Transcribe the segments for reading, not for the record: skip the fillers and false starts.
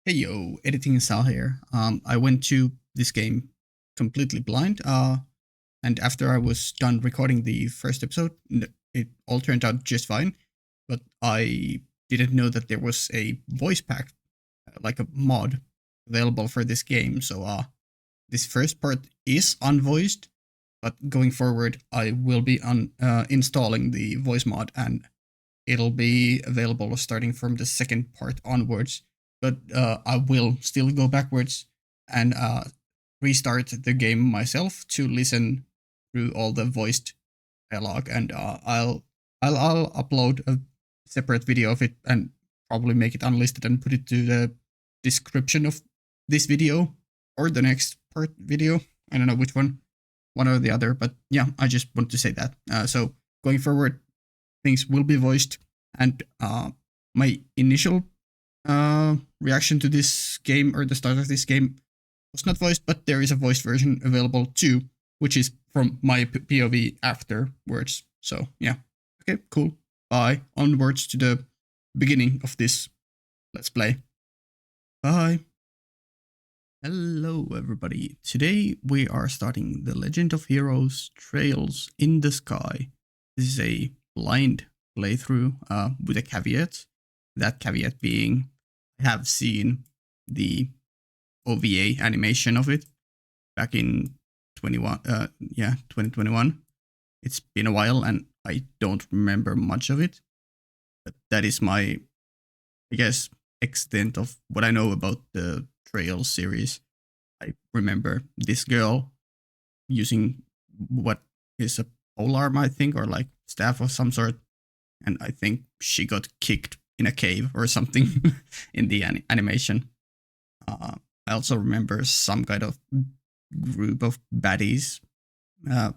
Hey yo, editing Sal here. I went to this game completely blind. And after I was done recording the first episode, it all turned out just fine. But I didn't know that there was a voice pack, like a mod, available for this game. So this first part is unvoiced, but going forward, I will be installing the voice mod, and it'll be available starting from the second part onwards. But I will still go backwards and restart the game myself to listen through all the voiced dialogue, and I'll upload a separate video of it and probably make it unlisted and put it to the description of this video or the next part video. I don't know which one or the other, but yeah, I just want to say that. So going forward, things will be voiced, and my initial reaction to this game, or the start of this game, was not voiced, but there is a voiced version available too, which is from my POV afterwards. So yeah, okay, cool. Bye. Onwards to the beginning of this Let's Play. Bye. Hello everybody. Today we are starting The Legend of Heroes Trails in the Sky. This is a blind playthrough with a caveat. That caveat being, I have seen the OVA animation of it back in 2021. It's been a while and I don't remember much of it. But that is my, I guess, extent of what I know about the Trails series. I remember this girl using what is a polearm, I think, or like staff of some sort. And I think she got kicked in a cave or something in the animation. I also remember some kind of group of baddies, but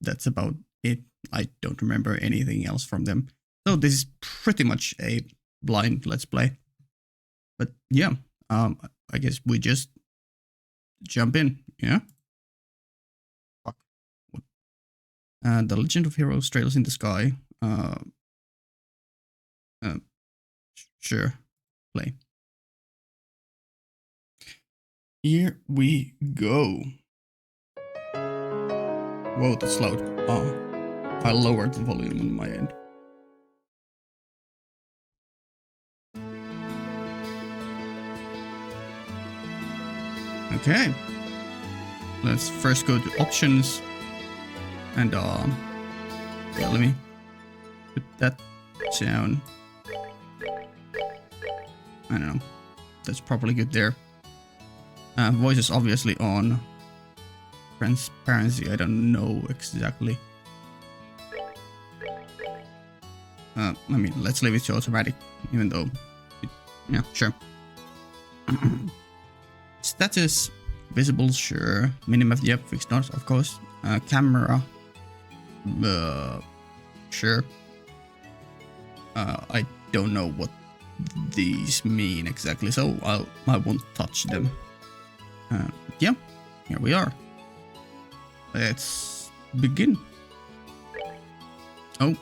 that's about it. I don't remember anything else from them. So this is pretty much a blind Let's Play. But yeah, I guess we just jump in, yeah? Fuck. The Legend of Heroes Trails in the Sky. Sure, play. Here we go. Whoa, that's loud. I lowered the volume on my end. Okay. Let's first go to options. And yeah, let me put that down. I don't know. That's probably good there. Voice is obviously on. Transparency, I don't know exactly. I mean, let's leave it to automatic, even though yeah, sure. Status, visible, sure. Minimap, yep, fixed not, of course. Camera, sure. I don't know what these mean exactly, so I won't touch them. Yeah, here we are. Let's begin. Oh.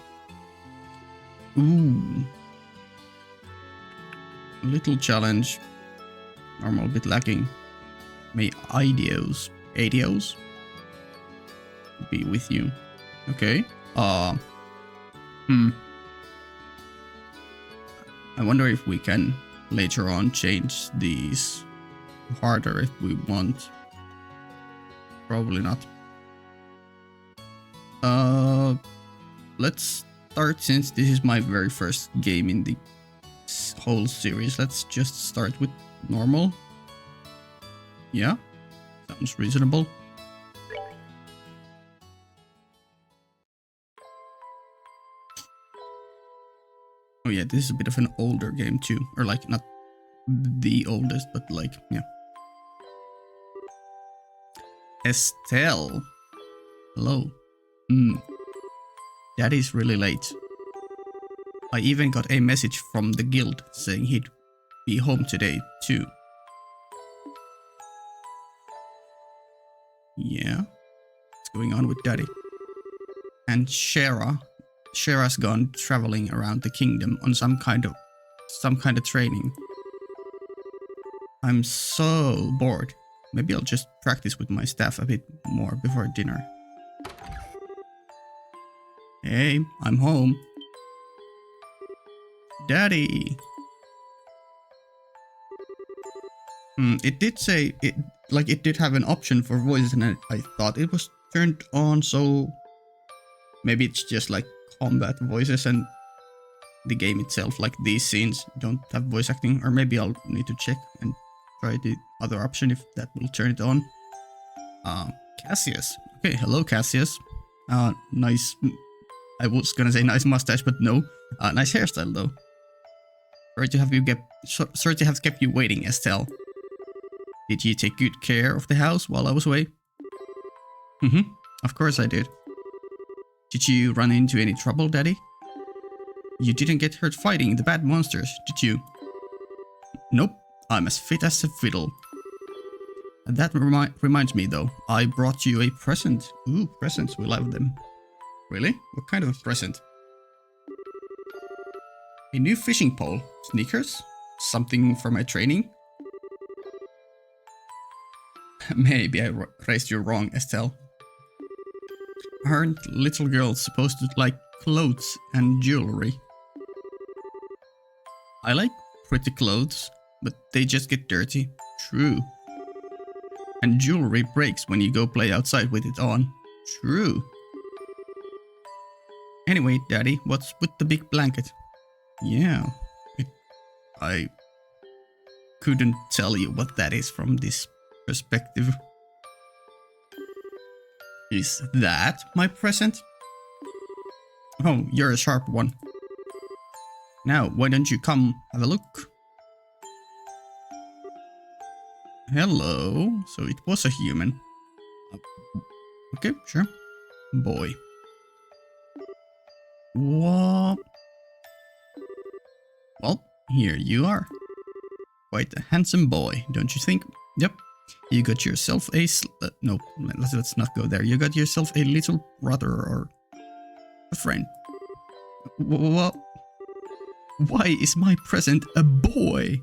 Ooh. Little challenge. Normal, bit lacking. May adios be with you. Okay. I wonder if we can later on change these harder if we want. Probably not. Let's start, since this is my very first game in the whole series. Let's just start with normal. Yeah, sounds reasonable. Oh yeah, this is a bit of an older game too, or like not the oldest, but like, yeah. Estelle. Hello. Daddy's really late. I even got a message from the guild saying he'd be home today too. Yeah. What's going on with Daddy? And Shera's gone traveling around the kingdom on some kind of training. I'm so bored. Maybe I'll just practice with my staff a bit more before dinner. Hey, I'm home. Daddy! It did say, it did have an option for voices and I thought it was turned on, so maybe it's just like combat voices and the game itself, like these scenes, don't have voice acting, or maybe I'll need to check and try the other option if that will turn it on. Cassius. Okay, hello Cassius. Nice, I was gonna say nice mustache, but no. Nice hairstyle though. Sorry to have kept you waiting, Estelle. Did you take good care of the house while I was away? Of course I did. Did you run into any trouble, Daddy? You didn't get hurt fighting the bad monsters, did you? Nope, I'm as fit as a fiddle. That reminds me though, I brought you a present. Ooh, presents, we love them. Really? What kind of a present? A new fishing pole. Sneakers? Something for my training? Maybe I raised you wrong, Estelle. Aren't little girls supposed to like clothes and jewelry? I like pretty clothes, but they just get dirty. True. And jewelry breaks when you go play outside with it on. True. Anyway, Daddy, what's with the big blanket? Yeah, I couldn't tell you what that is from this perspective. Is that my present? Oh, you're a sharp one. Now, why don't you come have a look? Hello. So it was a human. Okay, sure. Boy. What? Well, here you are. Quite a handsome boy, don't you think? Yep. You got yourself a no, let's not go there. You got yourself a little brother or a friend. What? Why is my present a boy?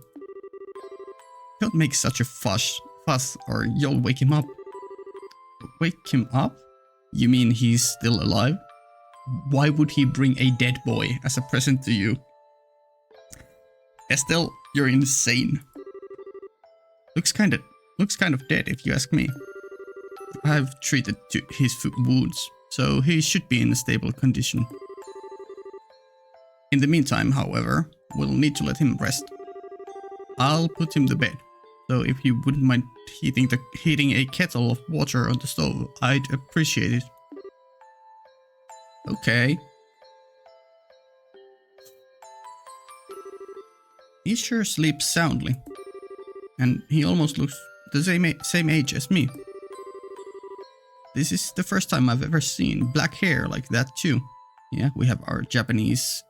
Don't make such a fuss or you'll wake him up. Wake him up? You mean he's still alive? Why would he bring a dead boy as a present to you? Estelle, you're insane. Looks kind of dead if you ask me. I've treated his wounds, so he should be in a stable condition. In the meantime, however, we'll need to let him rest. I'll put him to bed, so if you wouldn't mind heating a kettle of water on the stove, I'd appreciate it. Okay. He sure sleeps soundly. And he almost looks the same age as me. This is the first time I've ever seen black hair like that too. Yeah, we have our Japanese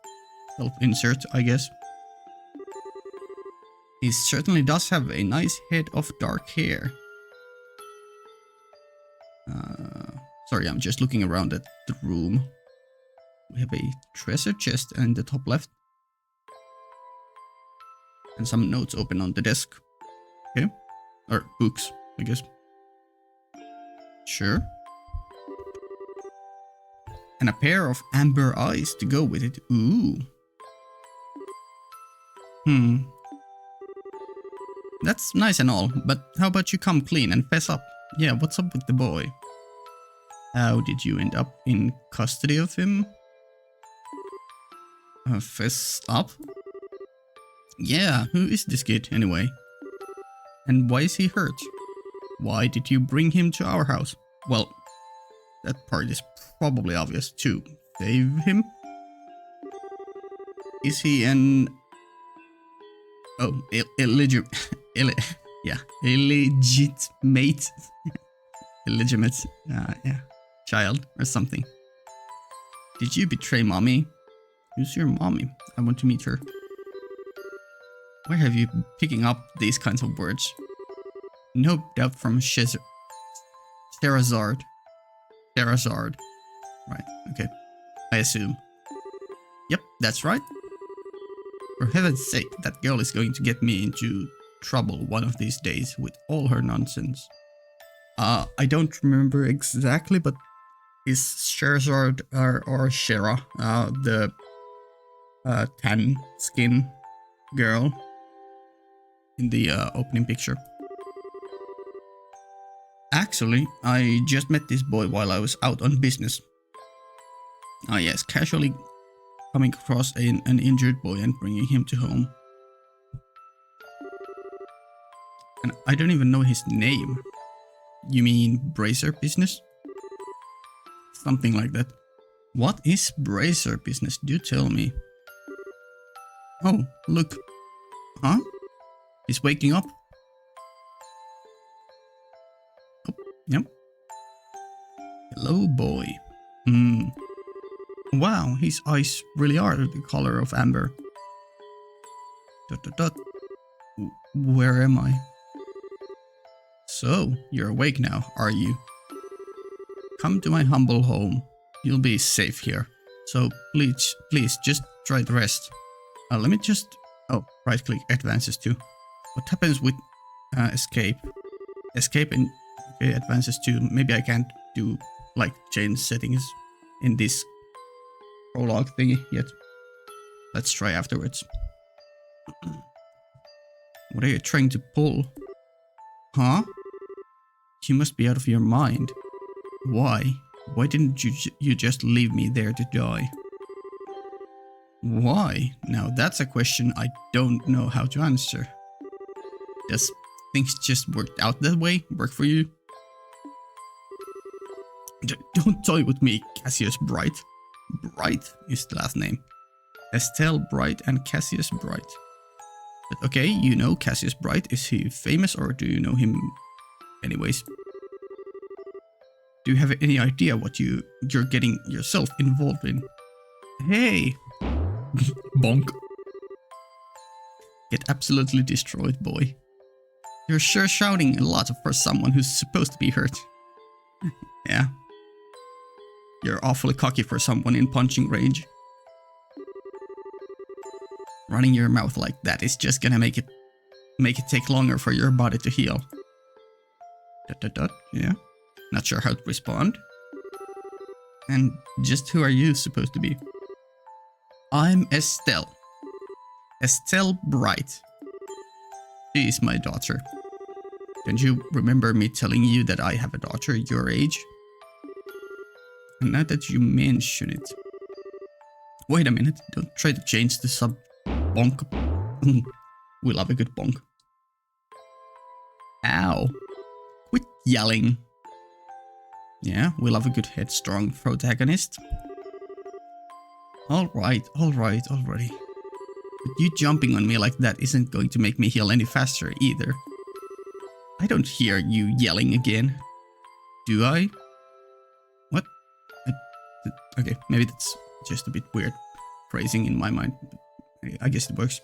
self-insert, I guess. He certainly does have a nice head of dark hair. Sorry, I'm just looking around at the room. We have a treasure chest in the top left. And some notes open on the desk. Okay. Or books, I guess. Sure. And a pair of amber eyes to go with it. Ooh. That's nice and all, but how about you come clean and fess up? Yeah, what's up with the boy? How did you end up in custody of him? Fess up? Yeah, who is this kid anyway? And why is he hurt? Why did you bring him to our house? Well, that part is probably obvious. To save him? Is he an... Oh, illegitimate... yeah, child or something. Did you betray mommy? Who's your mommy? I want to meet her. Where have you been picking up these kinds of words? No doubt from Sherazard. Sherazard. Right, okay. I assume. Yep, that's right. For heaven's sake, that girl is going to get me into trouble one of these days with all her nonsense. I don't remember exactly, but is Sherazard or Shera, the tan skin girl in the opening picture? Actually, I just met this boy while I was out on business. Ah yes, casually coming across an injured boy and bringing him to home. And I don't even know his name. You mean Bracer Business? Something like that. What is Bracer Business? Do tell me. Oh, look. Huh? He's waking up. Oh, yep. Hello, boy. Wow, his eyes really are the color of amber. ... Where am I? So, you're awake now, are you? Come to my humble home. You'll be safe here. So, please, just try the rest. Let me just... Oh, right-click advances too. What happens with escape? Escape and okay, advances too. Maybe I can't do like change settings in this prologue thingy yet. Let's try afterwards. What are you trying to pull? Huh? You must be out of your mind. Why? Why didn't you just leave me there to die? Why? Now that's a question I don't know how to answer. Does things just work out that way? Work for you? Don't toy with me, Cassius Bright. Bright is the last name. Estelle Bright and Cassius Bright. But okay, you know Cassius Bright. Is he famous or do you know him anyways? Do you have any idea what you're getting yourself involved in? Hey! Bonk. Get absolutely destroyed, boy. You're sure shouting a lot for someone who's supposed to be hurt. Yeah. You're awfully cocky for someone in punching range. Running your mouth like that is just gonna make it take longer for your body to heal. ... Yeah. Not sure how to respond. And just who are you supposed to be? I'm Estelle. Estelle Bright. She is my daughter. Don't you remember me telling you that I have a daughter your age? And now that you mention it... Wait a minute, don't try to change the sub... Bonk. We love a good bonk. Ow. Quit yelling. Yeah, we love a good headstrong protagonist. Alright. But you jumping on me like that isn't going to make me heal any faster either. I don't hear you yelling again. Do I? What? Okay, maybe that's just a bit weird phrasing in my mind. I guess it works.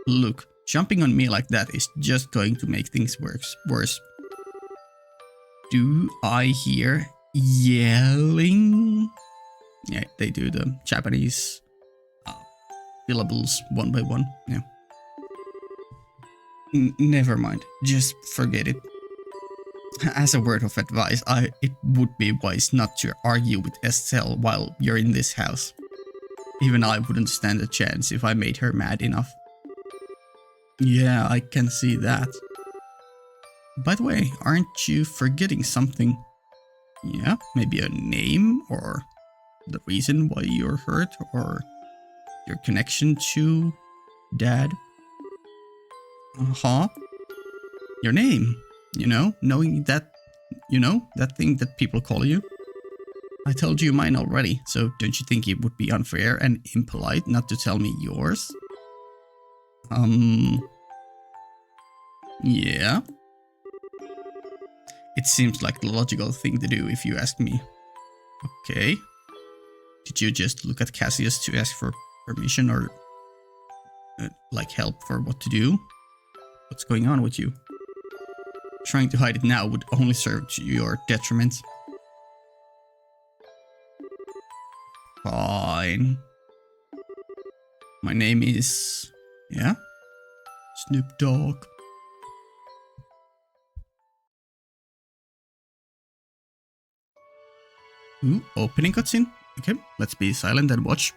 Look, jumping on me like that is just going to make things worse. Do I hear yelling? Yeah, they do the Japanese syllables one by one. Yeah. Never mind. Just forget it. As a word of advice, it would be wise not to argue with Estelle while you're in this house. Even I wouldn't stand a chance if I made her mad enough. Yeah, I can see that. By the way, aren't you forgetting something? Yeah, maybe a name or the reason why you're hurt or your connection to Dad? Uh-huh. Your name, knowing that, that thing that people call you. I told you mine already, so don't you think it would be unfair and impolite not to tell me yours? Yeah. It seems like the logical thing to do if you ask me. Okay. Did you just look at Cassius to ask for permission or like help for what to do? What's going on with you? Trying to hide it now would only serve to your detriment. Fine. My name is... Yeah? Snoop Dogg. Ooh, opening cutscene. Okay, let's be silent and watch.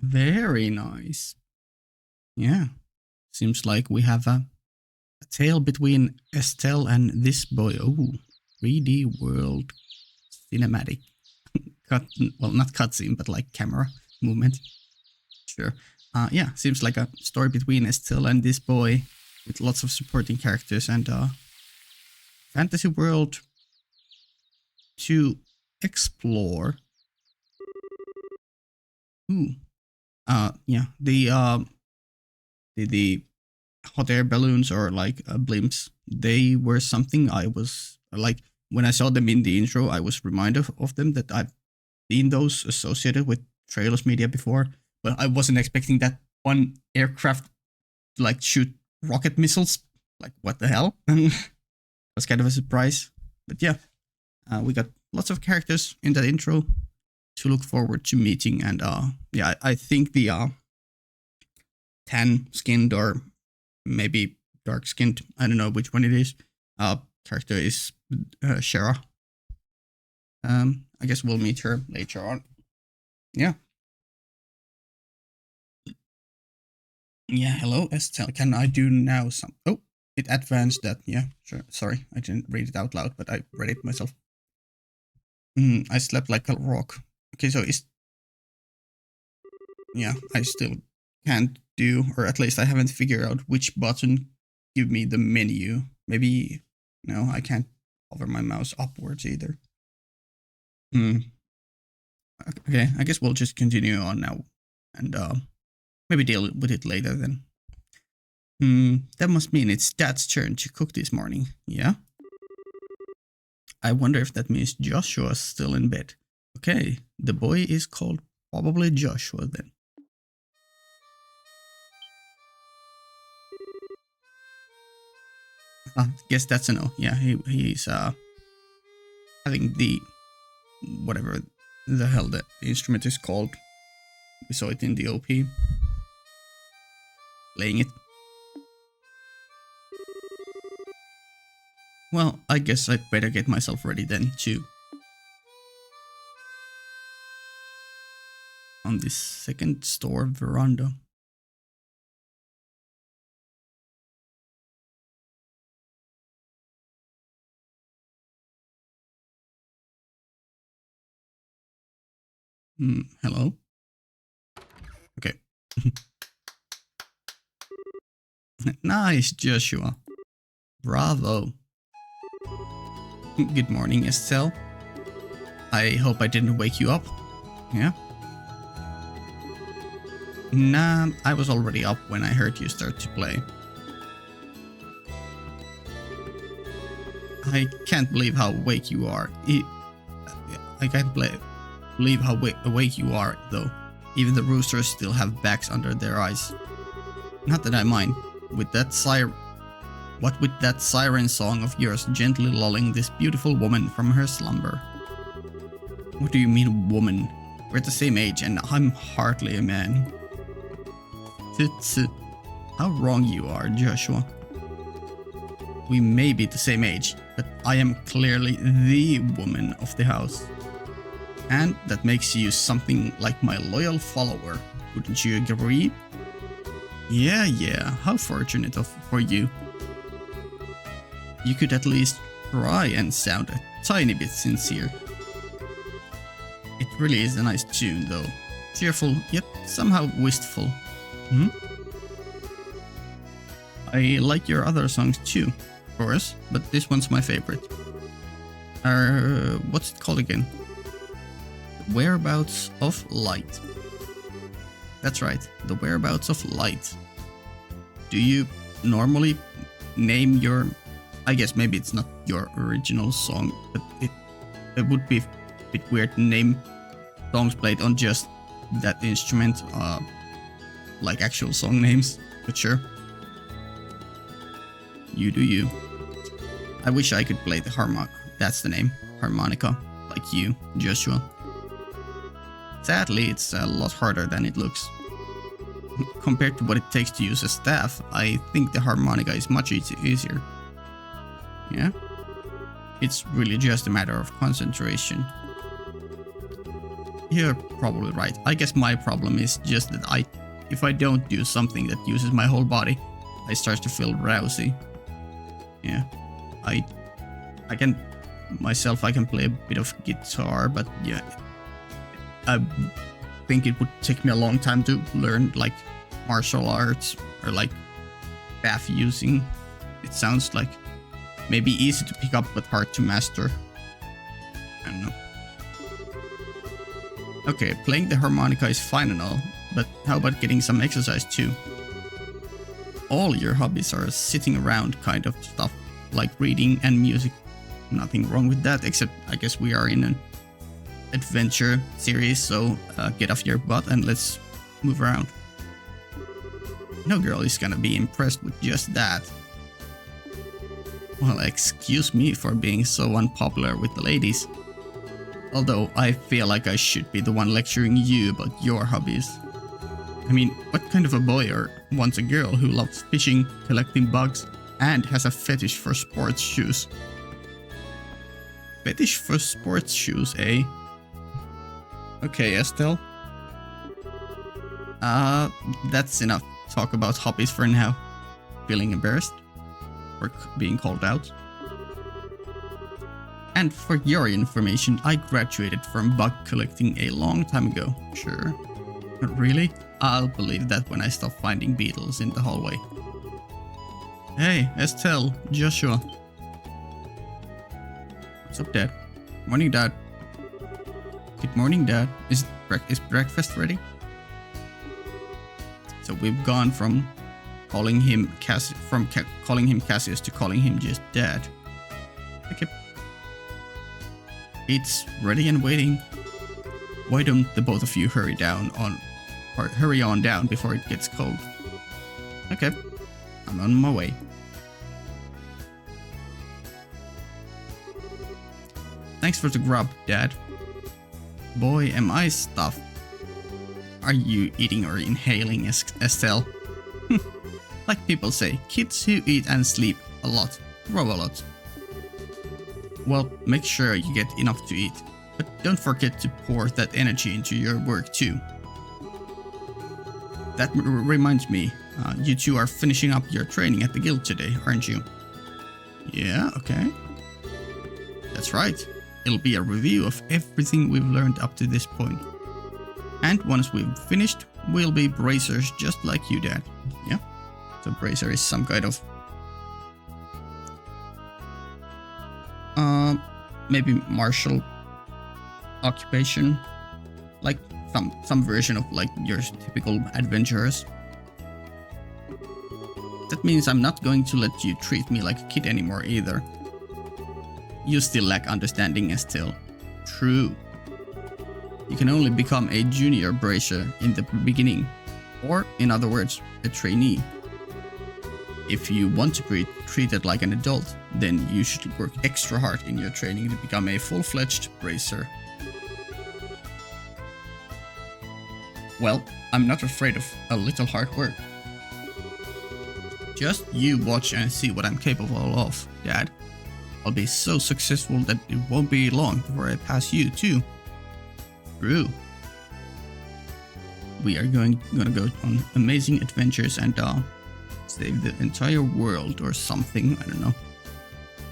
Very nice. Yeah, seems like we have a tale between Estelle and this boy. Oh, 3D world cinematic. Cut, well, not cutscene, but like camera movement. Sure. Yeah, seems like a story between Estelle and this boy with lots of supporting characters and fantasy world to explore. Ooh. Yeah, the hot air balloons or like blimps, they were something I was like, when I saw them in the intro, I was reminded of them, that I've seen those associated with trailers media before, but I wasn't expecting that one aircraft like shoot rocket missiles. Like, what the hell? Was kind of a surprise. But yeah, we got lots of characters in that intro to look forward to meeting, and yeah, I think the tan skinned or maybe dark skinned, I don't know which one it is, character is Shara. I guess we'll meet her later on. Yeah. Yeah, hello Estelle. Can I do now some? Oh, it advanced that. Yeah, sure. Sorry, I didn't read it out loud, but I read it myself. I slept like a rock. Okay, so it's, yeah, I still can't do, or at least I haven't figured out which button give me the menu. Maybe, no, I can't hover my mouse upwards either. Hmm. Okay, I guess we'll just continue on now, and maybe deal with it later then. That must mean it's Dad's turn to cook this morning. Yeah. I wonder if that means Joshua's still in bed. Okay, the boy is called probably Joshua then. Guess that's a no. Yeah, he's having the whatever the hell the instrument is called. We saw it in the OP. Playing it. Well, I guess I'd better get myself ready then too. On this second store veranda. Hello? Okay. Nice, Joshua. Bravo. Good morning, Estelle. I hope I didn't wake you up. Yeah? Nah, I was already up when I heard you start to play. I can't believe how awake you are. I can't believe how awake you are, though. Even the roosters still have bags under their eyes. Not that I mind. With that siren song of yours gently lulling this beautiful woman from her slumber. What do you mean, woman? We're the same age, and I'm hardly a man. How wrong you are, Joshua. We may be the same age, but I am clearly the woman of the house. And that makes you something like my loyal follower, wouldn't you agree? Yeah, how fortunate for you. You could at least try and sound a tiny bit sincere. It really is a nice tune though. Cheerful, yet somehow wistful. I like your other songs too, of course, but this one's my favorite. What's it called again? The Whereabouts of Light. That's right, The Whereabouts of Light. Do you normally name your... I guess maybe it's not your original song, but it would be a bit weird to name songs played on just that instrument, like actual song names, but sure. You do you. I wish I could play the that's the name, harmonica, like you, Joshua. Sadly, it's a lot harder than it looks. Compared to what it takes to use a staff, I think the harmonica is much easier. Yeah? It's really just a matter of concentration. You're probably right. I guess my problem is just that if I don't do something that uses my whole body, I start to feel drowsy. Yeah. I can play a bit of guitar, but yeah. I think it would take me a long time to learn like martial arts or like staff using. It sounds like maybe easy to pick up but hard to master. I don't know. Okay, playing the harmonica is fine and all, but how about getting some exercise too? All your hobbies are sitting around kind of stuff, like reading and music. Nothing wrong with that, except I guess we are in an adventure series, so get off your butt and let's move around. No girl is gonna be impressed with just that. Well, excuse me for being so unpopular with the ladies. Although I feel like I should be the one lecturing you about your hobbies. I mean, what kind of a boy wants a girl who loves fishing, collecting bugs, and has a fetish for sports shoes? Fetish for sports shoes, eh? Okay, Estelle. That's enough talk about hobbies for now. Feeling embarrassed? For being called out? And for your information, I graduated from bug collecting a long time ago. Sure. Really? I'll believe that when I stop finding beetles in the hallway. Hey, Estelle, Joshua. What's up, Dad? Morning, Dad. Good morning, Dad. Is breakfast ready? So we've gone from calling him calling him Cassius to calling him just Dad. Okay. It's ready and waiting. Why don't the both of you hurry on down before it gets cold? Okay, I'm on my way. Thanks for the grub, Dad. Boy, am I stuffed. Are you eating or inhaling, Estelle? Like people say, kids who eat and sleep a lot grow a lot. Well, make sure you get enough to eat, but don't forget to pour that energy into your work too. That reminds me, you two are finishing up your training at the guild today, aren't you? Yeah, okay. That's right. It'll be a review of everything we've learned up to this point. And once we've finished, we'll be bracers just like you, Dad. Yeah? So bracer is some kind of... maybe martial occupation. Like some version of like your typical adventurers. That means I'm not going to let you treat me like a kid anymore either. You still lack understanding, Estelle. True. You can only become a junior bracer in the beginning, or in other words, a trainee. If you want to be treated like an adult, then you should work extra hard in your training to become a full-fledged bracer. Well, I'm not afraid of a little hard work. Just you watch and see what I'm capable of, Dad. I'll be so successful that it won't be long before I pass you too. True. We are gonna go on amazing adventures and save the entire world or something, I don't know.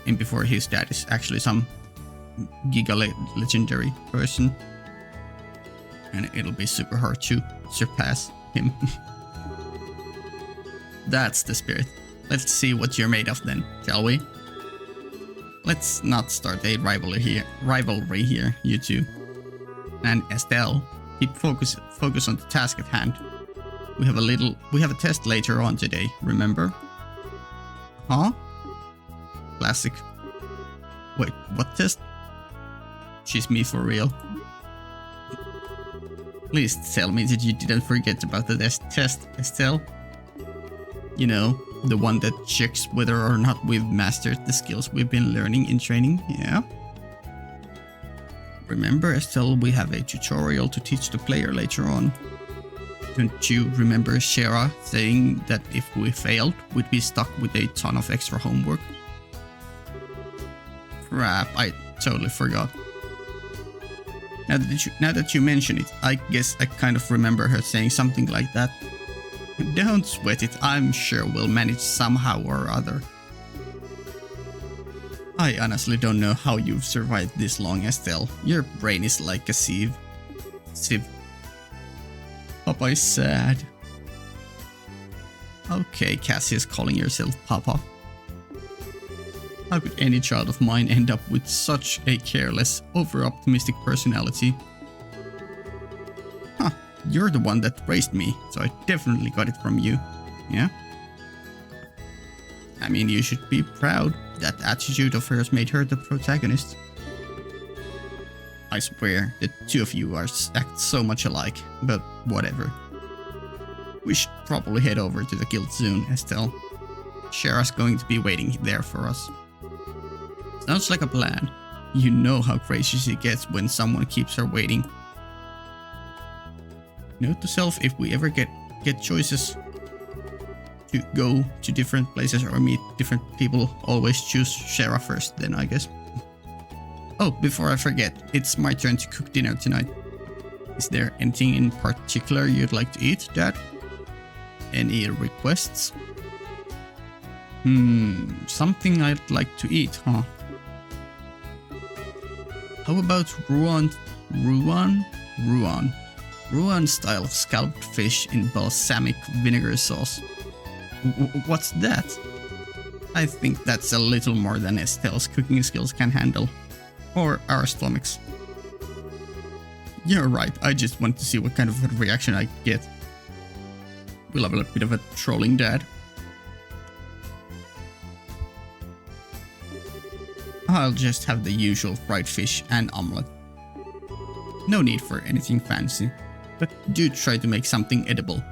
And before his dad is actually some giga legendary person. And it'll be super hard to surpass him. That's the spirit. Let's see what you're made of then, shall we? Let's not start a rivalry here, you two. And Estelle, keep focus on the task at hand. We have a test later on today, remember? Huh? Classic. Wait, what test? She's me for real. Please tell me that you didn't forget about the test, Estelle. You know, the one that checks whether or not we've mastered the skills we've been learning in training, yeah? Remember, Estelle, we have a tutorial to teach the player later on. Don't you remember Shara saying that if we failed, we'd be stuck with a ton of extra homework? Crap, I totally forgot. Now that you mention it, I guess I kind of remember her saying something like that. Don't sweat it, I'm sure we'll manage somehow or other. I honestly don't know how you've survived this long, Estelle. Your brain is like a sieve. Papa is sad. Okay, Cassius calling yourself Papa. How could any child of mine end up with such a careless, over-optimistic personality? Huh, you're the one that raised me, so I definitely got it from you, yeah? I mean, you should be proud. That attitude of hers made her the protagonist. I swear, the two of you act so much alike, but whatever. We should probably head over to the guild soon, Estelle. Shara's going to be waiting there for us. Sounds like a plan. You know how crazy she gets when someone keeps her waiting. Note to self, if we ever get choices to go to different places or meet different people, always choose Shara first then, I guess. Oh, before I forget, it's my turn to cook dinner tonight. Is there anything in particular you'd like to eat, Dad? Any requests? Something I'd like to eat, huh? How about Ruan style scalloped fish in balsamic vinegar sauce? What's that? I think that's a little more than Estelle's cooking skills can handle. Or our stomachs. You're right, I just want to see what kind of a reaction I get. We'll have a bit of a trolling dad. I'll just have the usual fried fish and omelette. No need for anything fancy, but do try to make something edible.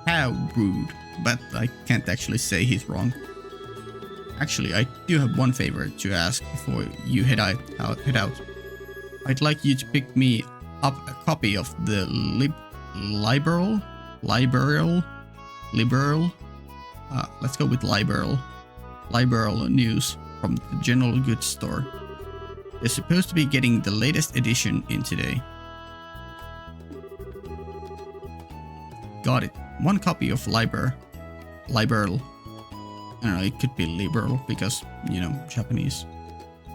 How rude, but I can't actually say he's wrong. Actually, I do have one favor to ask before you head out. I'd like you to pick me up a copy of the liberal. Let's go with liberal news from the general goods store. They're supposed to be getting the latest edition in today. Got it. One copy of liberal. I don't know, it could be liberal because, you know, Japanese.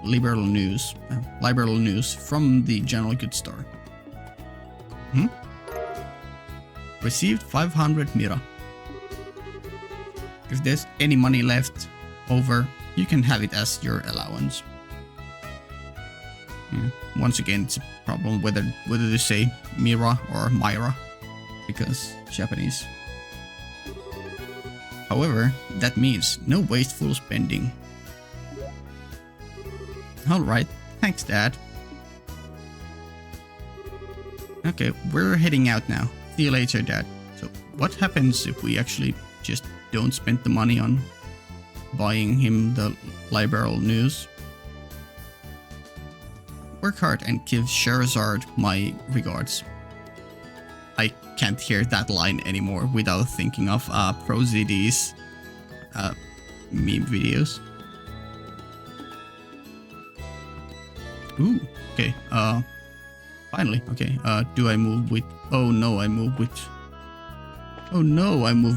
Liberal news from the general goods store. Received 500 mira. If there's any money left over, you can have it as your allowance. Once again, it's a problem whether to say mira or myra, because Japanese. However, that means no wasteful spending. Alright, thanks Dad. Okay, we're heading out now. See you later, Dad. So, what happens if we actually just don't spend the money on buying him the liberal news? Work hard and give Sherazard my regards. I can't hear that line anymore without thinking of ProZD's meme videos. Ooh, okay, finally, okay, do I move with, oh no, I move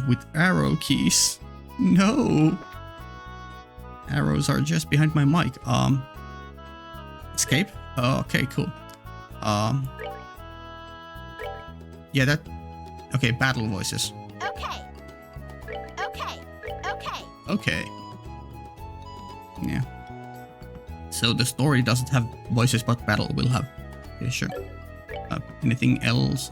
with arrow keys. No! Arrows are just behind my mic. Escape? Okay, cool. Yeah, that, okay, battle voices. Okay. Yeah. So the story doesn't have voices, but battle will have. Okay, sure. Anything else?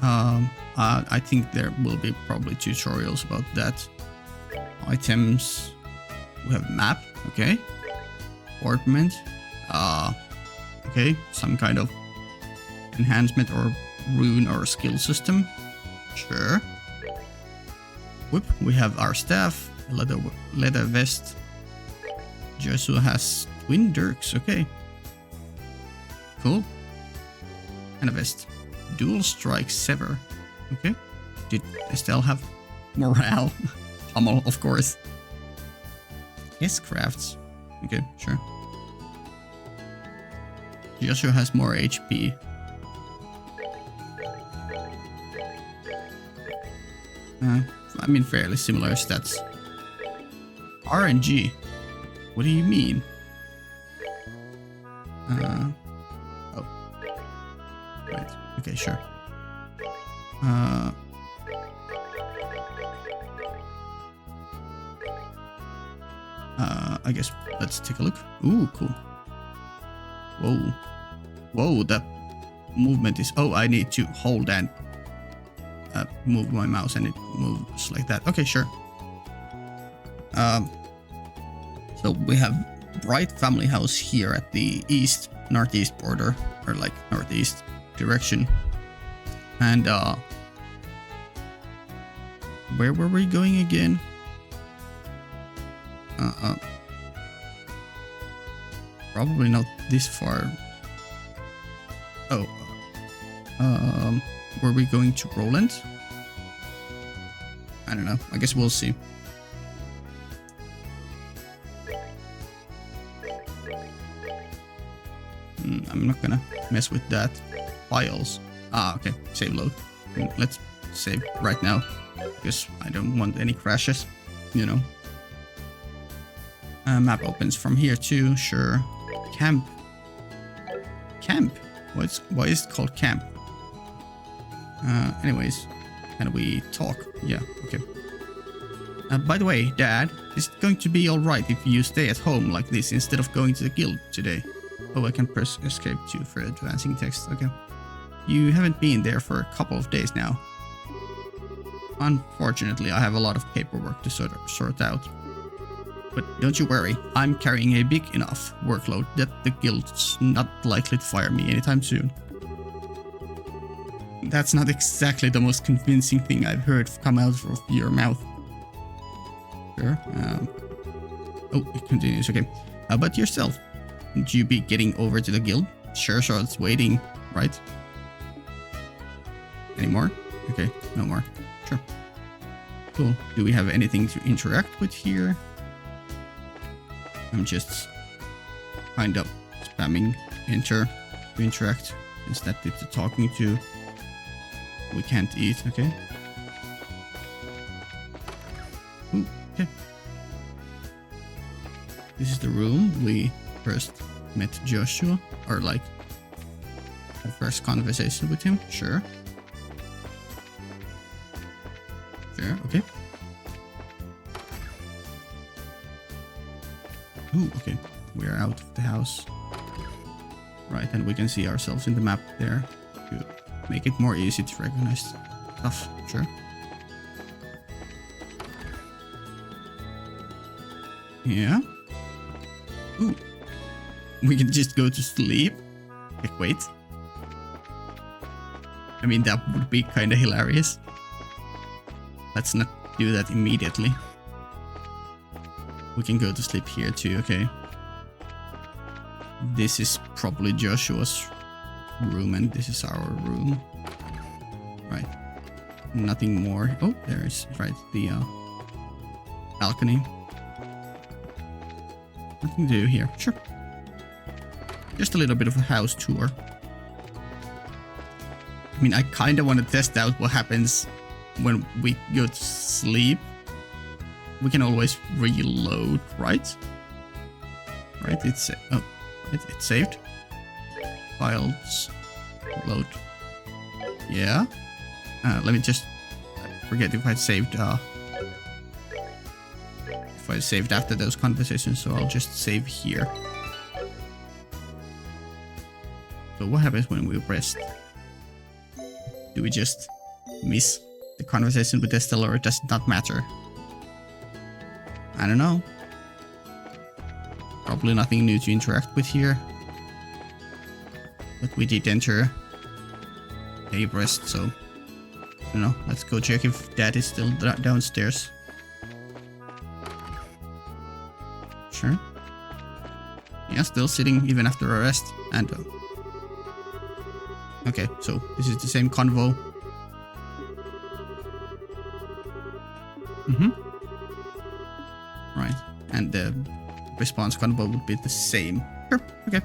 I think there will be probably tutorials about that. Items. We have map. Okay. Ornament. Okay, some kind of enhancement or rune or skill system. Sure. Whip. We have our staff. Leather vest. Joshua has twin dirks. Okay. Cool. And a vest. Dual strike sever. Okay. Did Estelle have morale? Hummel, of course. Yes, crafts. Okay, sure. Joshua has more HP. I mean, fairly similar stats. RNG. What do you mean? Oh. Right. Okay, sure. I guess let's take a look. Ooh, cool. Whoa. Whoa, that movement is... Oh, I need to hold and move my mouse and it moves like that. Okay, sure. So we have Bright Family House here at the northeast border, or like northeast direction. And where were we going again? Probably not this far. Oh, were we going to Rolent? I don't know. I guess we'll see. I'm not gonna mess with that. Files. Ah, okay. Save load. Let's save right now because I don't want any crashes. You know. Map opens from here too. Sure. Camp. Camp. Why is it called camp? Anyways, can we talk? Yeah. Okay. By the way, Dad, is it going to be alright if you stay at home like this instead of going to the guild today? Oh, I can press escape too for advancing text. Okay. You haven't been there for a couple of days now. Unfortunately, I have a lot of paperwork to sort out. But don't you worry, I'm carrying a big enough workload that the guild's not likely to fire me anytime soon. That's not exactly the most convincing thing I've heard come out of your mouth. Sure. Oh, it continues. Okay. How about yourself? Wouldn't you be getting over to the guild? Sure, it's waiting, right? Any more? Okay, no more. Sure. Cool. Do we have anything to interact with here? I'm just kind of spamming enter to interact. Is that it? Talking to? We can't eat. Okay. Ooh, okay. This is the room we first met Joshua, or like the first conversation with him. Sure. Sure. Okay. Ooh, okay. We're out of the house. Right, and we can see ourselves in the map there to make it more easy to recognize stuff. Sure. Yeah. Ooh. We can just go to sleep. Like, wait. I mean, that would be kind of hilarious. Let's not do that immediately. We can go to sleep here too, okay. This is probably Joshua's room and this is our room. Right. Nothing more. Oh, there is, right, the balcony. Nothing to do here. Sure. Just a little bit of a house tour. I mean, I kind of want to test out what happens when we go to sleep. We can always reload, right? Right, it's oh, it's saved. Files, load. Yeah. Let me just forget if I saved. If I saved after those conversations, so I'll just save here. So what happens when we rest? Do we just miss the conversation with Estelle, or does it not matter? I don't know. Probably nothing new to interact with here. But we did enter a rest, so I don't know. Let's go check if Dad is still downstairs. Sure. Yeah, still sitting even after a rest. And okay, so this is the same convo. Right, and the response convo would be the same. Sure, okay.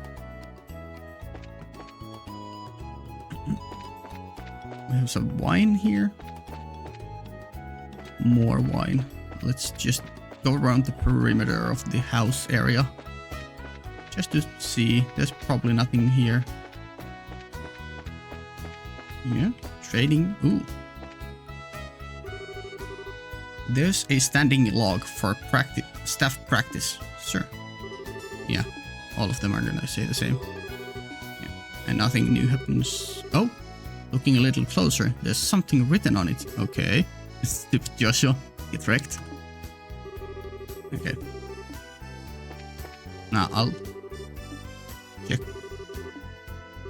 We have some wine here. More wine. Let's just go around the perimeter of the house area. Just to see. There's probably nothing here. Yeah, trading. Ooh. There's a standing log for staff practice. Sure. Yeah, all of them are gonna say the same. Yeah. And nothing new happens. Oh, looking a little closer. There's something written on it. Okay. Stupid Joshua. Get wrecked. Okay. Now I'll check.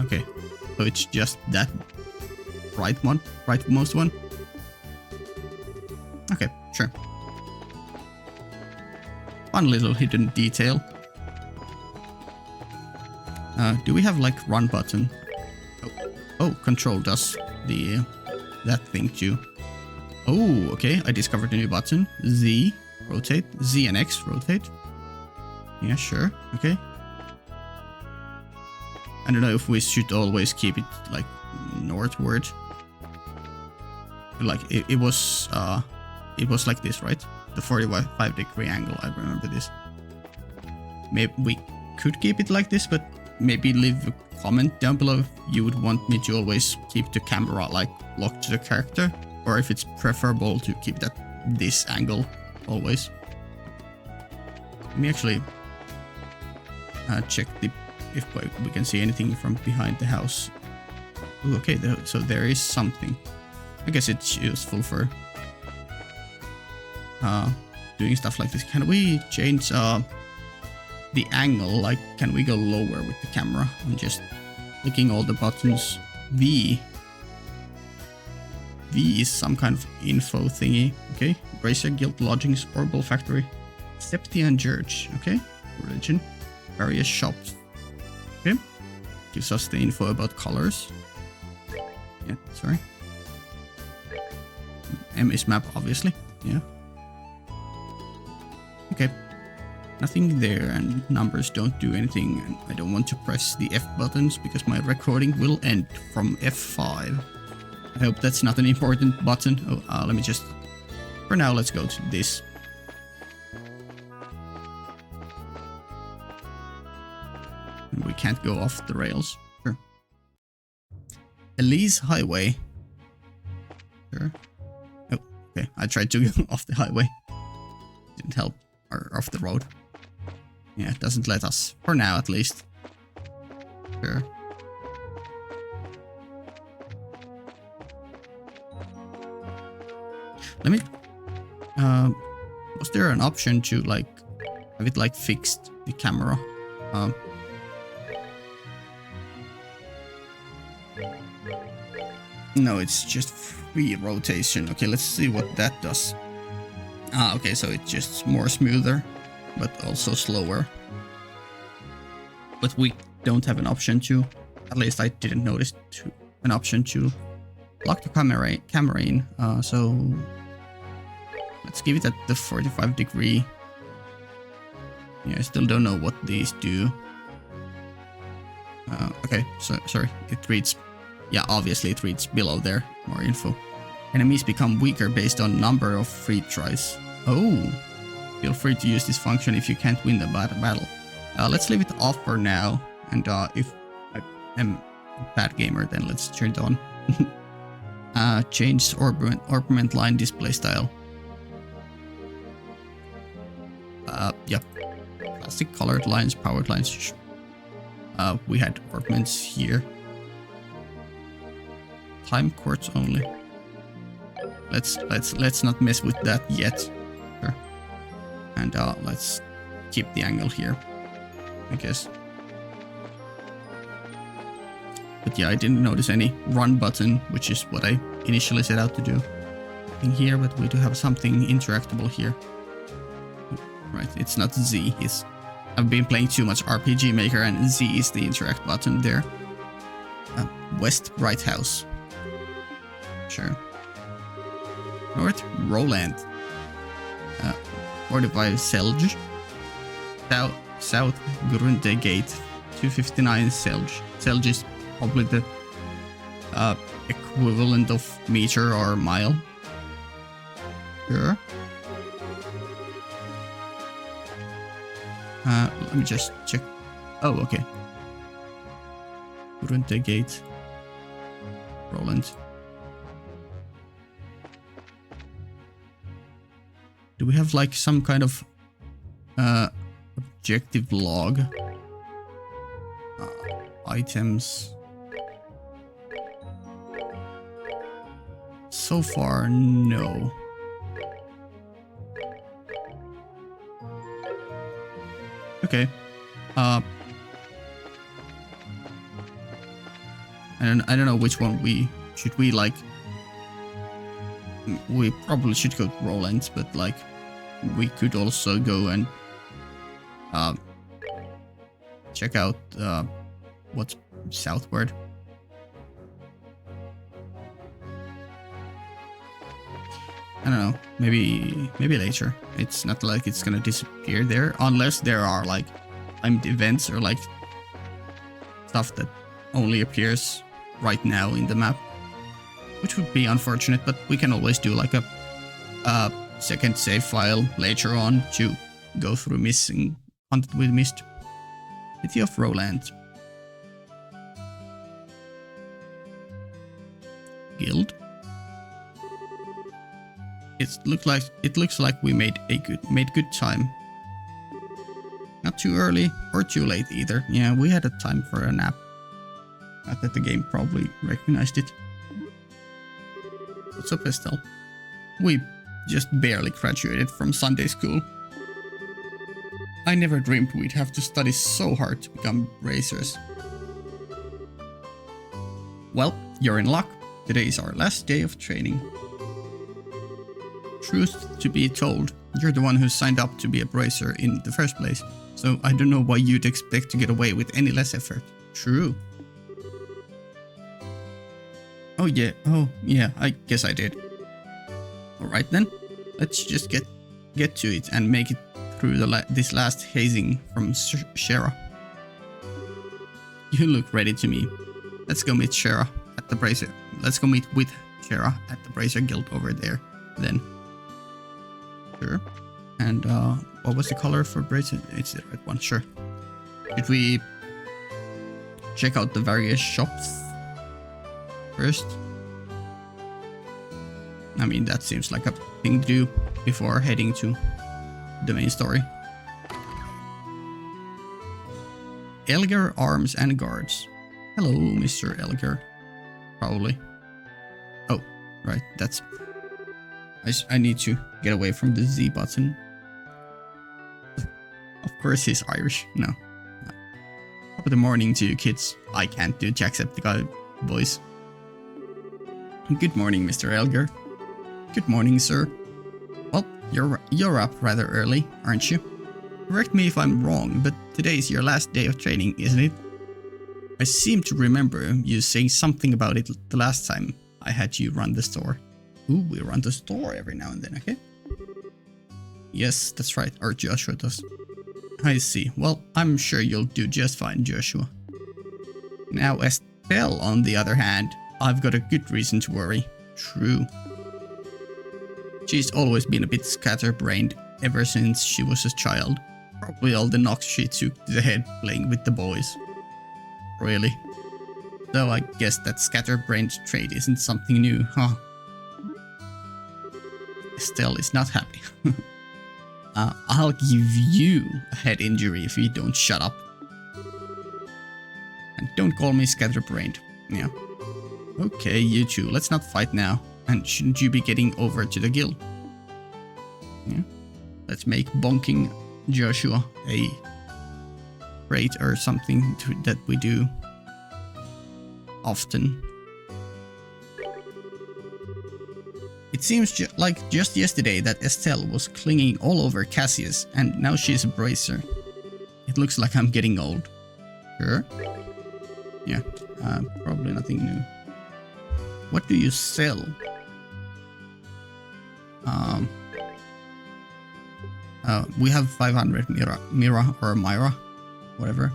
Okay. So it's just that rightmost one. Okay, sure. Fun little hidden detail. Do we have like run button? Oh, control does that thing too. Oh, okay. I discovered a new button. Z, rotate. Z and X, rotate. Yeah, sure. Okay. I don't know if we should always keep it like northward. Like it was like this, right? The 45-degree angle. I remember this. Maybe we could keep it like this, but maybe leave a comment down below if you would want me to always keep the camera like locked to the character, or if it's preferable to keep that this angle always. Let me actually check if we can see anything from behind the house. Ooh, okay, so there is something. I guess it's useful for doing stuff like this. Can we change the angle? Like, can we go lower with the camera? I'm just clicking all the buttons. V is some kind of info thingy. Okay, Bracer Guild Lodgings, Orbital Factory, Septian Church. Okay, religion, various shops. Okay, gives us the info about colors. Yeah, sorry. M is map, obviously. Yeah. Okay. Nothing there, and numbers don't do anything, and I don't want to press the F buttons because my recording will end from F5. I hope that's not an important button. Oh, let me just... For now, let's go to this. And we can't go off the rails. Sure. Elise Highway. Sure. Oh, okay. I tried to go off the highway. Didn't help. Or off the road. Yeah, it doesn't let us. For now, at least. Sure. Let me... was there an option to, like, have it, like, fixed, the camera? No, it's just free rotation. Okay, let's see what that does. Okay, so it's just more smoother, but also slower. But we don't have an option to, at least I didn't notice an option to lock the camera in. So let's give it at the 45°. Yeah, I still don't know what these do. Okay, so sorry, it reads, yeah, obviously it reads below there, more info. Enemies become weaker based on number of free tries. Oh, feel free to use this function if you can't win the battle. Let's leave it off for now, and if I am a bad gamer, then let's turn it on. Change ornament line display style. Yep. Classic colored lines, powered lines. We had ornaments here. Time quartz only. Let's not mess with that yet. Sure. And let's keep the angle here, I guess. But yeah, I didn't notice any run button, which is what I initially set out to do. Nothing here, but we do have something interactable here. Right, it's not Z. I've been playing too much RPG Maker, and Z is the interact button there. West right house. Sure. North Rolent. 45 Selge. South Grunte Gate. 259 Selge. Selge is probably the equivalent of meter or mile. Sure. Let me just check. Oh, okay. Grunte Gate. Rolent. Do we have like some kind of objective log? Items. So far, no. Okay. I don't know which one should we like. We probably should go to Rolent, but like we could also go and check out what's southward. I don't know, maybe later. It's not like it's gonna disappear there, unless there are like timed events or like stuff that only appears right now in the map, which would be unfortunate, but we can always do like a second save file later on to go through missing Hunted with Mist. City of Rolent. Guild. it looks like we made good time. Not too early or too late either. Yeah, we had a time for a nap. Not that the game probably recognized it. What's up, Estelle? We just barely graduated from Sunday school. I never dreamed we'd have to study so hard to become racers. Well, you're in luck. Today is our last day of training. Truth to be told, you're the one who signed up to be a bracer in the first place, so I don't know why you'd expect to get away with any less effort. True. Oh yeah, I guess I did. Alright then, let's just get to it and make it through this last hazing from Shara. You look ready to me. Let's go meet Shara at the bracer. Let's go meet with Shara at the Bracer Guild over there, then. Sure. And what was the color for bracer? It's the red one. Sure. Should we check out the various shops first? I mean, that seems like a thing to do before heading to the main story. Elgar Arms and Guards. Hello, Mr. Elgar. Probably. Oh, right, that's... I need to get away from the Z button. Of course he's Irish. No. Top of the morning to you kids. I can't do Jacksepticeye voice. Good morning, Mr. Elgar. Good morning, sir. Well, you're up rather early, aren't you? Correct me if I'm wrong, but today's your last day of training, isn't it? I seem to remember you saying something about it the last time I had you run the store. Ooh, we run the store every now and then, okay? Yes, that's right, or Joshua does. I see. Well, I'm sure you'll do just fine, Joshua. Now, Estelle, on the other hand, I've got a good reason to worry. True. She's always been a bit scatterbrained ever since she was a child. Probably all the knocks she took to the head playing with the boys. Really? Though I guess that scatterbrained trait isn't something new, huh? Estelle is not happy. I'll give you a head injury if you don't shut up. And don't call me scatterbrained. Yeah. Okay, you two, let's not fight now. And shouldn't you be getting over to the guild? Yeah. Let's make bonking Joshua a trait or something that we do often. It seems like just yesterday that Estelle was clinging all over Cassius, and now she's a bracer. It looks like I'm getting old. Sure. Yeah, probably nothing new. What do you sell? We have 500 Mira or Myra, whatever.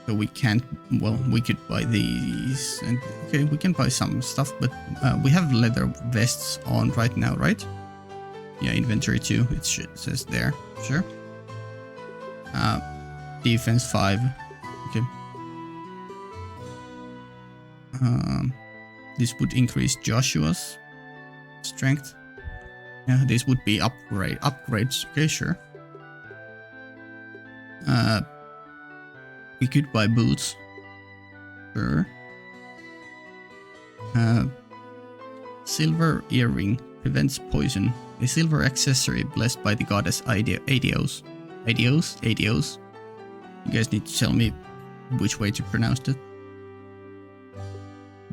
So we can't, well, we could buy these, and okay, we can buy some stuff, but we have leather vests on right now, right? Yeah, inventory 2, it says there, sure. Defense 5, okay. This would increase Joshua's strength. Yeah, this would be upgrades, okay, sure. We could buy boots. Sure. Silver earring prevents poison. A silver accessory blessed by the goddess Aidios. Aidios? You guys need to tell me which way to pronounce it.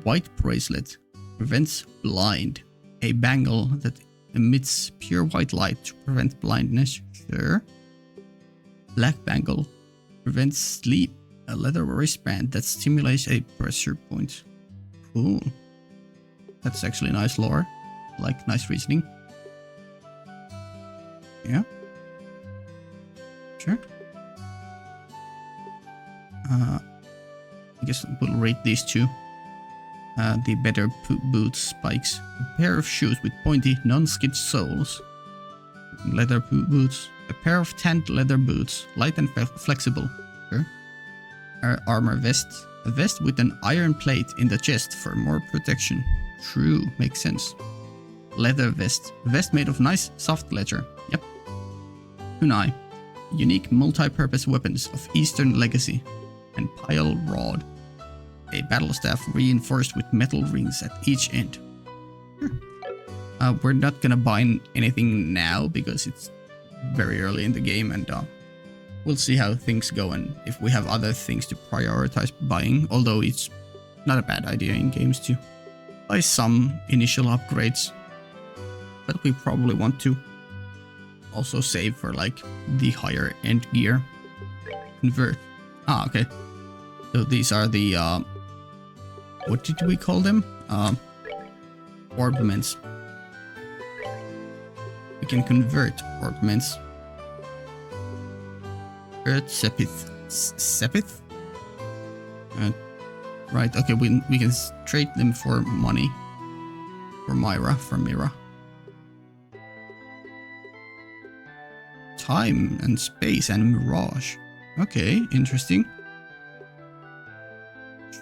White bracelet prevents blind. A bangle that emits pure white light to prevent blindness. Sure. Black bangle prevents sleep. A leather wristband that stimulates a pressure point. Cool. That's actually nice lore. Like, nice reasoning. Yeah. Sure. I guess we'll rate these two. The better boots spikes. A pair of shoes with pointy, non-skid soles. Leather boots. A pair of tanned leather boots. Light and flexible. Sure. Armor vest. A vest with an iron plate in the chest for more protection. True, makes sense. leather vest. Vest made of nice, soft leather. Yep. Kunai. Unique multi-purpose weapons of Eastern legacy. And pile rod. A battle staff reinforced with metal rings at each end. We're not gonna buy anything now because it's very early in the game, and we'll see how things go and if we have other things to prioritize buying, although it's not a bad idea in games to buy some initial upgrades. But we probably want to also save for like the higher end gear. Convert. Ah, okay. So these are the what did we call them? Ornaments. We can convert ornaments. Sepith. Sepith? Right, okay, we can trade them for money. For Myra, for Mira. Time and space and mirage. Okay, interesting.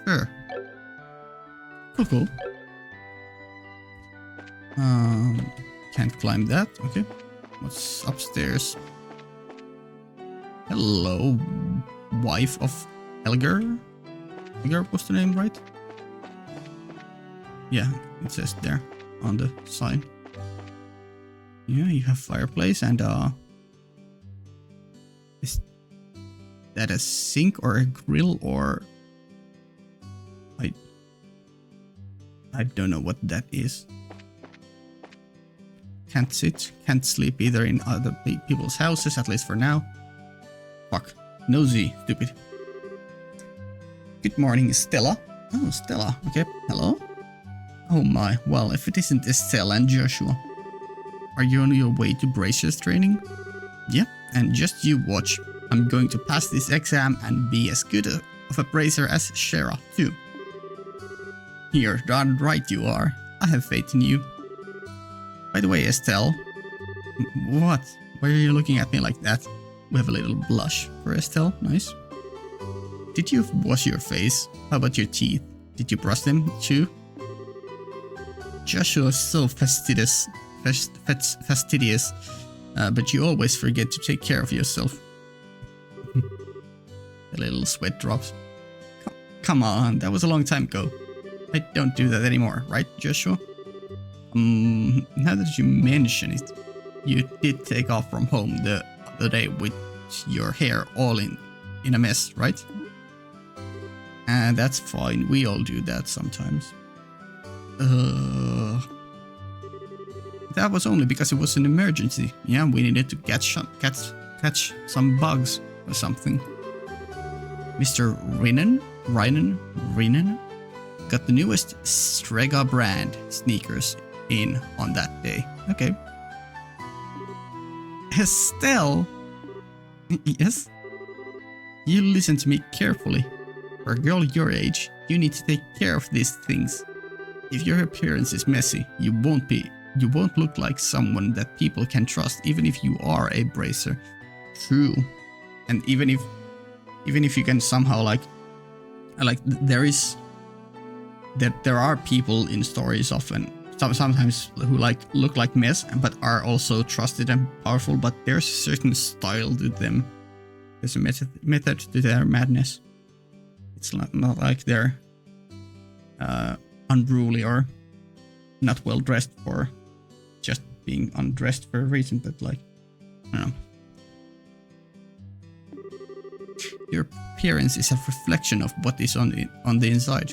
Sure. Cool. Can't climb that. Okay. What's upstairs? Hello, wife of Helger. Helger was the name, right? Yeah, it says there on the sign. Yeah, you have fireplace and is that a sink or a grill or I don't know what that is. Can't sit, can't sleep either in other people's houses, at least for now. Fuck. Nosy, stupid. Good morning, Stella. Oh, Stella. Okay, hello. Oh my, well, if it isn't Estelle and Joshua. Are you on your way to bracers training? Yep, and just you watch. I'm going to pass this exam and be as good of a bracer as Shara, too. You're darn right you are. I have faith in you. By the way, Estelle. What? Why are you looking at me like that? We have a little blush for Estelle. Nice. Did you wash your face? How about your teeth? Did you brush them too? Joshua's so fastidious. But you always forget to take care of yourself. A little sweat drops. Come on, that was a long time ago. I don't do that anymore, right, Joshua? Now that you mention it, you did take off from home the other day with your hair all in a mess, right? And that's fine, we all do that sometimes. That was only because it was an emergency. Yeah, we needed to catch some bugs or something. Mr. Rinen got the newest Strega brand sneakers in on that day. Okay. Estelle? Yes? You listen to me carefully. For a girl your age, you need to take care of these things. If your appearance is messy, you won't look like someone that people can trust, even if you are a bracer. True. And even if you can somehow there are people in stories often sometimes who look like mess but are also trusted and powerful, but there's a certain style to them. There's a method to their madness. It's not like they're unruly or not well dressed for just being undressed for a reason, but like, I don't know. Your appearance is a reflection of what is on the inside.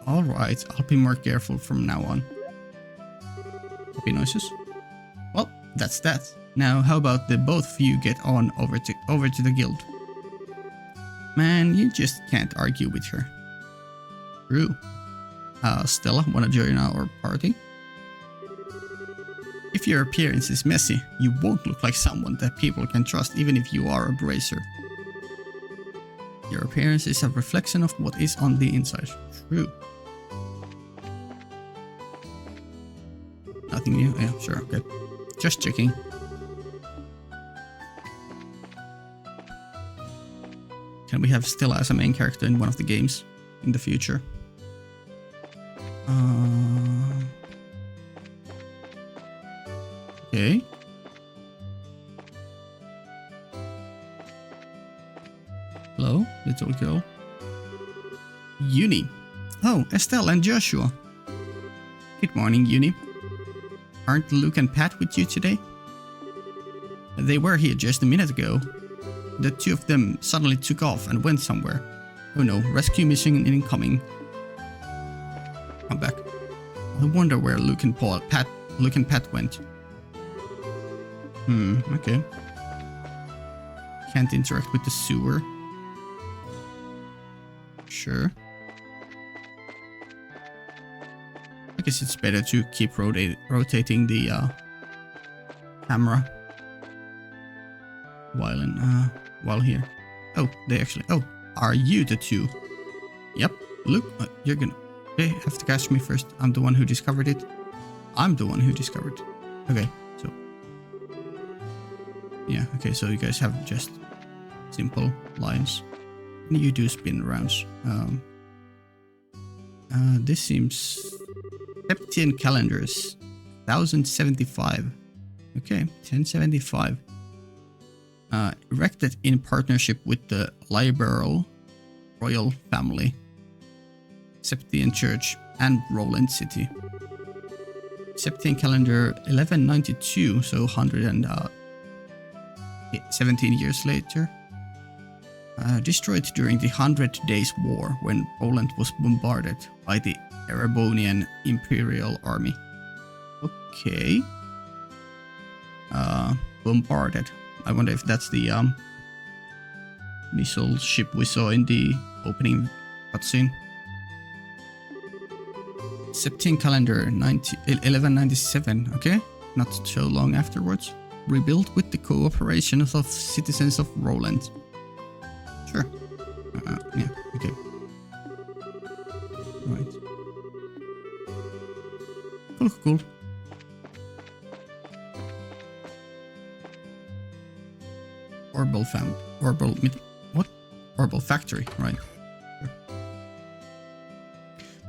Alright, I'll be more careful from now on. Happy noises? Well, that's that. Now, how about the both of you get on over to the guild? Man, you just can't argue with her. True. Stella, wanna join our party? If your appearance is messy, you won't look like someone that people can trust even if you are a bracer. Your appearance is a reflection of what is on the inside. True. Nothing new? Yeah, sure, okay. Just checking. Can we have Stella as a main character in one of the games in the future? Hello, little girl. Uni. Oh, Estelle and Joshua. Good morning, Uni. Aren't Luke and Pat with you today? They were here just a minute ago. The two of them suddenly took off and went somewhere. Oh no, rescue mission incoming. I'm back. I wonder where Luke and Pat went. Okay. Can't interact with the sewer. Sure. I guess it's better to keep rotating the camera while here. Oh, they actually. Oh, are you the two? Yep. Look, you're gonna. Okay, have to catch me first. I'm the one who discovered it. I'm the one who discovered it. Okay, so. Yeah, okay, so you guys have just simple lines. And you do spin rounds. This seems. Septian calendars. 1075. Okay, 1075. Erected in partnership with the liberal royal family, Septian Church, and Rolent City. Septian calendar 1192, so 117 years later. Destroyed during the 100 Days War when Poland was bombarded by the Erebonian Imperial Army. Okay. Bombarded. I wonder if that's the missile ship we saw in the opening cutscene. Septian calendar 1197, okay? Not so long afterwards. Rebuilt with the cooperation of citizens of Rolent. Sure. Yeah, okay. Right. Cool. Orbital factory, right. Sure.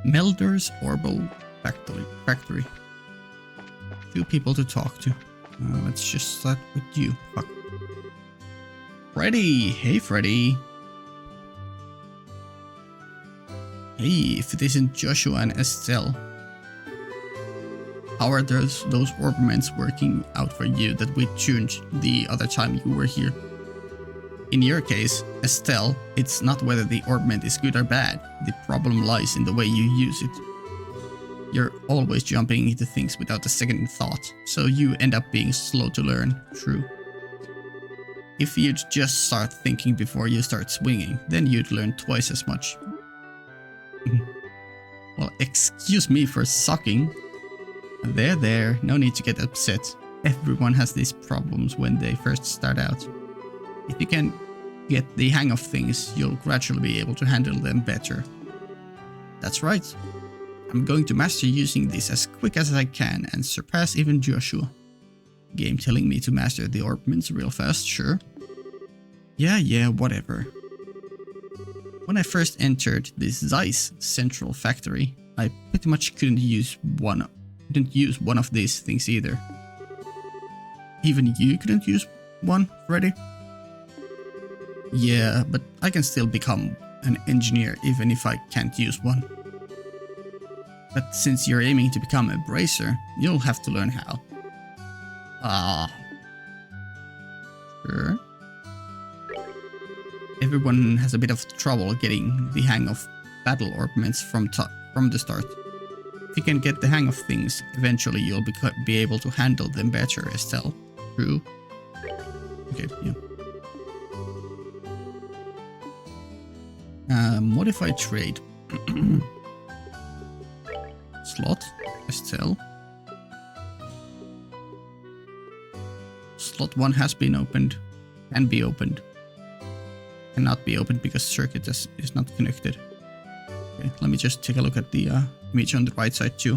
Melder's Orbital factory. Few people to talk to. Let's just start with you. Fuck. Freddy! Hey, Freddy! Hey, if it isn't Joshua and Estelle. How are those orbments working out for you that we tuned the other time you were here? In your case, Estelle, it's not whether the orbment is good or bad. The problem lies in the way you use it. You're always jumping into things without a second thought, so you end up being slow to learn. True. If you'd just start thinking before you start swinging, then you'd learn twice as much. Well, excuse me for sucking. There, no need to get upset. Everyone has these problems when they first start out. If you can get the hang of things, you'll gradually be able to handle them better. That's right. I'm going to master using this as quick as I can and surpass even Joshua. Game telling me to master the orbments real fast, sure. Yeah, whatever. When I first entered this Zeiss central factory, I pretty much couldn't use one of these things either. Even you couldn't use one, Freddy? Yeah, but I can still become an engineer even if I can't use one. But since you're aiming to become a bracer, you'll have to learn how. Sure. Everyone has a bit of trouble getting the hang of battle orbments from the start. If you can get the hang of things, eventually you'll be able to handle them better, Estelle. True. Okay, yeah. Modify trade. Slot. Estelle. Slot 1 has been opened. Can be opened. Cannot be opened because circuit is not connected. Okay, let me just take a look at the image on the right side too.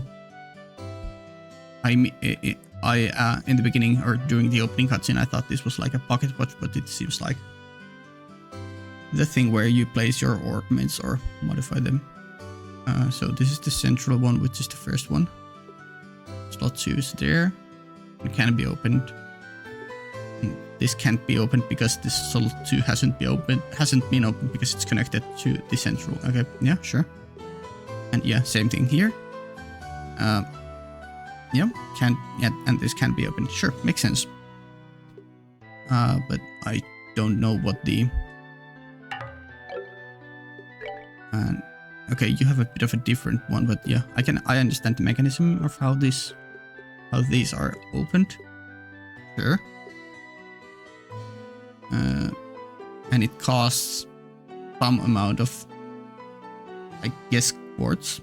I in the beginning or during the opening cutscene, I thought this was like a pocket watch, but it seems like the thing where you place your orbments or modify them. So this is the central one, which is the first one. Slot 2 is there. It can be opened. this can't be opened because this Sol 2 hasn't been opened because it's connected to the central. Okay, yeah, sure. And yeah, same thing here. Yeah, and this can't be opened. Sure, makes sense. But I don't know what the... okay, you have a bit of a different one, but yeah, I understand the mechanism of how these are opened. Sure. And it costs some amount of, I guess, quartz.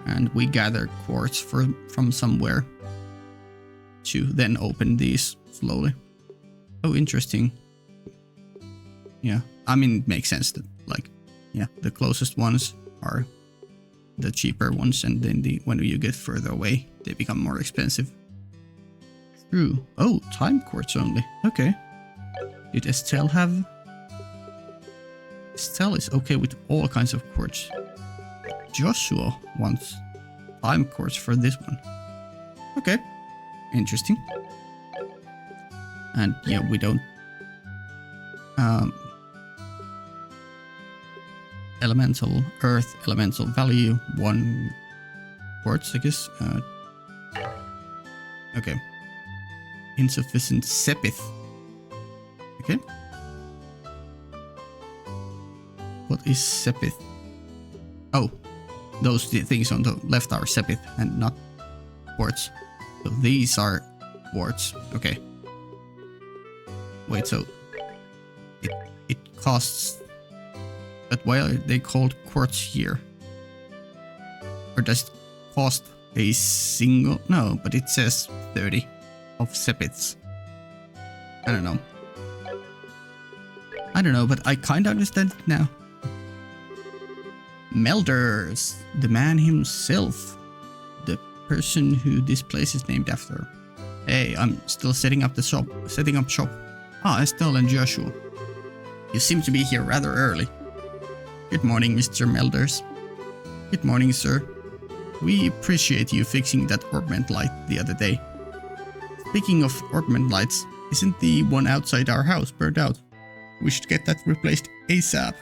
And we gather quartz from somewhere to then open these slowly. Oh, interesting. Yeah, I mean, it makes sense that, like, yeah, the closest ones are the cheaper ones, and then when you get further away, they become more expensive. True. Oh, time quartz only. Okay. Did Estelle have... Estelle is okay with all kinds of quartz. Joshua wants time quartz for this one. Okay. Interesting. And yeah, we don't... Earth elemental value 1 quartz, I guess. Okay. Insufficient sepith. Okay. What is sepith? Oh, those things on the left are sepith and not quartz. So these are quartz. Okay. Wait, so it costs... But why are they called quartz here? Or does it cost a single... No, but it says 30 of sepiths. I don't know. I don't know, but I kinda understand it now. Melders, the man himself. The person who this place is named after. Hey, I'm still setting up shop. Ah, Estelle and Joshua. You seem to be here rather early. Good morning, Mr. Melders. Good morning, sir. We appreciate you fixing that ornament light the other day. Speaking of ornament lights, isn't the one outside our house burned out? We should get that replaced ASAP.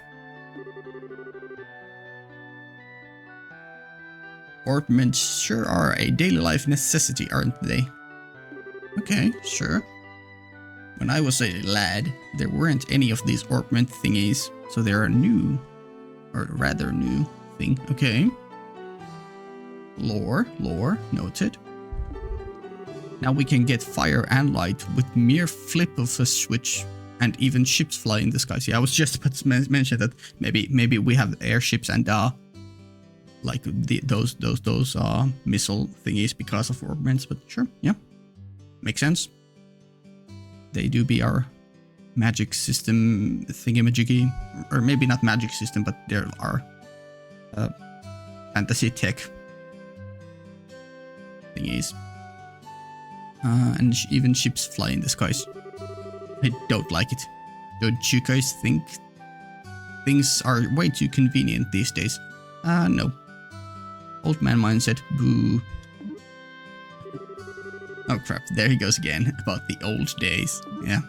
Ornaments sure are a daily life necessity, aren't they? Okay, sure. When I was a lad, there weren't any of these ornament thingies, so they're a new, or rather new thing. Okay. Lore, noted. Now we can get fire and light with mere flip of a switch, and even ships fly in the skies. Yeah, I was just about to mention that maybe we have airships and like those missile thingies because of ornaments, but sure, yeah, makes sense. They do be our magic system thingamajiggy, or maybe not magic system, but there are fantasy tech thingies. And even ships fly in the skies. I don't like it. Don't you guys think things are way too convenient these days? No. Old man mindset, boo. Oh crap, there he goes again, about the old days, yeah.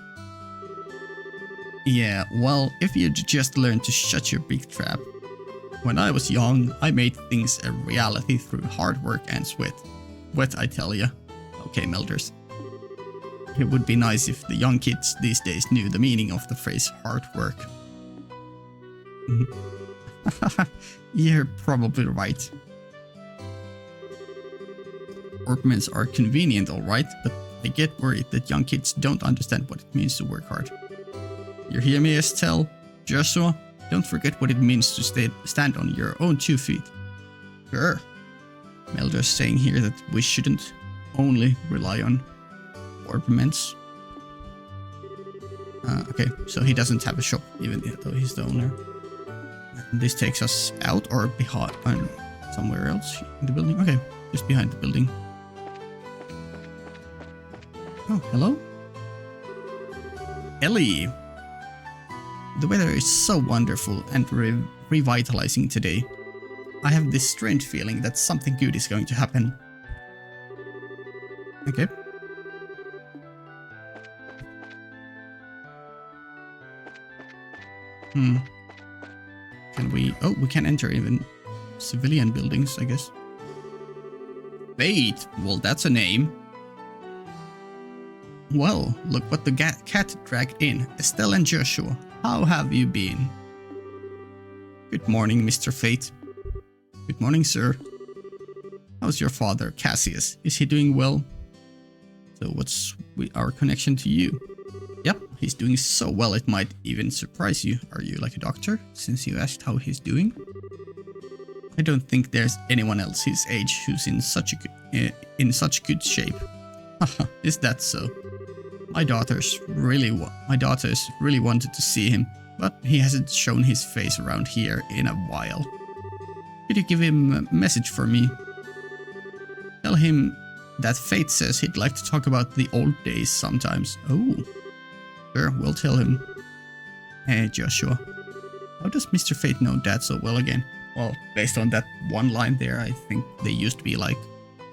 Yeah, well, if you'd just learn to shut your big trap. When I was young, I made things a reality through hard work and sweat. Wet, I tell ya. Okay, Melders. It would be nice if the young kids these days knew the meaning of the phrase hard work. You're probably right. Ornaments are convenient, alright, but I get worried that young kids don't understand what it means to work hard. You hear me, Estelle? Joshua? Don't forget what it means to stand on your own 2 feet. Sure. Melder's saying here that we shouldn't only rely on ornaments. Okay, so he doesn't have a shop, even though he's the owner. And this takes us out or behind, somewhere else in the building. Okay, just behind the building. Oh, hello? Ellie! The weather is so wonderful and revitalizing today. I have this strange feeling that something good is going to happen. Okay. Hmm. Can we... Oh, we can enter even civilian buildings, I guess. Fate! Well, that's a name. Well, look what the cat dragged in. Estelle and Joshua, how have you been? Good morning, Mr. Fate. Good morning, sir. How's your father, Cassius? Is he doing well? So what's our connection to you? Yep, he's doing so well it might even surprise you. Are you like a doctor, since you asked how he's doing? I don't think there's anyone else his age who's in such good shape. Haha, is that so? My daughters really wanted to see him, but he hasn't shown his face around here in a while. Could you give him a message for me? Tell him that Fate says he'd like to talk about the old days sometimes. Oh, sure, we'll tell him. Hey, Joshua. How does Mr. Fate know Dad so well again? Well, based on that one line there, I think they used to be like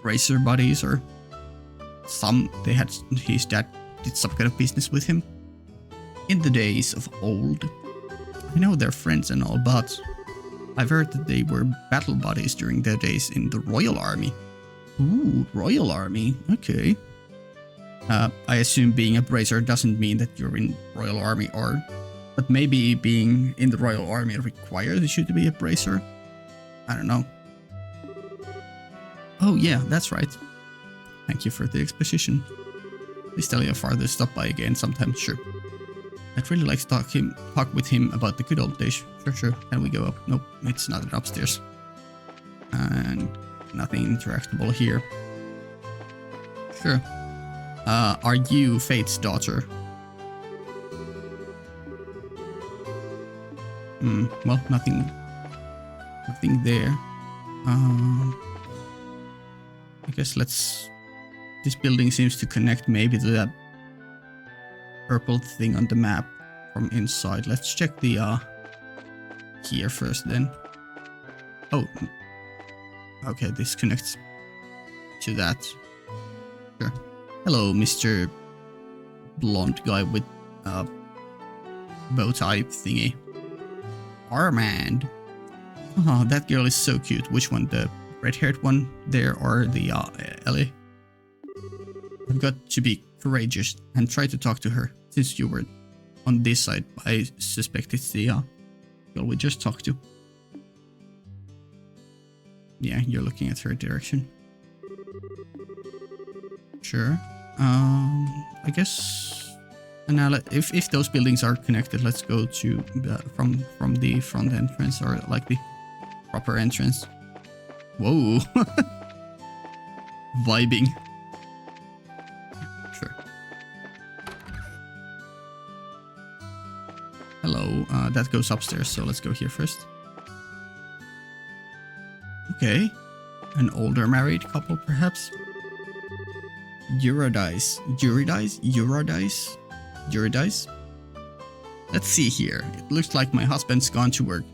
racer buddies or his dad did some kind of business with him. In the days of old. I know they're friends and all, but I've heard that they were battle buddies during their days in the Royal Army. Ooh, Royal Army, okay. I assume being a bracer doesn't mean that you're in Royal Army but maybe being in the Royal Army requires you to be a bracer? I don't know. Oh yeah, that's right. Thank you for the exposition. Please tell your father to stop by again sometime, sure. I'd really like to talk with him about the good old days. Sure. Can we go up? Nope, it's not upstairs. And nothing interactable here. Sure. Are you Fate's daughter? Well, nothing there. I guess this building seems to connect maybe to that purple thing on the map from inside. Let's check the here first then. Oh, okay, this connects to that. Sure. Hello, Mr. Blonde guy with bow tie thingy. Armand. Oh, that girl is so cute. Which one? The red-haired one there or the Ellie? I've got to be courageous and try to talk to her. Since you were on this side, I suspect it's the girl we just talked to. Yeah, you're looking at her direction. Sure. I guess. And now, if those buildings are connected, let's go to from the front entrance or like the proper entrance. Whoa. Vibing. Sure. Hello, that goes upstairs, so let's go here first. Okay. An older married couple, perhaps? Eurydice. Let's see here. It looks like my husband's gone to work.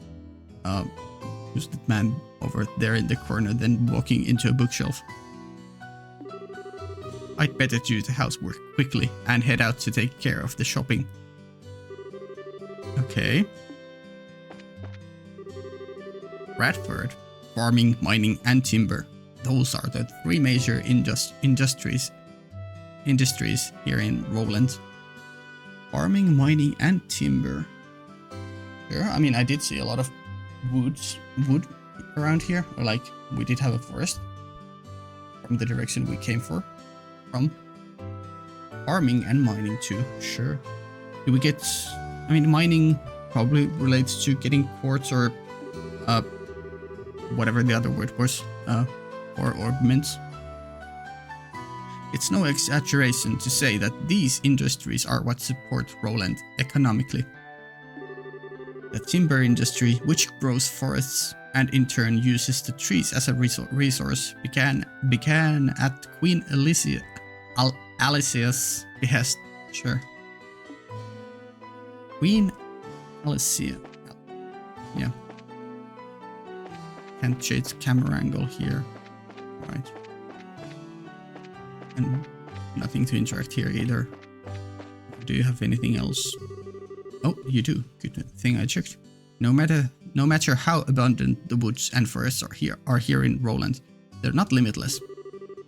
Who's that man over there in the corner, then walking into a bookshelf? I'd better do the housework quickly and head out to take care of the shopping. Okay. Bradford. Farming, mining, and timber. Those are the three major industries here in Rolent. Farming, mining, and timber. Sure, I mean, I did see a lot of wood around here. Or like, we did have a forest from the direction we came from. Farming and mining too, sure. Do we get... I mean, mining probably relates to getting quartz or... whatever the other word was, or ornaments. It's no exaggeration to say that these industries are what support Rolent economically. The timber industry, which grows forests and in turn uses the trees as a resource, began at Queen Alicia's behest. Sure. Queen Alicia. Yeah. Can't change camera angle here. Right. And nothing to interact here either. Do you have anything else? Oh, you do. Good thing I checked. No matter how abundant the woods and forests are here in Rolent, they're not limitless.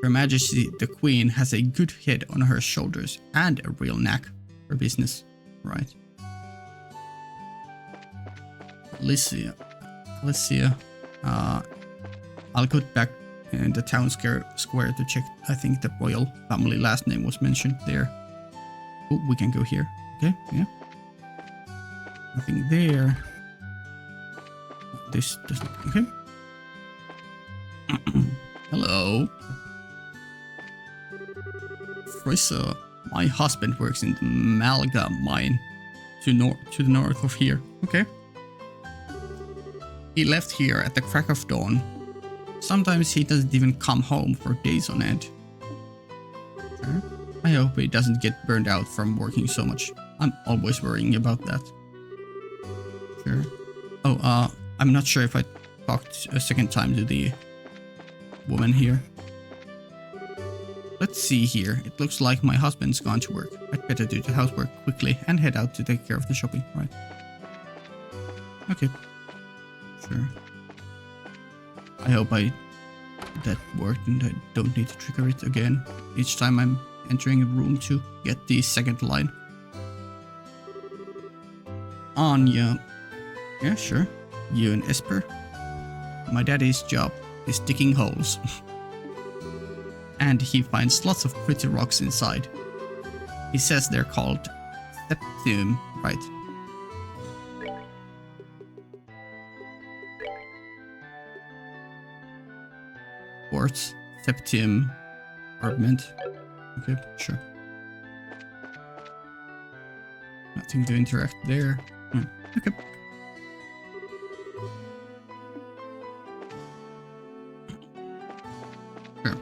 Her Majesty the Queen has a good head on her shoulders and a real knack for business. Right. Alicia. I'll go back in the town square to check. I think the royal family last name was mentioned there. Oh, we can go here. Okay, yeah. Nothing there. This doesn't. Okay. Hello. Frisa, my husband works in the Malga mine to the north of here. Okay. He left here at the crack of dawn. Sometimes he doesn't even come home for days on end. Sure. I hope he doesn't get burned out from working so much. I'm always worrying about that. Sure. Oh, I'm not sure if I talked a second time to the woman here. Let's see here. It looks like my husband's gone to work. I'd better do the housework quickly and head out to take care of the shopping, right? Okay. Sure. I hope that worked and I don't need to trigger it again each time I'm entering a room to get the second line. Anya. Yeah, sure. You and Esper. My daddy's job is digging holes. And he finds lots of pretty rocks inside. He says they're called septium, right? Quartz, septium, ornament. Okay, sure. Nothing to interact there. Okay. Sure.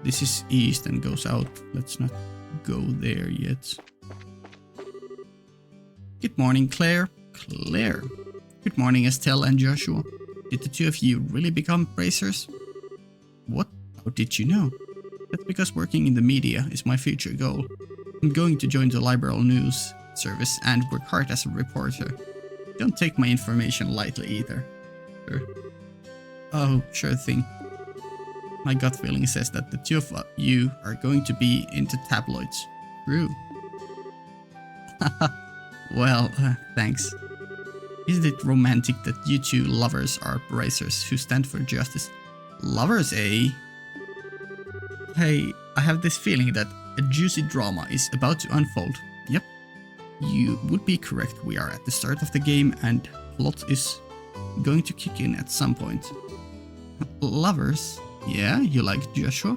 This is east and goes out. Let's not go there yet. Good morning, Claire. Claire. Good morning, Estelle and Joshua. Did the two of you really become bracers? What? How did you know? That's because working in the media is my future goal. I'm going to join the liberal news service and work hard as a reporter. Don't take my information lightly either. Sure. Oh, sure thing. My gut feeling says that the two of you are going to be into tabloids. True. Well, thanks. Isn't it romantic that you two lovers are bracers who stand for justice? Lovers, eh? Hey, I have this feeling that a juicy drama is about to unfold. Yep. You would be correct. We are at the start of the game and plot is going to kick in at some point. Lovers? Yeah, you like Joshua?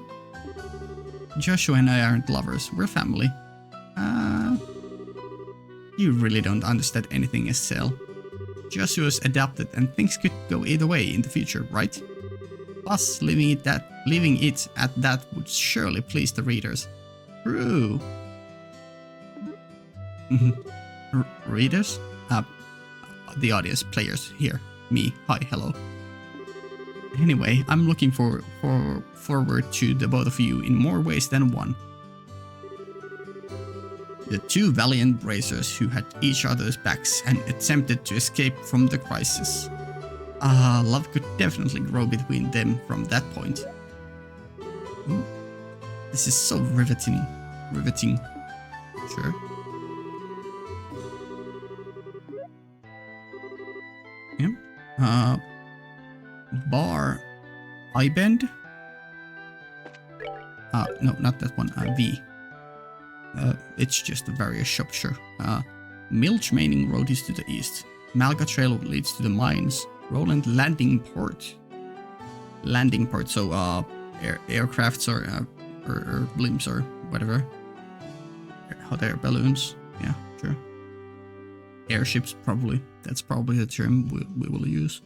Joshua and I aren't lovers. We're family. You really don't understand anything, Estelle. Joshua's adopted and things could go either way in the future, right? Plus, leaving it at that would surely please the readers. True. Readers? The audience, players here. Me. Hi, hello. Anyway, I'm looking forward to the both of you in more ways than one. The two valiant bracers who had each other's backs and attempted to escape from the crisis. Love could definitely grow between them from that point. Ooh, this is so riveting. Sure. Yeah. Bar I-bend? No, not that one. V. It's just a various shop, sure. Milch Mining Road is to the east. Malga Trail leads to the mines. Rolent Landing Port, so aircrafts or blimps or whatever. Hot air balloons, yeah, sure. Airships, probably. That's probably the term we will use.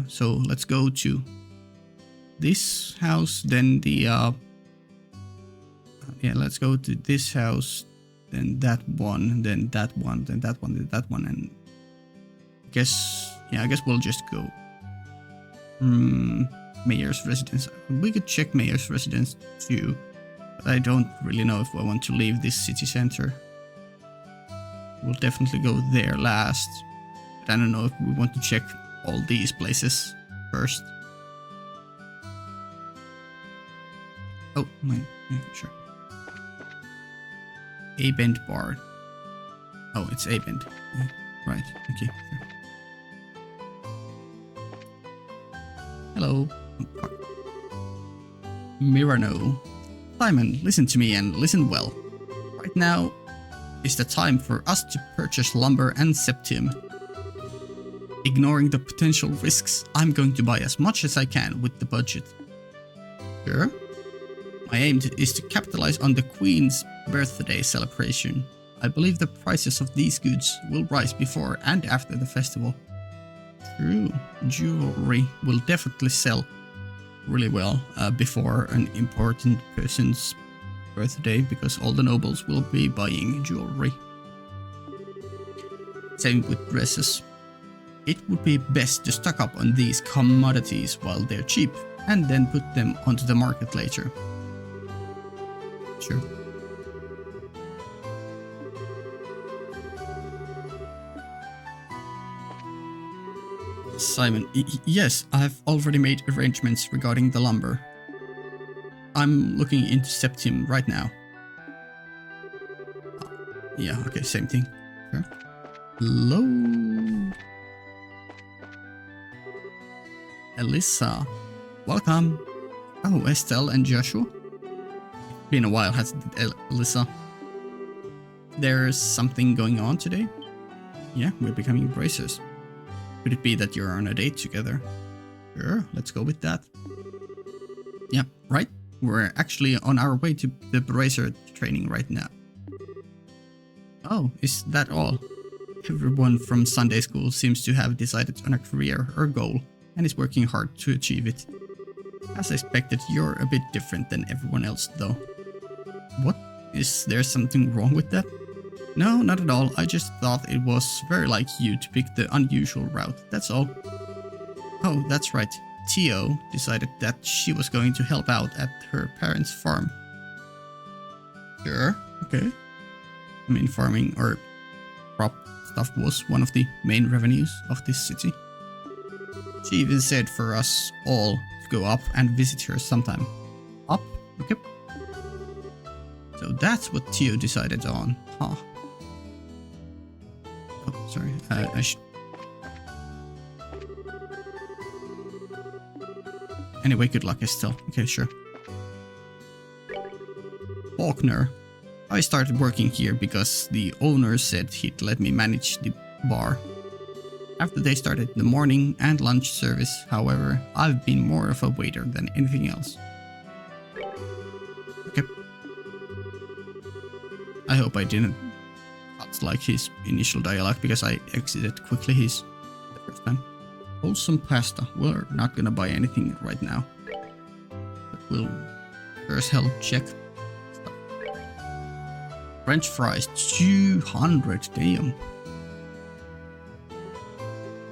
So let's go to this house, then the yeah, let's go to this house, then that one, then that one, then that one, then that one, and I guess we'll just go. mayor's residence. We could check mayor's residence too, but I don't really know if I want to leave this city center. We'll definitely go there last, but I don't know if we want to check all these places first. Oh, yeah, sure. A-Bend Bar. Oh, it's A-Bend. Right, okay. Sure. Hello. Mirano. Simon, listen to me and listen well. Right now is the time for us to purchase lumber and septium. Ignoring the potential risks, I'm going to buy as much as I can with the budget. Sure. My aim is to capitalize on the Queen's birthday celebration. I believe the prices of these goods will rise before and after the festival. True. Jewelry will definitely sell really well before an important person's birthday, because all the nobles will be buying jewelry. Same with dresses. It would be best to stock up on these commodities while they're cheap and then put them onto the market later. Sure. Simon, yes, I've already made arrangements regarding the lumber. I'm looking into septium right now. Yeah, okay, same thing. Sure. Hello. Elissa. Welcome. Oh, Estelle and Joshua. It's been a while, hasn't it, Elissa? There's something going on today? Yeah, we're becoming bracers. Could it be that you're on a date together? Sure, let's go with that. Yeah, right? We're actually on our way to the bracer training right now. Oh, is that all? Everyone from Sunday school seems to have decided on a career or goal and is working hard to achieve it. As expected, you're a bit different than everyone else though. What? Is there something wrong with that? No, not at all. I just thought it was very like you to pick the unusual route, that's all. Oh, that's right. Tio decided that she was going to help out at her parents' farm. Sure, okay. I mean, farming or crop stuff was one of the main revenues of this city. She even said for us all to go up and visit her sometime. Up? Okay. So that's what Tio decided on, huh? Oh, sorry. I should... Anyway, good luck, Estelle. Okay, sure. Faulkner. I started working here because the owner said he'd let me manage the bar. After they started the morning and lunch service, however, I've been more of a waiter than anything else. Okay. I hope I didn't cut like his initial dialogue, because I exited quickly his the first time. Wholesome pasta. We're not gonna buy anything right now, but we'll first help check stuff. French fries, 200. Damn.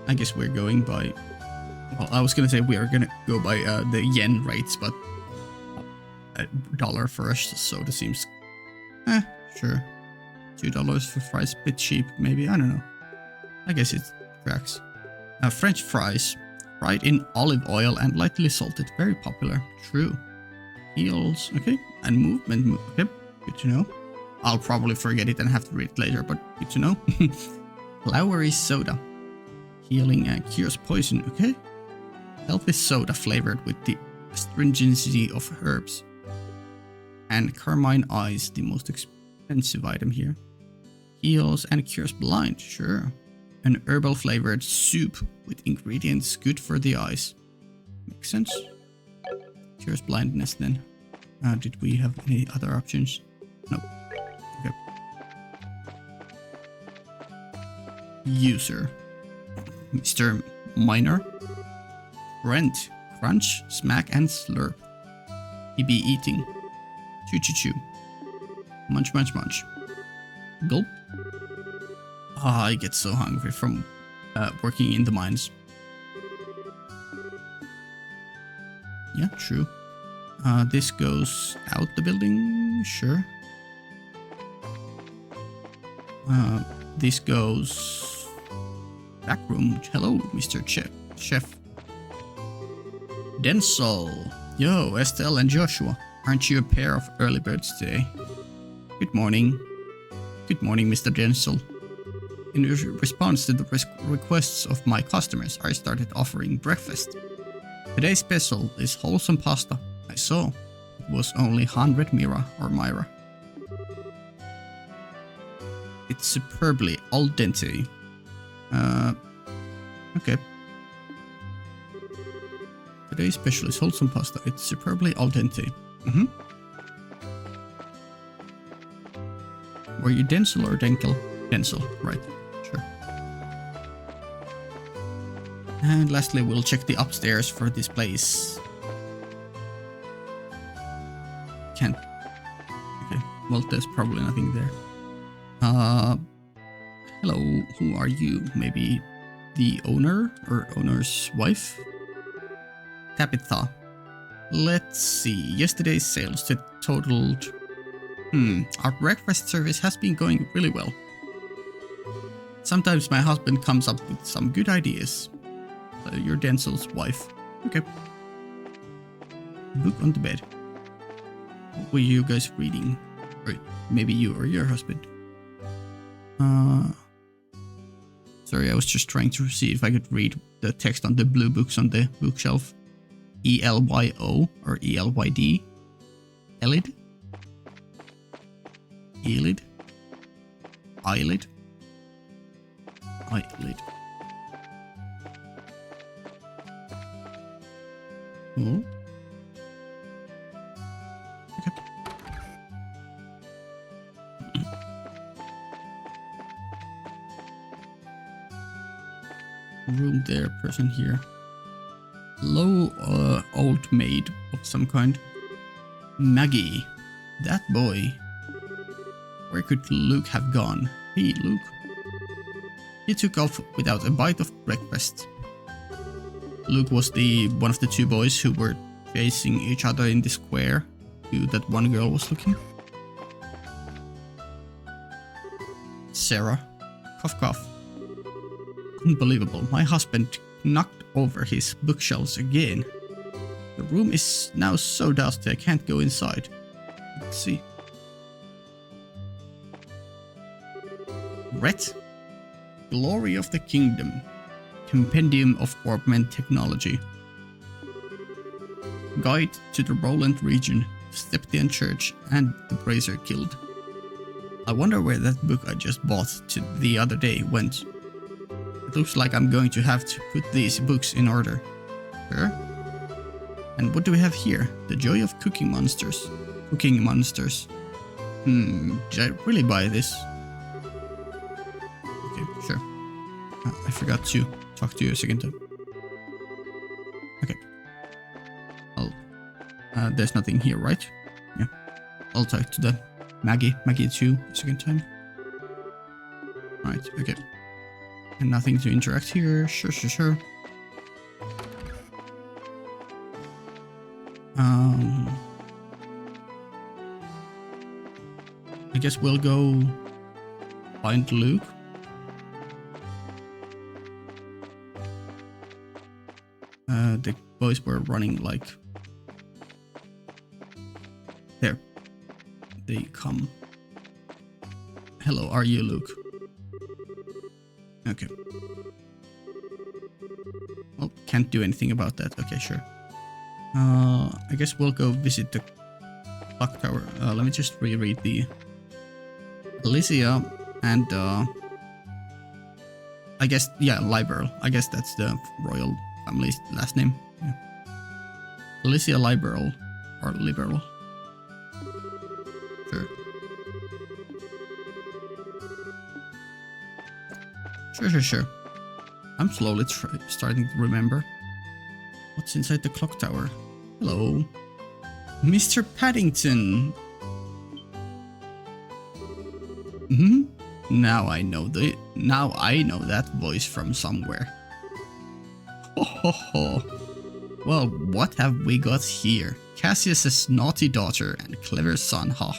I guess we're going by. Well, I was gonna say we are gonna go by the yen rates, but $1 for a soda seems. Sure. $2 for fries, bit cheap, maybe. I don't know. I guess it tracks. French fries, fried in olive oil and lightly salted, very popular. True. Heels, okay, and movement, okay, good to know. I'll probably forget it and have to read it later, but good to know. Flowery soda, healing and cures poison, okay. Healthy soda flavored with the astringency of herbs. And carmine eyes, the most expensive item here. Heals and cures blind, sure. An herbal flavored soup with ingredients good for the eyes. Makes sense. Cures blindness then. Did we have any other options? No. Okay. User. Mr. Minor. Rent. Crunch, smack and slurp. He be eating. Chew chew chew. Munch munch munch. Gulp. Ah, I get so hungry from working in the mines. Yeah, true. This goes out the building, sure. This goes back room. Hello, Mr. Chef. Denzel. Yo, Estelle and Joshua. Aren't you a pair of early birds today? Good morning. Good morning, Mr. Denzel. In response to the requests of my customers, I started offering breakfast. Today's special is wholesome pasta. I saw it was only 100 Myra. It's superbly al dente. Okay. Today's special is wholesome pasta. It's superbly al dente. Were you Denzel or Denkel? Denzel, right. Sure. And lastly, we'll check the upstairs for this place. Can't. Okay, well, there's probably nothing there. Hello, who are you? Maybe the owner or owner's wife? Tabitha. Let's see, yesterday's sales totaled... our breakfast service has been going really well. Sometimes my husband comes up with some good ideas. You're Denzel's wife. Okay. Book on the bed. What were you guys reading? Or maybe you or your husband. Sorry, I was just trying to see if I could read the text on the blue books on the bookshelf. ELYO or ELYD. Elid? Eyelid? Eyelid? Eyelid. Oh. Okay. Room there, person here. Low old maid of some kind. Maggie. That boy. Where could Luke have gone? Hey, Luke. He took off without a bite of breakfast. Luke was one of the two boys who were facing each other in the square that one girl was looking. Sarah. Cough cough. Unbelievable. My husband knocked over his bookshelves again. The room is now so dusty I can't go inside. Let's see. Rhett. Glory of the Kingdom. Compendium of Augment Technology. Guide to the Rolent region, Steptian Church, and the Brazier Guild. I wonder where that book I just bought the other day went. It looks like I'm going to have to put these books in order. Sure. And what do we have here? The Joy of Cooking Monsters. Cooking Monsters. Did I really buy this? Okay, sure. I forgot to talk to you a second time. Okay. There's nothing here, right? Yeah. I'll talk to the Maggie too a second time. Right, okay. And nothing to interact here. Sure. I guess we'll go find Luke. The boys were running like... There. They come. Hello, are you Luke? Okay. Well, can't do anything about that. Okay, sure. I guess we'll go visit the clock tower. Let me just reread the... Alicia and I guess, yeah, Liberal. I guess that's the royal family's last name. Yeah. Alicia Liberal or Liberal. Sure. I'm slowly starting to remember. What's inside the clock tower? Hello. Mr. Paddington. Now I know that voice from somewhere. Ho ho ho. Well, what have we got here? Cassius's naughty daughter and clever son, huh?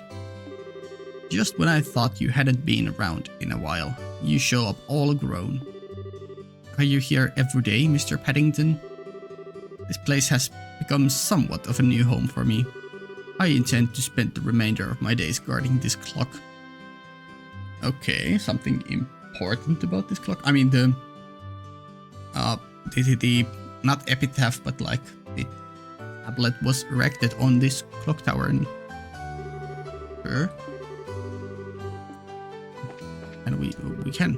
Just when I thought you hadn't been around in a while, you show up all grown. Are you here every day, Mr. Paddington? This place has become somewhat of a new home for me. I intend to spend the remainder of my days guarding this clock. Okay, something important about this clock. I mean the not epitaph, but like the tablet was erected on this clock tower. And sure. And we can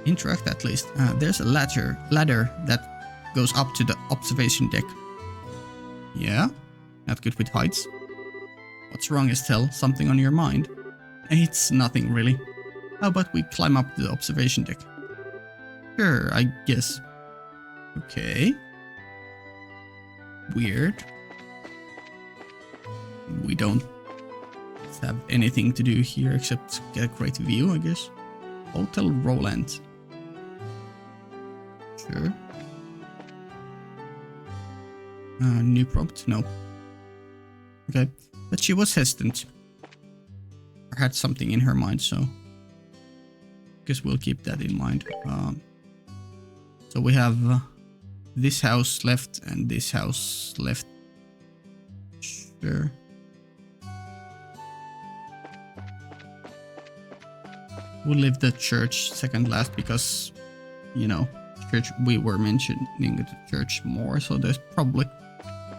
interact at least. There's a ladder that goes up to the observation deck. Yeah, not good with heights. What's wrong, Estelle? Something on your mind? It's nothing really. How about we climb up the observation deck? Sure, I guess. Okay. Weird. We don't have anything to do here except get a great view, I guess. Hotel Rolent. Sure. New prompt? No. Okay. But she was hesitant. Or had something in her mind, so guess we'll keep that in mind. So we have this house left and this house left. Sure. We'll leave the church second last because, you know, church, we were mentioning the church more, so there's probably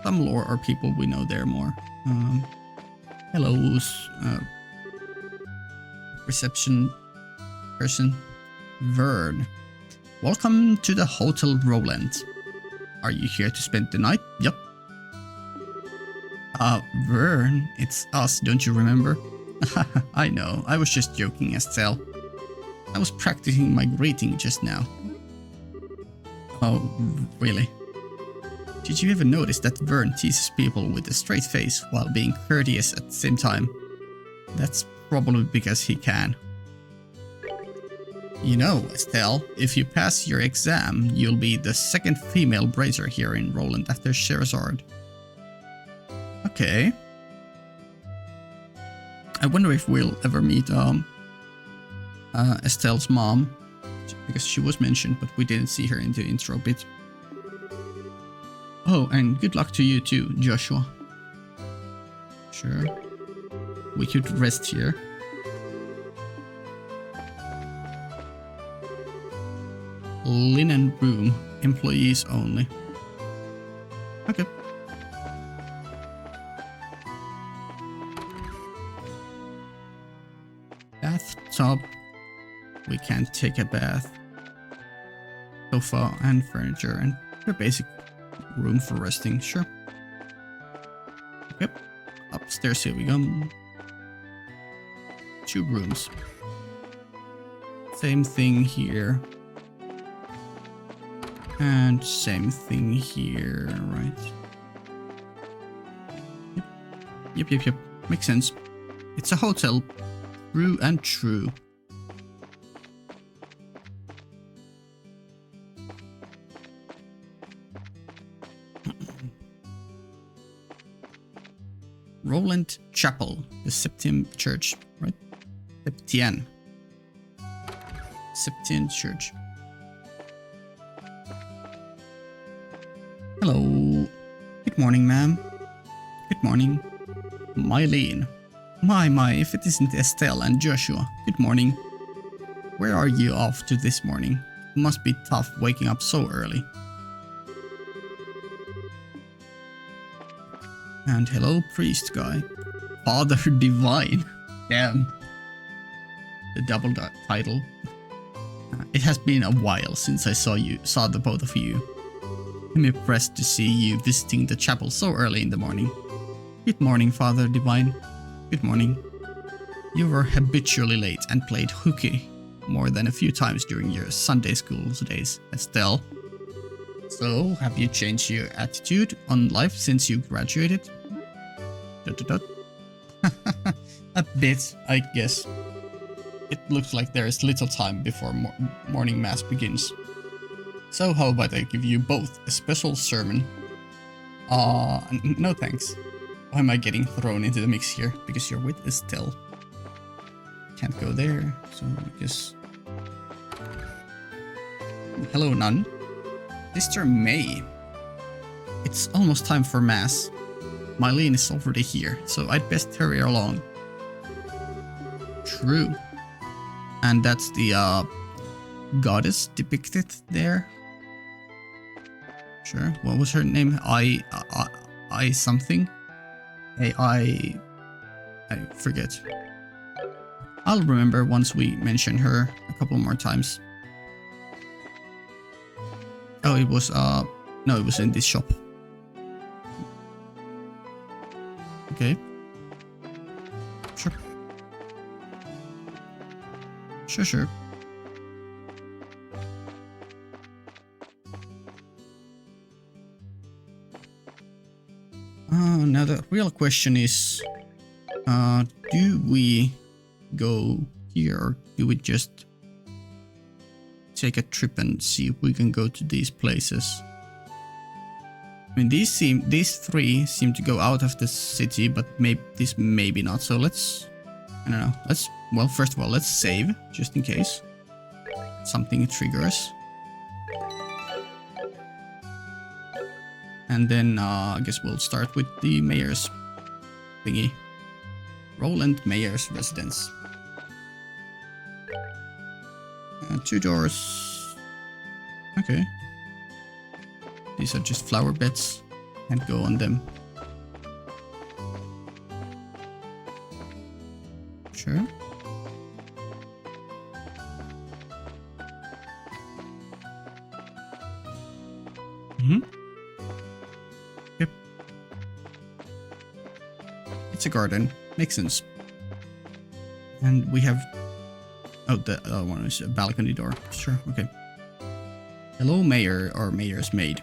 some lore or people we know there more. Hello, reception person. Vern. Welcome to the Hotel Rolent. Are you here to spend the night? Yep. Vern, it's us, don't you remember? I know, I was just joking, Estelle. I was practicing my greeting just now. Oh, really? Did you ever notice that Vern teases people with a straight face while being courteous at the same time? That's probably because he can. You know, Estelle, if you pass your exam, you'll be the second female brazier here in Rolent after Sherazard. Okay. I wonder if we'll ever meet Estelle's mom, because she was mentioned, but we didn't see her in the intro bit. Oh, and good luck to you too, Joshua. Sure. We could rest here. Linen room, employees only. Okay. Bathtub. We can't take a bath. Sofa and furniture and a basic room for resting, sure. Yep. Upstairs, here we go. 2 rooms. Same thing here. And same thing here, right? Yep. Makes sense. It's a hotel. True and true. Rolent Chapel, the Septime Church, right? Septien Church. Hello. Good morning, ma'am. Good morning. Mylene. My, if it isn't Estelle and Joshua. Good morning. Where are you off to this morning? It must be tough waking up so early. And hello, priest guy. Father Divine. Damn. The double title. It has been a while since I saw the both of you. I'm impressed to see you visiting the chapel so early in the morning. Good morning, Father Divine. Good morning. You were habitually late and played hooky more than a few times during your Sunday school days, Estelle. So, have you changed your attitude on life since you graduated? ... A bit, I guess. It looks like there is little time before morning mass begins. So how about I give you both a special sermon No thanks. Why am I getting thrown into the mix here? Because your wit is still... Can't go there, so I guess... Hello, Nun. Sister May. It's almost time for mass. Mylene is already here, so I'd best hurry along. True. And that's the goddess depicted there. Sure. What was her name? I something? I forget. I'll remember once we mention her a couple more times. Oh, it was no, it was in this shop. Okay. Sure. Sure. Now the real question is, do we go here or do we just take a trip and see if we can go to these places? I mean, these three seem to go out of the city, but maybe not. So let's, I don't know. Well, first of all, let's save just in case something triggers. And then I guess we'll start with the mayor's thingy. Rolent Mayor's residence. 2 doors. Okay. These are just flower beds. Can't go on them. Sure. Yep. It's a garden. Makes sense. And we have... Oh, the other one is a balcony door. Sure, okay. Hello, Mayor, or Mayor's maid.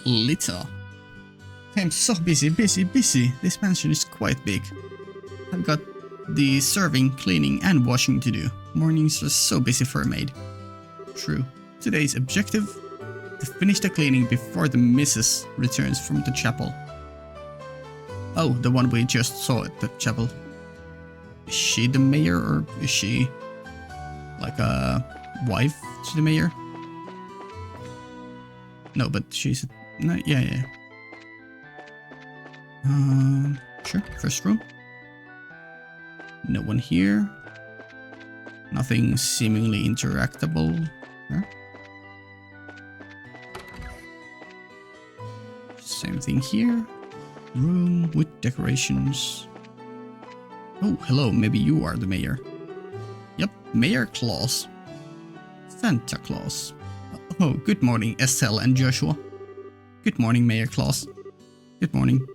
Lita. I'm so busy. This mansion is quite big. I've got the serving, cleaning, and washing to do. Mornings are so busy for a maid. True. Today's objective? To finish the cleaning before the missus returns from the chapel. Oh, the one we just saw at the chapel. Is she the mayor, or is she like a wife to the mayor? No, but she's... No, yeah. Sure, first room. No one here. Nothing seemingly interactable. Sure. Same thing here. Room with decorations. Oh, hello, maybe you are the mayor. Yep, Mayor Claus. Santa Claus. Oh, good morning, Estelle and Joshua. Good morning, Mayor Claus. Good morning.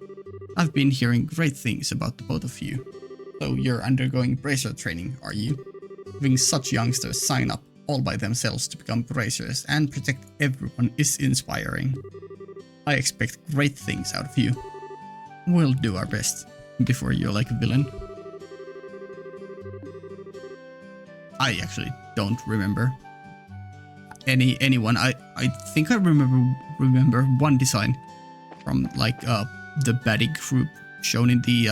I've been hearing great things about the both of you. So you're undergoing bracer training, are you? Having such youngsters sign up all by themselves to become bracers and protect everyone is inspiring. I expect great things out of you. We'll do our best before you're like a villain. I actually don't remember anyone. I think I remember one design from like the baddie group shown in the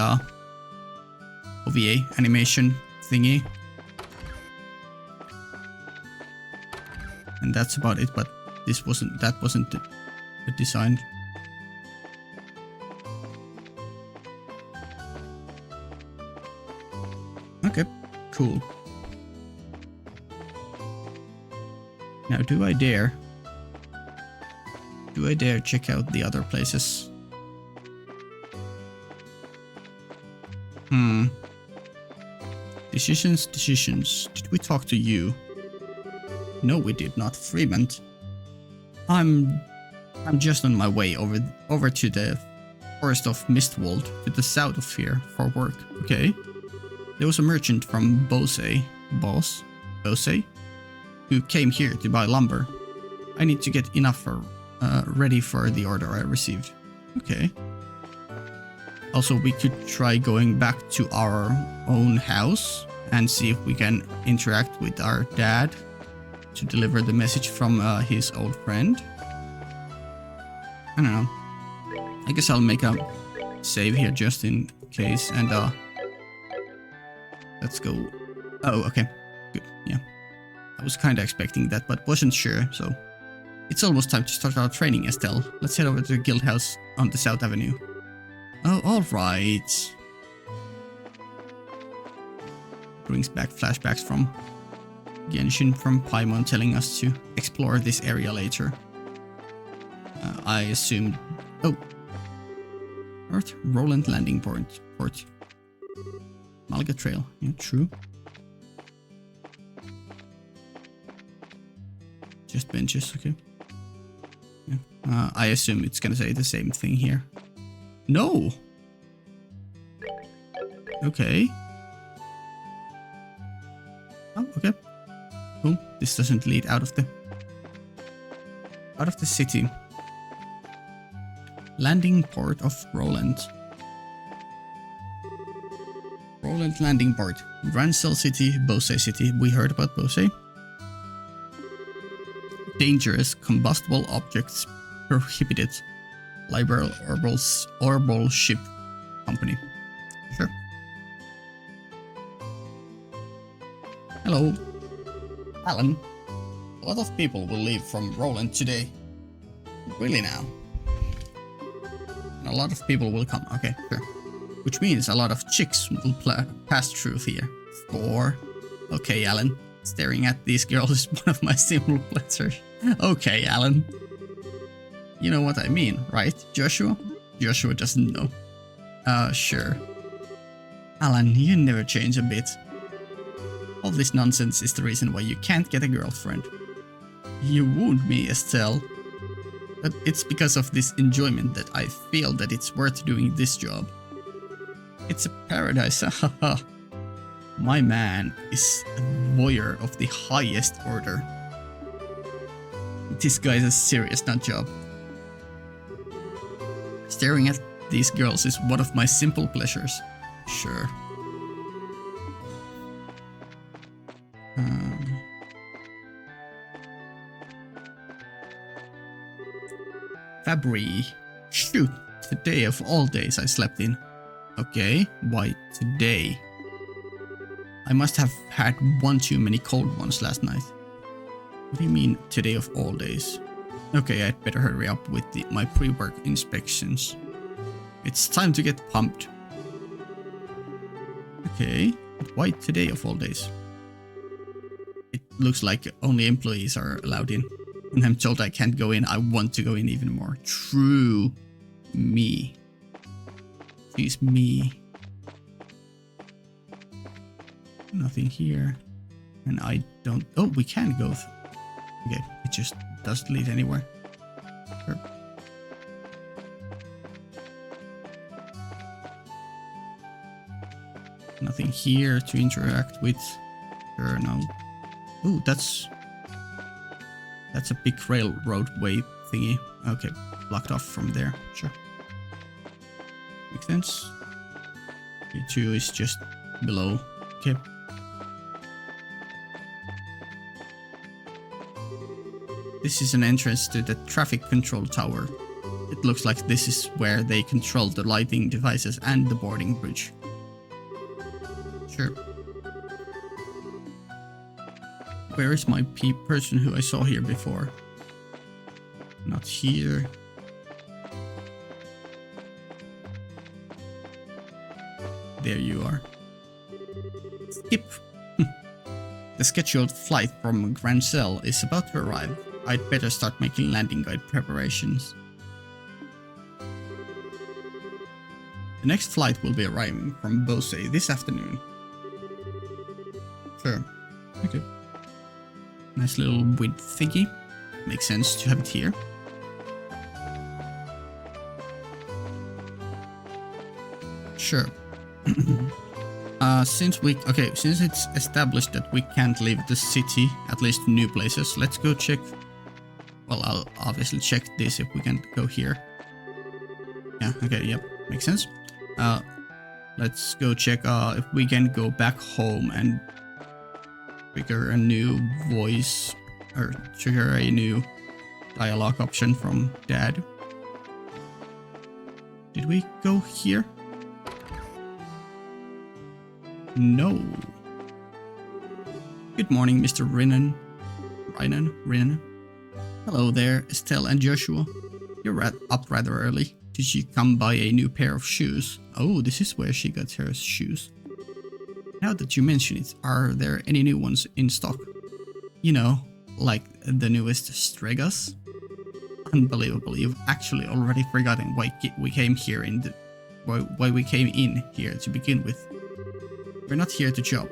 OVA animation thingy. And that's about it, but that wasn't the design. Okay, cool. Now, do I dare check out the other places? Decisions. Did we talk to you? No, we did not, Freeman. I'm just on my way over to the Forest of Mistwald to the south of here for work, okay? There was a merchant from Bose, who came here to buy lumber. I need to get enough ready for the order I received. Okay. Also, we could try going back to our own house and see if we can interact with our dad to deliver the message from his old friend. I don't know. I guess I'll make a save here just in case, and let's go. Oh, okay. Good, yeah. I was kinda expecting that, but wasn't sure, so... It's almost time to start our training, Estelle. Let's head over to the guild house on the South Avenue. Oh, alright. Brings back flashbacks from Genshin from Paimon telling us to explore this area later. I assumed... Oh! North Rolent landing port. Malga Trail. Yeah, true. Just benches, okay. Yeah. I assume it's gonna say the same thing here. No! Okay. Oh, okay. Cool. This doesn't lead out of the city. Landing port of Rolent. Rolent landing port. Grancel City, Bose City. We heard about Bose. Dangerous combustible objects prohibited. Liberal Orbal Ship Company. Sure. Hello. Alan. A lot of people will leave from Rolent today. Really now? A lot of people will come. Okay, sure. Which means a lot of chicks will pass through here. 4. Okay, Alan. Staring at these girls is one of my simple pleasures. Okay, Alan. You know what I mean, right, Joshua? Joshua doesn't know. Sure. Alan, you never change a bit. All this nonsense is the reason why you can't get a girlfriend. You wound me, Estelle. But it's because of this enjoyment that I feel that it's worth doing this job. It's a paradise, haha. My man is a voyeur of the highest order. This guy's a serious nut job. Staring at these girls is one of my simple pleasures. Sure. February. Shoot, today of all days I slept in. Okay, why today? I must have had one too many cold ones last night. What do you mean, today of all days? Okay, I'd better hurry up with my pre-work inspections. It's time to get pumped. Okay, but why today of all days? It looks like only employees are allowed in. And I'm told I can't go in, I want to go in even more. True. Me. She's me. Nothing here. And I don't... Oh, we can go. Okay, it just doesn't lead anywhere. Sure. Nothing here to interact with. Sure, no. Ooh, that's a big railroad way thingy. Okay, blocked off from there. Sure. Makes sense. Here 2 is just below. Okay. This is an entrance to the traffic control tower. It looks like this is where they control the lighting devices and the boarding bridge. Sure. Where is my person who I saw here before? Not here. There you are. Skip. The scheduled flight from Grancel is about to arrive. I'd better start making landing guide preparations. The next flight will be arriving from Bose this afternoon. Sure. Okay. Nice little wood thingy. Makes sense to have it here. Sure. Since it's established that we can't leave the city, at least new places, let's go check. Well, I'll obviously check this if we can go here. Yeah, okay, yep, makes sense. Let's go check if we can go back home and trigger a new voice or trigger a new dialogue option from Dad. Did we go here? No. Good morning, Mr. Renan. Hello there, Estelle and Joshua. You're up rather early. Did you come buy a new pair of shoes? Oh, this is where she got her shoes. Now that you mention it, are there any new ones in stock? You know, like the newest Stregas? Unbelievable, you've actually already forgotten why we came here why we came in here to begin with. We're not here to shop.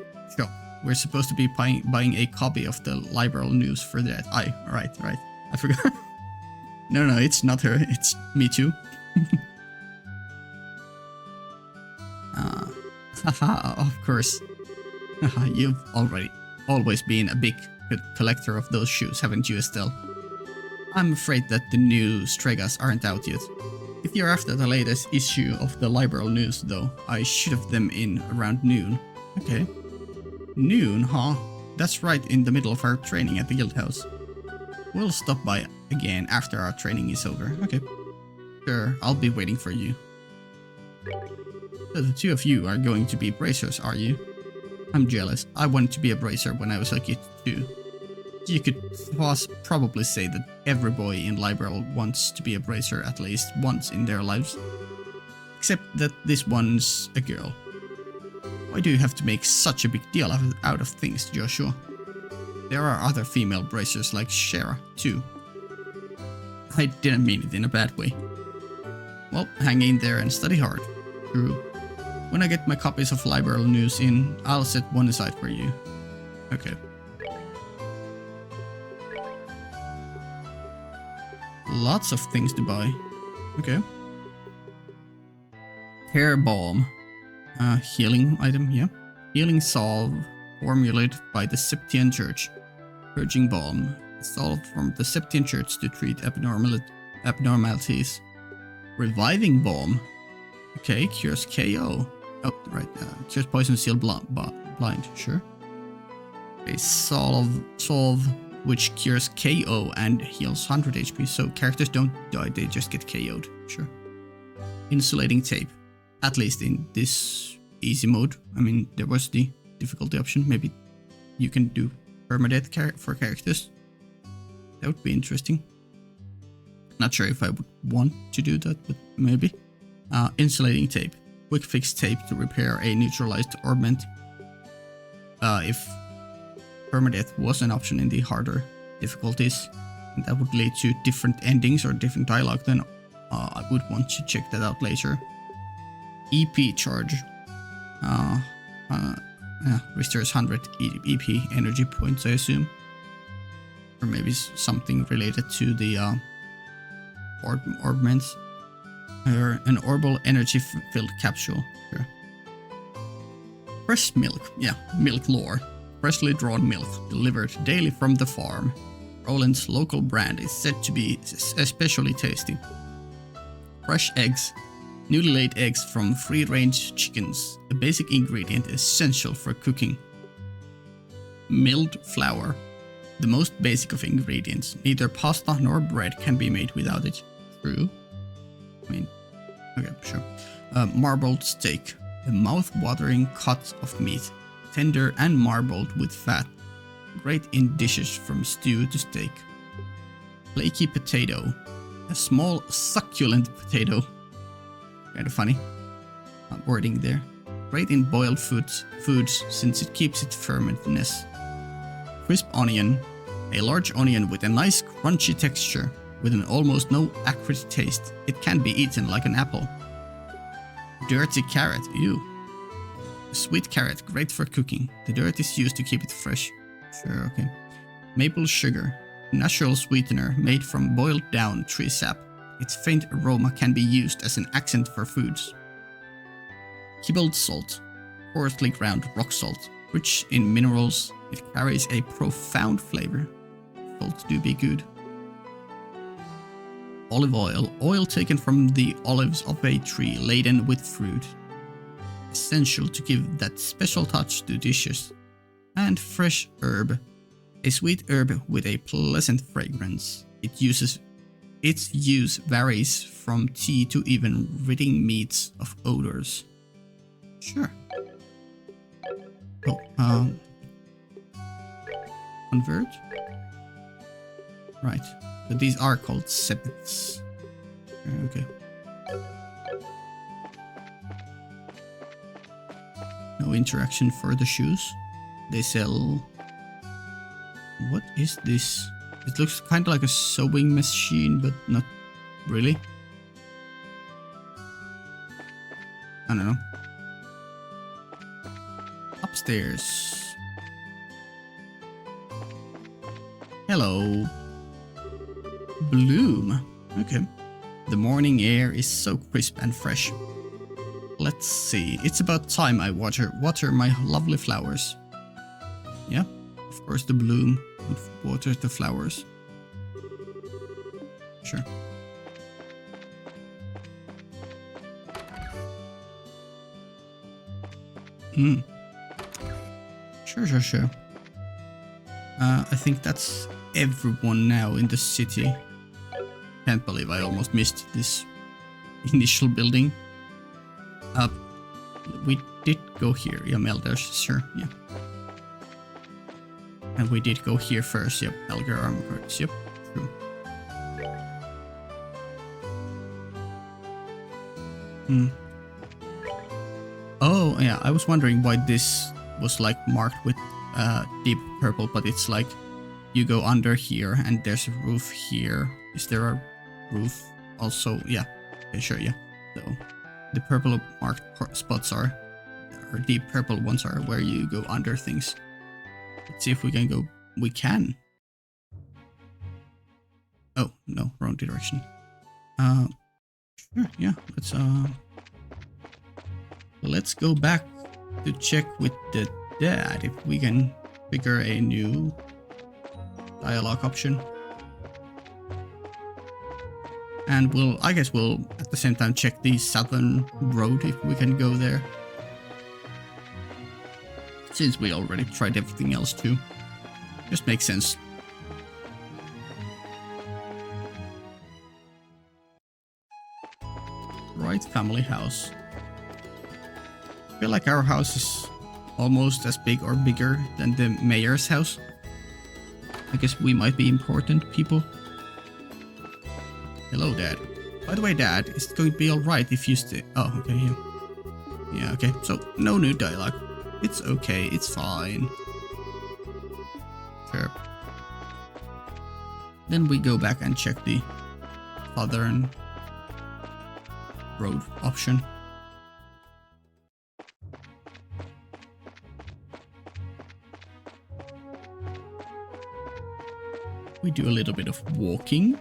We're supposed to be buying a copy of the liberal news for that. Right. I forgot. No, it's not her. It's me too. Haha, of course. You've always been a big collector of those shoes, haven't you, Estelle? I'm afraid that the new Stregas aren't out yet. If you're after the latest issue of the liberal news, though, I should have them in around noon. Okay. Noon, huh? That's right in the middle of our training at the guild house. We'll stop by again after our training is over. Okay. Sure, I'll be waiting for you. So the two of you are going to be bracers, are you? I'm jealous. I wanted to be a bracer when I was a kid too. You could probably say that every boy in Liberal wants to be a bracer at least once in their lives. Except that this one's a girl. Why do you have to make such a big deal out of things, Joshua? There are other female bracers like Shara, too. I didn't mean it in a bad way. Well, hang in there and study hard. True. When I get my copies of Liberal News in, I'll set one aside for you. Okay. Lots of things to buy. Okay. Hair balm. Healing item, yeah. Healing salve formulated by the Septian Church. Purging balm. Salve from the Septian Church to treat abnormalities. Reviving balm. Okay, cures KO. Oh, right. Cures poison seal blind, sure. A salve which cures KO and heals 100 HP, so characters don't die, they just get KO'd, sure. Insulating tape. At least in this easy mode. I mean, there was the difficulty option. Maybe you can do permadeath for characters. That would be interesting. Not sure if I would want to do that, but maybe. Insulating tape. Quick fix tape to repair a neutralized orbment. If permadeath was an option in the harder difficulties, and that would lead to different endings or different dialogue, then I would want to check that out later. EP charge. Restores 100 EP energy points, I assume. Or maybe something related to the orbments. Or an orbal energy-filled capsule. Sure. Fresh milk. Yeah, milk lore. Freshly drawn milk, delivered daily from the farm. Rolent's local brand is said to be especially tasty. Fresh eggs. Newly laid eggs from free-range chickens, a basic ingredient essential for cooking. Milled flour. The most basic of ingredients. Neither pasta nor bread can be made without it. True. I mean, okay, sure. Marbled steak. A mouth-watering cut of meat. Tender and marbled with fat. Great in dishes from stew to steak. Flaky potato. A small succulent potato. Kind of funny wording there. Great in boiled foods since it keeps its fermentedness. Crisp onion. A large onion with a nice crunchy texture, with an almost no acrid taste. It can be eaten like an apple. Dirty carrot. Ew. A sweet carrot, great for cooking. The dirt is used to keep it fresh. Sure, okay. Maple sugar. A natural sweetener made from boiled down tree sap. Its faint aroma can be used as an accent for foods. Kibbled salt. Coarsely ground rock salt. Rich in minerals, it carries a profound flavor. Salt do be good. Olive oil. Oil taken from the olives of a tree laden with fruit. Essential to give that special touch to dishes. And fresh herb. A sweet herb with a pleasant fragrance. It its use varies from tea to even ridding meats of odors. Sure. Oh, convert? Right. So these are called sepits. Okay. No interaction for the shoes. They sell... What is this? It looks kind of like a sewing machine, but not really. I don't know. Upstairs. Hello. Bloom. Okay. The morning air is so crisp and fresh. Let's see. It's about time I water my lovely flowers. Yeah, of course the bloom would water the flowers. Sure. Sure. I think that's everyone now in the city. Can't believe I almost missed this initial building. We did go here. Yeah, Melders, sure, yeah. And we did go here first, yep. Elgar armor cards, yep, true. Oh, yeah, I was wondering why this was like marked with deep purple, but it's like you go under here and there's a roof here. Is there a roof also? Yeah, okay, sure, yeah. So the purple marked spots are, or deep purple ones are where you go under things. Let's see if we can go. We can. Oh, no, wrong direction. Sure, yeah, let's go back to check with the dad if we can figure a new dialogue option. And I guess we'll at the same time check the southern road if we can go there. Since we already tried everything else too. Just makes sense. Right, family house. I feel like our house is almost as big or bigger than the mayor's house. I guess we might be important people. Hello, Dad. By the way, Dad, is it going to be alright if you stay? Oh, okay, yeah. Yeah, okay. So, no new dialogue. It's okay, it's fine. Sure. Then we go back and check the southern road option. We do a little bit of walking.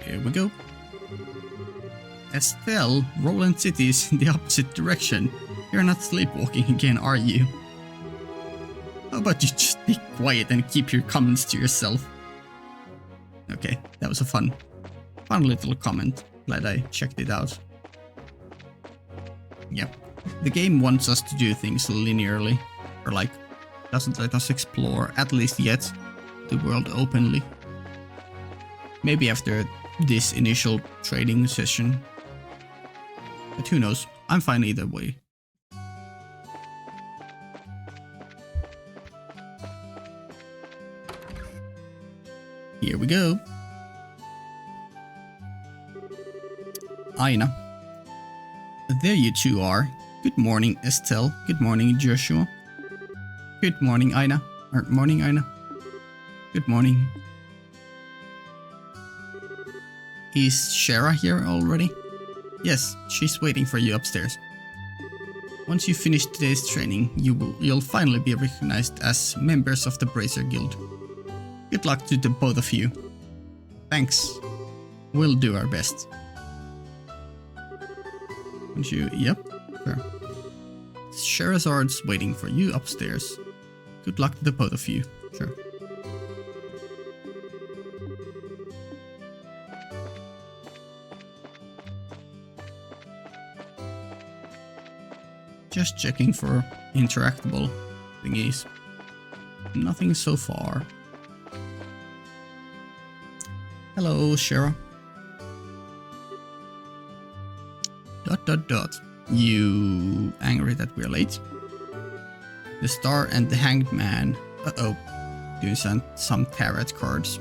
Here we go. Estelle, Rolent City is in the opposite direction. You're not sleepwalking again, are you? How about you just be quiet and keep your comments to yourself? Okay, that was a fun little comment. Glad I checked it out. Yep. The game wants us to do things linearly, or like, doesn't let us explore, at least yet, the world openly. Maybe after this initial trading session. But who knows, I'm fine either way. Here we go. Aina. There you two are. Good morning, Estelle. Good morning, Joshua. Good morning, Aina. Or morning, Aina. Good morning. Is Shara here already? Yes, she's waiting for you upstairs. Once you finish today's training, you'll finally be recognized as members of the Bracer Guild. Good luck to the both of you. Thanks. We'll do our best. Won't you? Yep. Sure. Sherazard's waiting for you upstairs. Good luck to the both of you. Sure. Just checking for interactable thingies. Nothing so far. Hello, Shara. You angry that we're late? The Star and the Hanged Man. Uh-oh. Doing some tarot cards.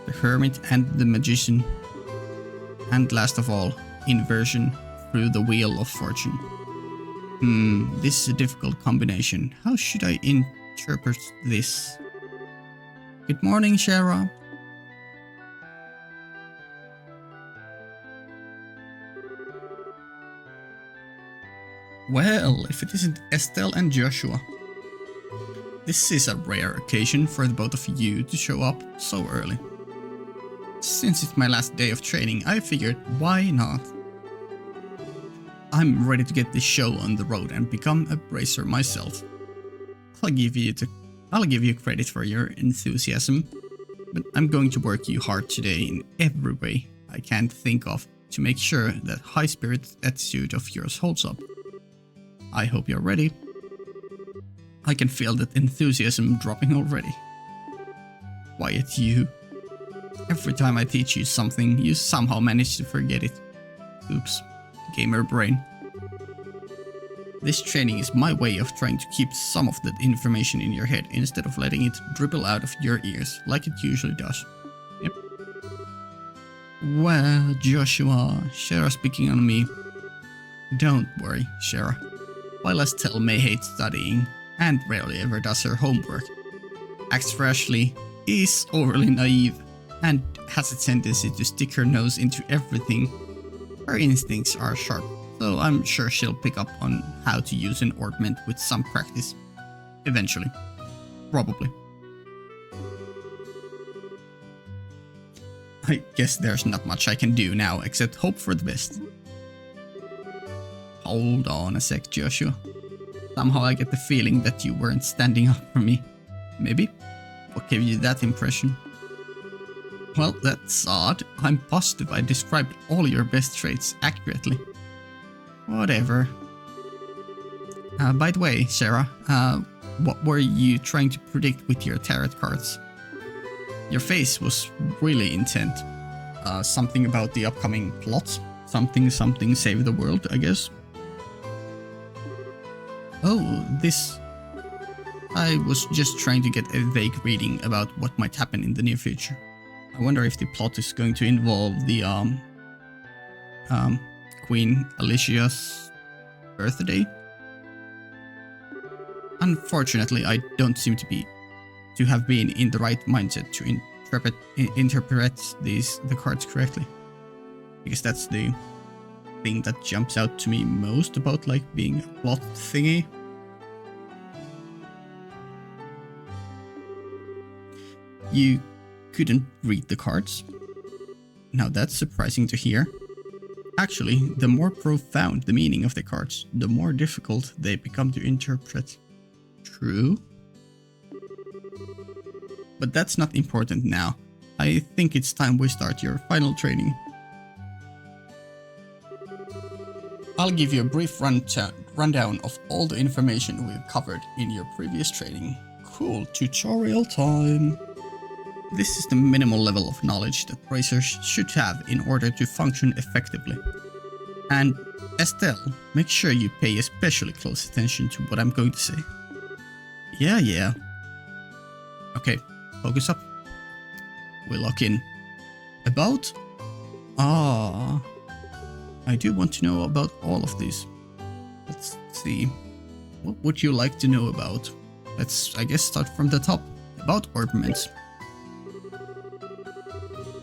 The Hermit and the Magician. And last of all, Inversion through the Wheel of Fortune. This is a difficult combination. How should I interpret this? Good morning, Shara. Well, if it isn't Estelle and Joshua. This is a rare occasion for the both of you to show up so early. Since it's my last day of training, I figured, why not? I'm ready to get this show on the road and become a bracer myself. I'll give you credit for your enthusiasm, but I'm going to work you hard today in every way I can think of to make sure that high-spirited attitude of yours holds up. I hope you're ready. I can feel that enthusiasm dropping already. Quiet, you. Every time I teach you something, you somehow manage to forget it. Oops, gamer brain. This training is my way of trying to keep some of that information in your head instead of letting it dribble out of your ears like it usually does. Yep. Well, Joshua, Shara's picking on me. Don't worry, Shara. While Estelle may hate studying and rarely ever does her homework, acts rashly, is overly naive, and has a tendency to stick her nose into everything, her instincts are sharp, so I'm sure she'll pick up on how to use an ornament with some practice. Eventually. Probably. I guess there's not much I can do now except hope for the best. Hold on a sec, Joshua. Somehow I get the feeling that you weren't standing up for me. Maybe? What gave you that impression? Well, that's odd. I'm positive I described all your best traits accurately. Whatever. By the way, Sarah, what were you trying to predict with your tarot cards? Your face was really intent. Something about the upcoming plot? Something save the world, I guess. Oh, this... I was just trying to get a vague reading about what might happen in the near future. I wonder if the plot is going to involve the, Queen Alicia's birthday? Unfortunately, I don't seem to have been in the right mindset to interpret the cards correctly. Because that's the thing that jumps out to me most about like being a plot thingy. You couldn't read the cards? Now that's surprising to hear. Actually, the more profound the meaning of the cards, the more difficult they become to interpret. True? But that's not important now. I think it's time we start your final training. I'll give you a brief rundown of all the information we've covered in your previous training. Cool tutorial time! This is the minimal level of knowledge that bracers should have in order to function effectively. And Estelle, make sure you pay especially close attention to what I'm going to say. Yeah. Okay, focus up. We lock in. About? I do want to know about all of these. Let's see. What would you like to know about? Let's, I guess, start from the top. About orbaments.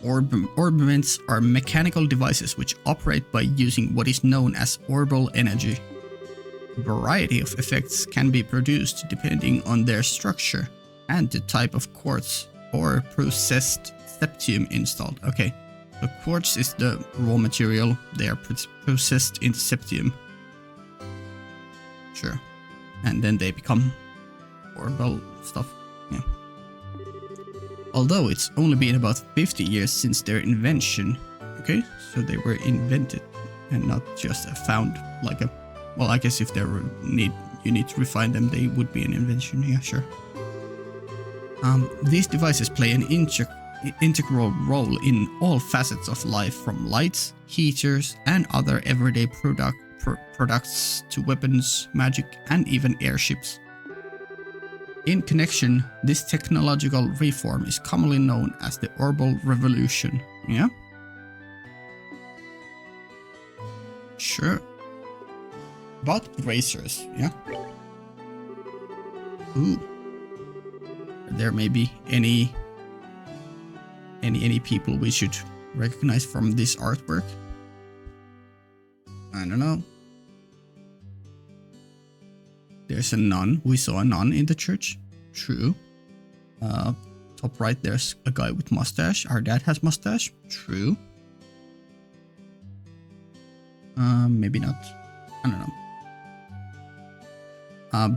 Orbaments are mechanical devices which operate by using what is known as orbital energy. A variety of effects can be produced depending on their structure and the type of quartz or processed septium installed. Okay, so quartz is the raw material, they are processed into septium. Sure. And then they become orbital stuff. Yeah. Although it's only been about 50 years since their invention. Okay, so they were invented and not just found like a Well, I guess if you need to refine them, they would be an invention. Yeah, sure. These devices play an integral role in all facets of life, from lights, heaters, and other everyday products to weapons, magic, and even airships. In connection, this technological reform is commonly known as the Orbital Revolution. Yeah? Sure. About bracers, yeah? Ooh. There may be any people we should recognize from this artwork. I don't know. There's a nun. We saw a nun in the church. True. Top right, there's a guy with mustache. Our dad has mustache. True. Maybe not. I don't know.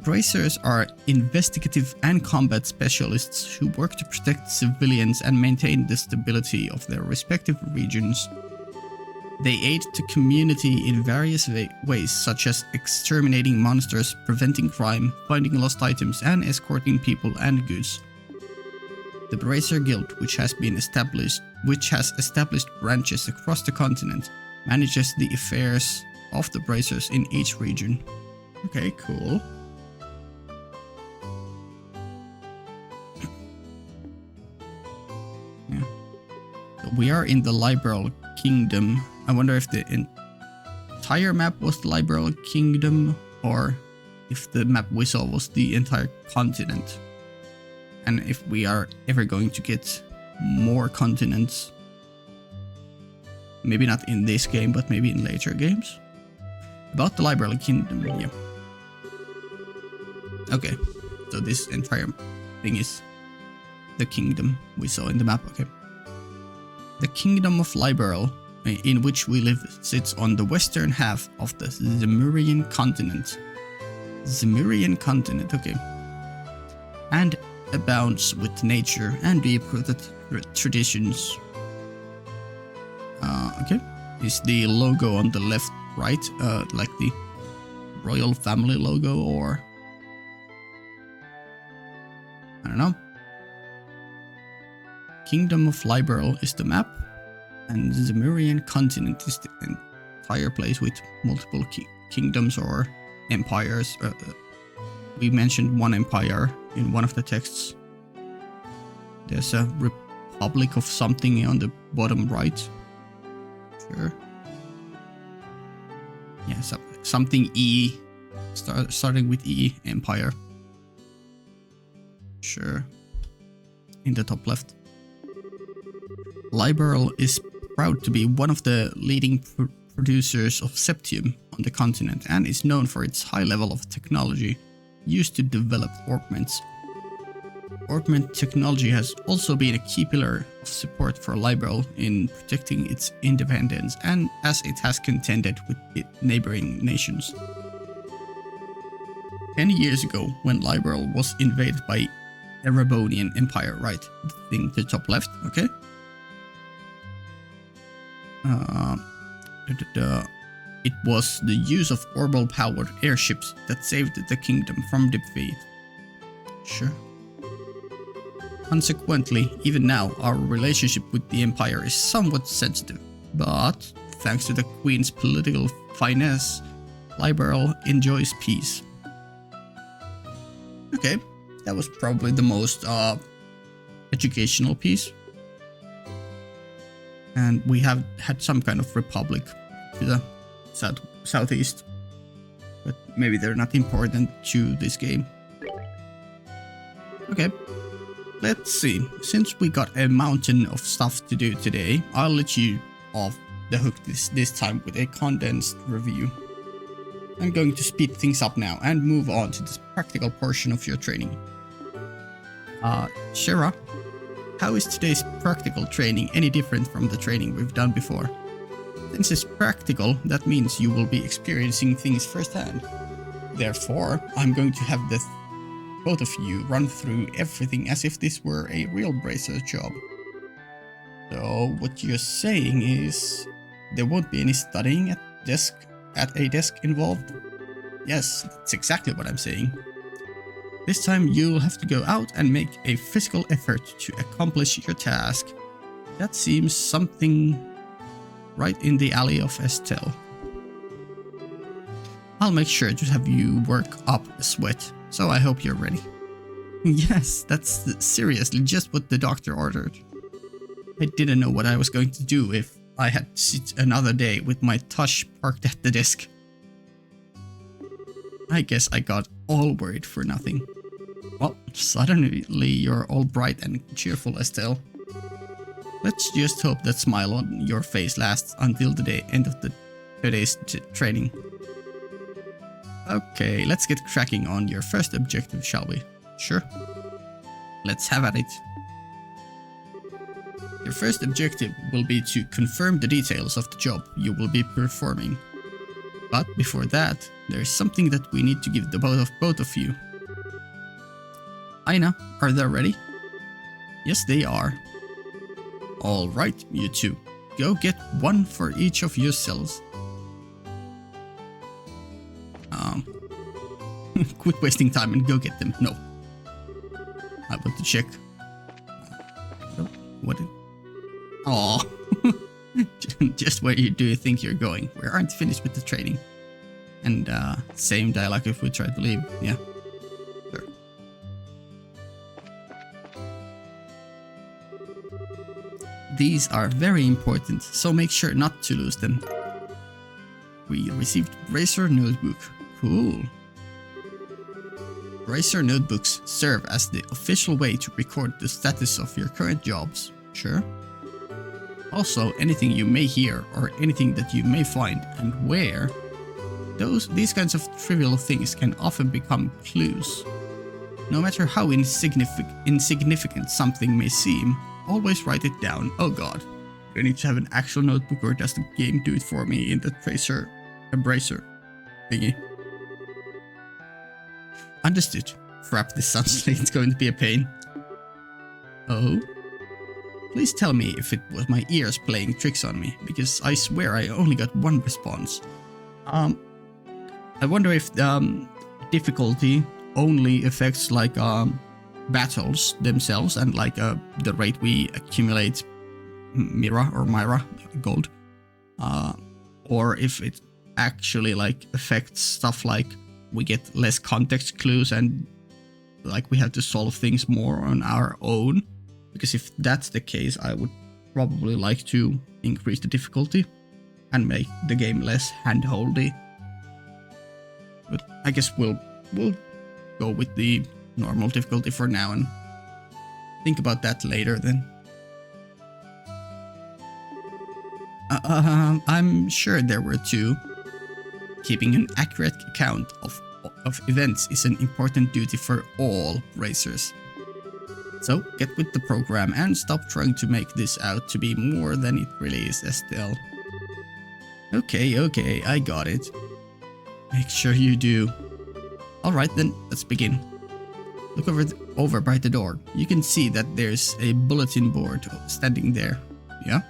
Bracers are investigative and combat specialists who work to protect civilians and maintain the stability of their respective regions. They aid the community in various ways, such as exterminating monsters, preventing crime, finding lost items, and escorting people and goods. The Bracer Guild, which has established branches across the continent, manages the affairs of the bracers in each region. Okay, cool. Yeah. So we are in the Liberal Kingdom. I wonder if the entire map was the Liberal Kingdom, or if the map we saw was the entire continent. And if we are ever going to get more continents. Maybe not in this game, but maybe in later games. About the Liberal Kingdom, yeah. Okay, so this entire thing is the kingdom we saw in the map, okay. The Kingdom of Liberal, in which we live, sits on the western half of the Zemurian continent. Zemurian continent, okay. And abounds with nature and deep-rooted traditions. Okay. Is the logo on the left, right, like the royal family logo, or I don't know. Kingdom of Liberal is the map, and the Zemurian continent is the entire place with multiple kingdoms or empires. We mentioned one empire in one of the texts. There's a republic of something on the bottom right. Sure. Yeah, something E, starting with E, empire. Sure. In the top left. Liberal is proud to be one of the leading producers of septium on the continent and is known for its high level of technology used to develop augments. Augment technology has also been a key pillar of support for Liberal in protecting its independence, and as it has contended with neighboring nations. 10 years ago, when Liberal was invaded by Erebonian Empire, right? The thing to the top left, okay? It was the use of orbital-powered airships that saved the kingdom from defeat. Sure. Consequently, even now, our relationship with the Empire is somewhat sensitive, but thanks to the Queen's political finesse, Liberal enjoys peace. Okay, that was probably the most educational piece. And we have had some kind of republic to the southeast, but maybe they're not important to this game. Okay, let's see. Since we got a mountain of stuff to do today, I'll let you off the hook this time with a condensed review. I'm going to speed things up now and move on to this practical portion of your training. Shara, how is today's practical training any different from the training we've done before? Since it's practical, that means you will be experiencing things firsthand. Therefore, I'm going to have both of you run through everything as if this were a real bracer job. So what you're saying is there won't be any studying at a desk involved? Yes, that's exactly what I'm saying. This time you'll have to go out and make a physical effort to accomplish your task. That seems something right in the alley of Estelle. I'll make sure to have you work up a sweat, so I hope you're ready. Yes, that's seriously just what the doctor ordered. I didn't know what I was going to do if I had to sit another day with my Tosh parked at the desk. I guess I got all worried for nothing. Well, suddenly you're all bright and cheerful, Estelle. Let's just hope that smile on your face lasts until the end of today's training. Okay, let's get cracking on your first objective, shall we? Sure. Let's have at it. Your first objective will be to confirm the details of the job you will be performing. But before that, there's something that we need to give the both of you. Aina, are they ready? Yes, they are. Alright, you two. Go get one for each of yourselves. Quit wasting time and go get them. No. I want to check. What? Oh, just where do you think you're going? We aren't finished with the training. And same dialogue if we try to leave. Yeah. Sure. These are very important, so make sure not to lose them. We received Bracer Notebook. Cool. Bracer Notebooks serve as the official way to record the status of your current jobs. Sure. Also, anything you may hear or anything that you may find and where. These kinds of trivial things can often become clues. No matter how insignificant something may seem, always write it down. Oh god. Do I need to have an actual notebook or does the game do it for me in the Bracer thingy? Understood. Crap, this sounds like it's going to be a pain. Oh? Please tell me if it was my ears playing tricks on me, because I swear I only got one response. I wonder if difficulty only affects like battles themselves and like the rate we accumulate Myra gold, or if it actually like affects stuff like we get less context clues and like we have to solve things more on our own. Because if that's the case, I would probably like to increase the difficulty and make the game less handholdy. But I guess we'll go with the normal difficulty for now and think about that later then. I'm sure there were two. Keeping an accurate account of events is an important duty for all racers. So get with the program and stop trying to make this out to be more than it really is, Estelle. Okay, I got it. Make sure you do. Alright then, let's begin. Look over by the door. You can see that there's a bulletin board standing there. Yeah?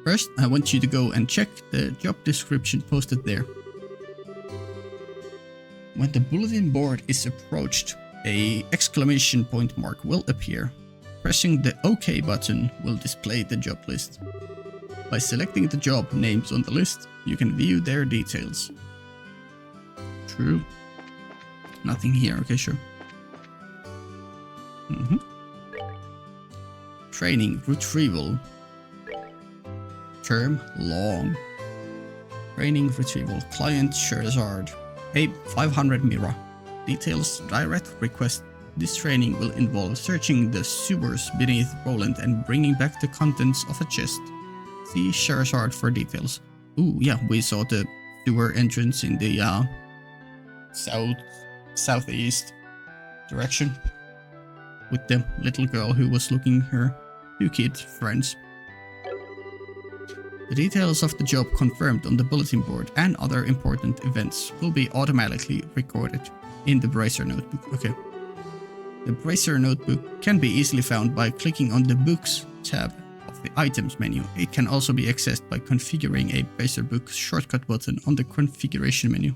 First, I want you to go and check the job description posted there. When the bulletin board is approached, an exclamation point mark will appear. Pressing the OK button will display the job list. By selecting the job names on the list, you can view their details. True. Nothing here, okay, sure. Training retrieval. Term long. Training retrieval. Client Sherzard. Pay 500 Myra. Details direct request. This training will involve searching the sewers beneath Rolent and bringing back the contents of a chest. See Sherzard for details. Ooh, yeah, we saw the sewer entrance in the southeast direction with the little girl who was looking her two kid friends. The details of the job confirmed on the bulletin board and other important events will be automatically recorded in the Bracer Notebook. Okay. The Bracer Notebook can be easily found by clicking on the Books tab of the items menu, it can also be accessed by configuring a Bracer Book shortcut button on the configuration menu.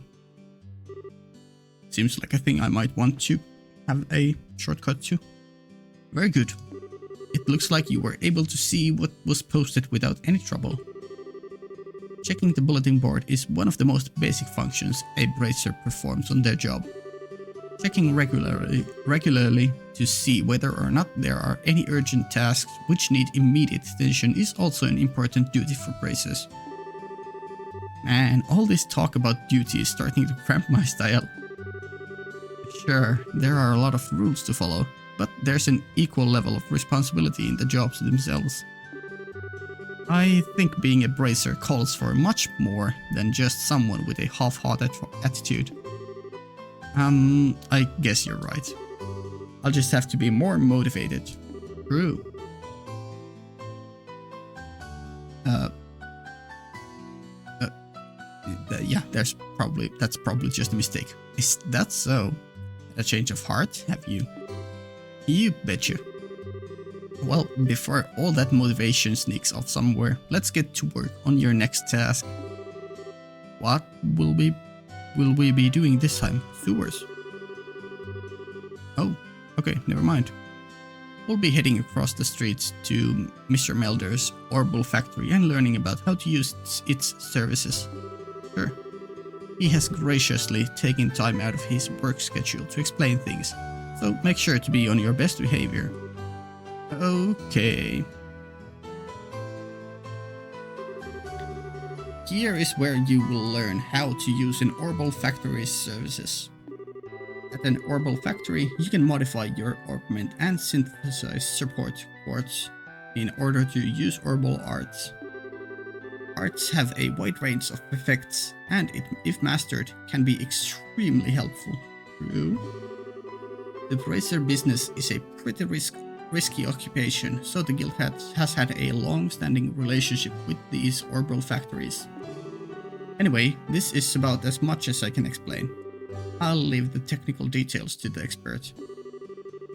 Seems like a thing I might want to have a shortcut to. Very good. It looks like you were able to see what was posted without any trouble. Checking the bulletin board is one of the most basic functions a bracer performs on their job. Checking regularly to see whether or not there are any urgent tasks which need immediate attention is also an important duty for bracers. Man, all this talk about duty is starting to cramp my style. Sure, there are a lot of rules to follow, but there's an equal level of responsibility in the jobs themselves. I think being a bracer calls for much more than just someone with a half-hearted attitude. I guess you're right. I'll just have to be more motivated. True. Yeah, that's probably just a mistake. Is that so? A change of heart, have you? You betcha. Well, before all that motivation sneaks off somewhere, let's get to work on your next task. What will we be doing this time? Sewers? Oh, okay, never mind. We'll be heading across the streets to Mr. Melder's Orbital Factory and learning about how to use its services. Sure. He has graciously taken time out of his work schedule to explain things, so make sure to be on your best behavior. Okay. Here is where you will learn how to use an Orbital Factory's services. At an Orbital Factory, you can modify your orbment and synthesize support quartz in order to use Orbital arts. Arts have a wide range of effects, and if mastered, can be extremely helpful. True. The bracer business is a pretty risky occupation, so the guild has had a long-standing relationship with these Orbital Factories. Anyway, this is about as much as I can explain. I'll leave the technical details to the expert.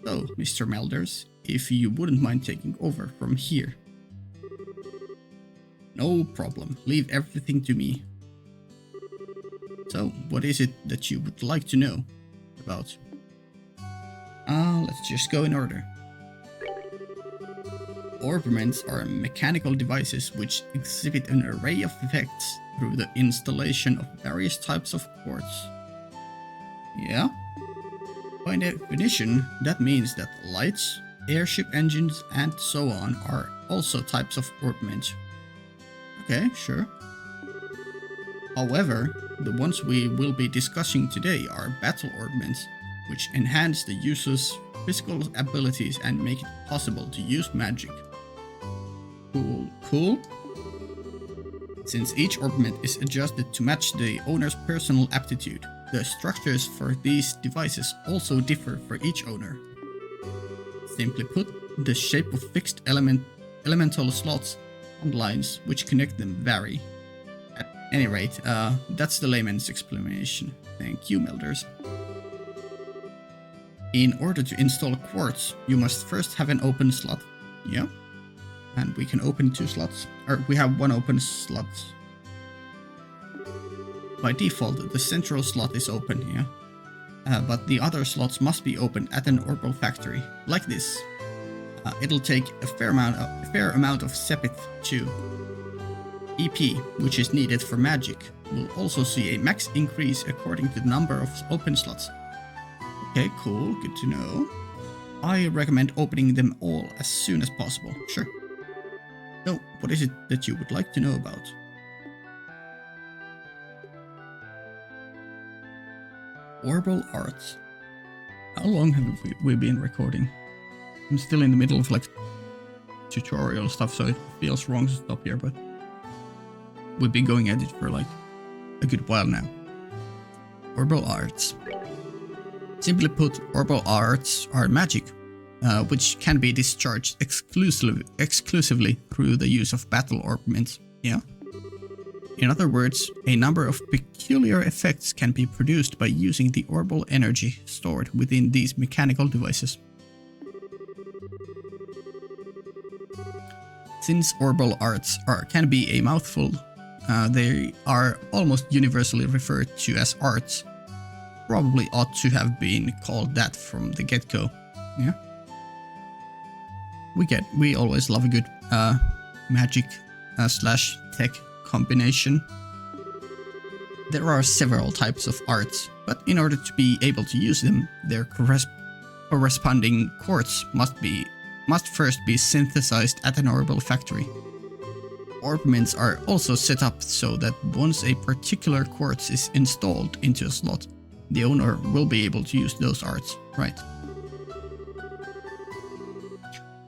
So, Mr. Melders, if you wouldn't mind taking over from here. No problem, leave everything to me. So, what is it that you would like to know about? Let's just go in order. Orbments are mechanical devices which exhibit an array of effects through the installation of various types of quartz. Yeah? By definition, that means that lights, airship engines, and so on are also types of orbment. Okay, sure. However, the ones we will be discussing today are battle orbments, which enhance the user's physical abilities and make it possible to use magic. Cool. Since each orbment is adjusted to match the owner's personal aptitude, the structures for these devices also differ for each owner. Simply put, the shape of fixed elemental slots and lines which connect them vary. At any rate, that's the layman's explanation. Thank you, Melders. In order to install quartz, you must first have an open slot. Yeah. And we can open 2 slots. Or we have 1 open slot. By default, the central slot is open, yeah. But the other slots must be open at an Orbital Factory, like this. It'll take a fair amount of Sepith too. EP, which is needed for magic, will also see a max increase according to the number of open slots. Okay, cool, good to know. I recommend opening them all as soon as possible, sure. So, what is it that you would like to know about? Orbital arts. How long have we been recording? I'm still in the middle of like tutorial stuff, so it feels wrong to stop here, but we've been going at it for like a good while now. Orbital arts. Simply put, orbital arts are magic, which can be discharged exclusively through the use of battle orbments. Yeah. In other words, a number of peculiar effects can be produced by using the orbital energy stored within these mechanical devices. Since orbal arts can be a mouthful, they are almost universally referred to as arts. Probably ought to have been called that from the get-go. Yeah. We always love a good magic slash tech combination. There are several types of arts, but in order to be able to use them, their corresponding quartz must first be synthesized at an orbal factory. Orbments are also set up so that once a particular quartz is installed into a slot, the owner will be able to use those arts, right?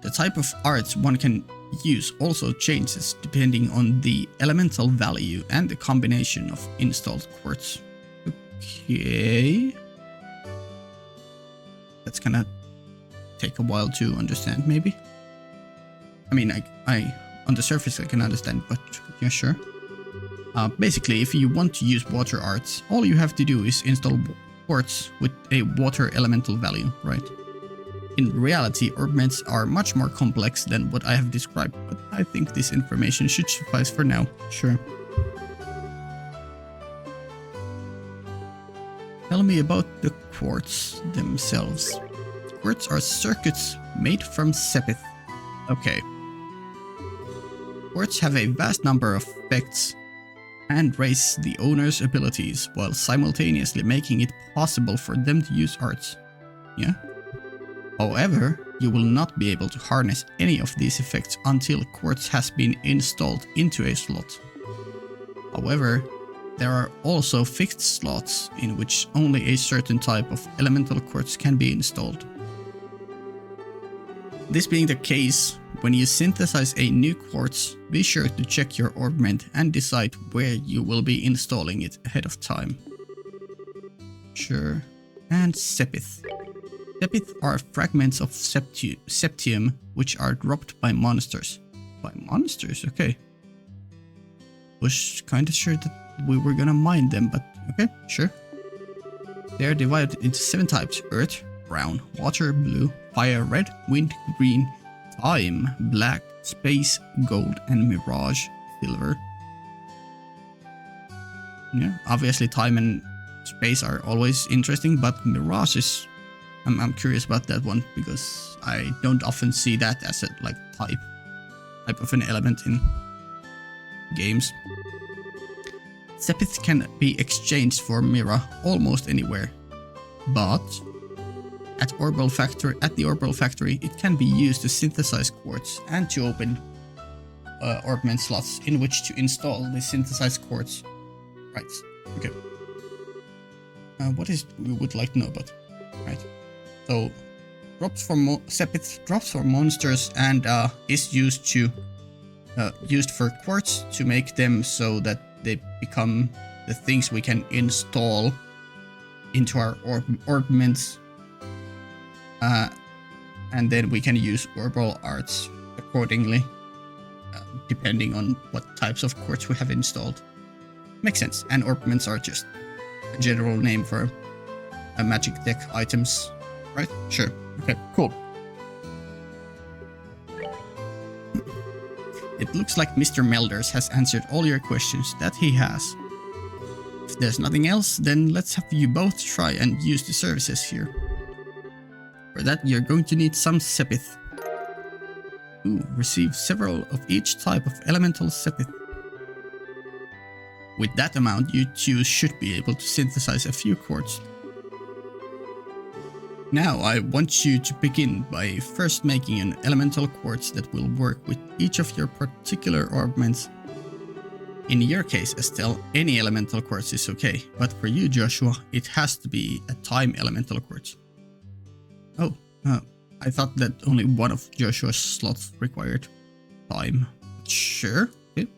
The type of arts one can use also changes depending on the elemental value and the combination of installed quartz. Okay. That's gonna take a while to understand, maybe. I mean, I on the surface I can understand, but yeah, sure. Basically, if you want to use water arts, all you have to do is install quartz with a water elemental value, right? In reality, orbments are much more complex than what I have described, but I think this information should suffice for now. Sure. Tell me about the quartz themselves. Quartz are circuits made from sepith. Okay. Quartz have a vast number of effects and raise the owner's abilities while simultaneously making it possible for them to use arts. Yeah? However, you will not be able to harness any of these effects until quartz has been installed into a slot. However, there are also fixed slots in which only a certain type of elemental quartz can be installed. This being the case, when you synthesize a new quartz, be sure to check your orbment and decide where you will be installing it ahead of time. Sure. And sepith. Sepith are fragments of septium which are dropped by monsters. By monsters? Okay. Was kinda sure that we were gonna mine them, but okay, sure. They are divided into 7 types: earth, brown, water, blue, fire, red, wind, green, time, black, space, gold, and mirage, silver. Yeah, obviously time and space are always interesting, but mirage is... I'm curious about that one, because I don't often see that as a type of an element in games. Sepith can be exchanged for Mira almost anywhere, but at the Orbal Factory, it can be used to synthesize quartz and to open orbment slots in which to install the synthesized quartz. Right. Okay. What is we would like to know about? Right. So, Sepith drops for monsters and is used for quartz to make them so that they become the things we can install into our orbments. And then we can use orbal arts accordingly, depending on what types of quartz we have installed. Makes sense. And orbments are just a general name for magic deck items, right? Sure. Okay, cool. It looks like Mr. Melders has answered all your questions that he has. If there's nothing else, then let's have you both try and use the services here. For that, you're going to need some sepith. Ooh, receive several of each type of elemental sepith. With that amount, you two should be able to synthesize a few quartz. Now, I want you to begin by first making an elemental quartz that will work with each of your particular orbments. In your case, Estelle, any elemental quartz is okay, but for you, Joshua, it has to be a time elemental quartz. Oh, I thought that only one of Joshua's slots required time. Sure, okay.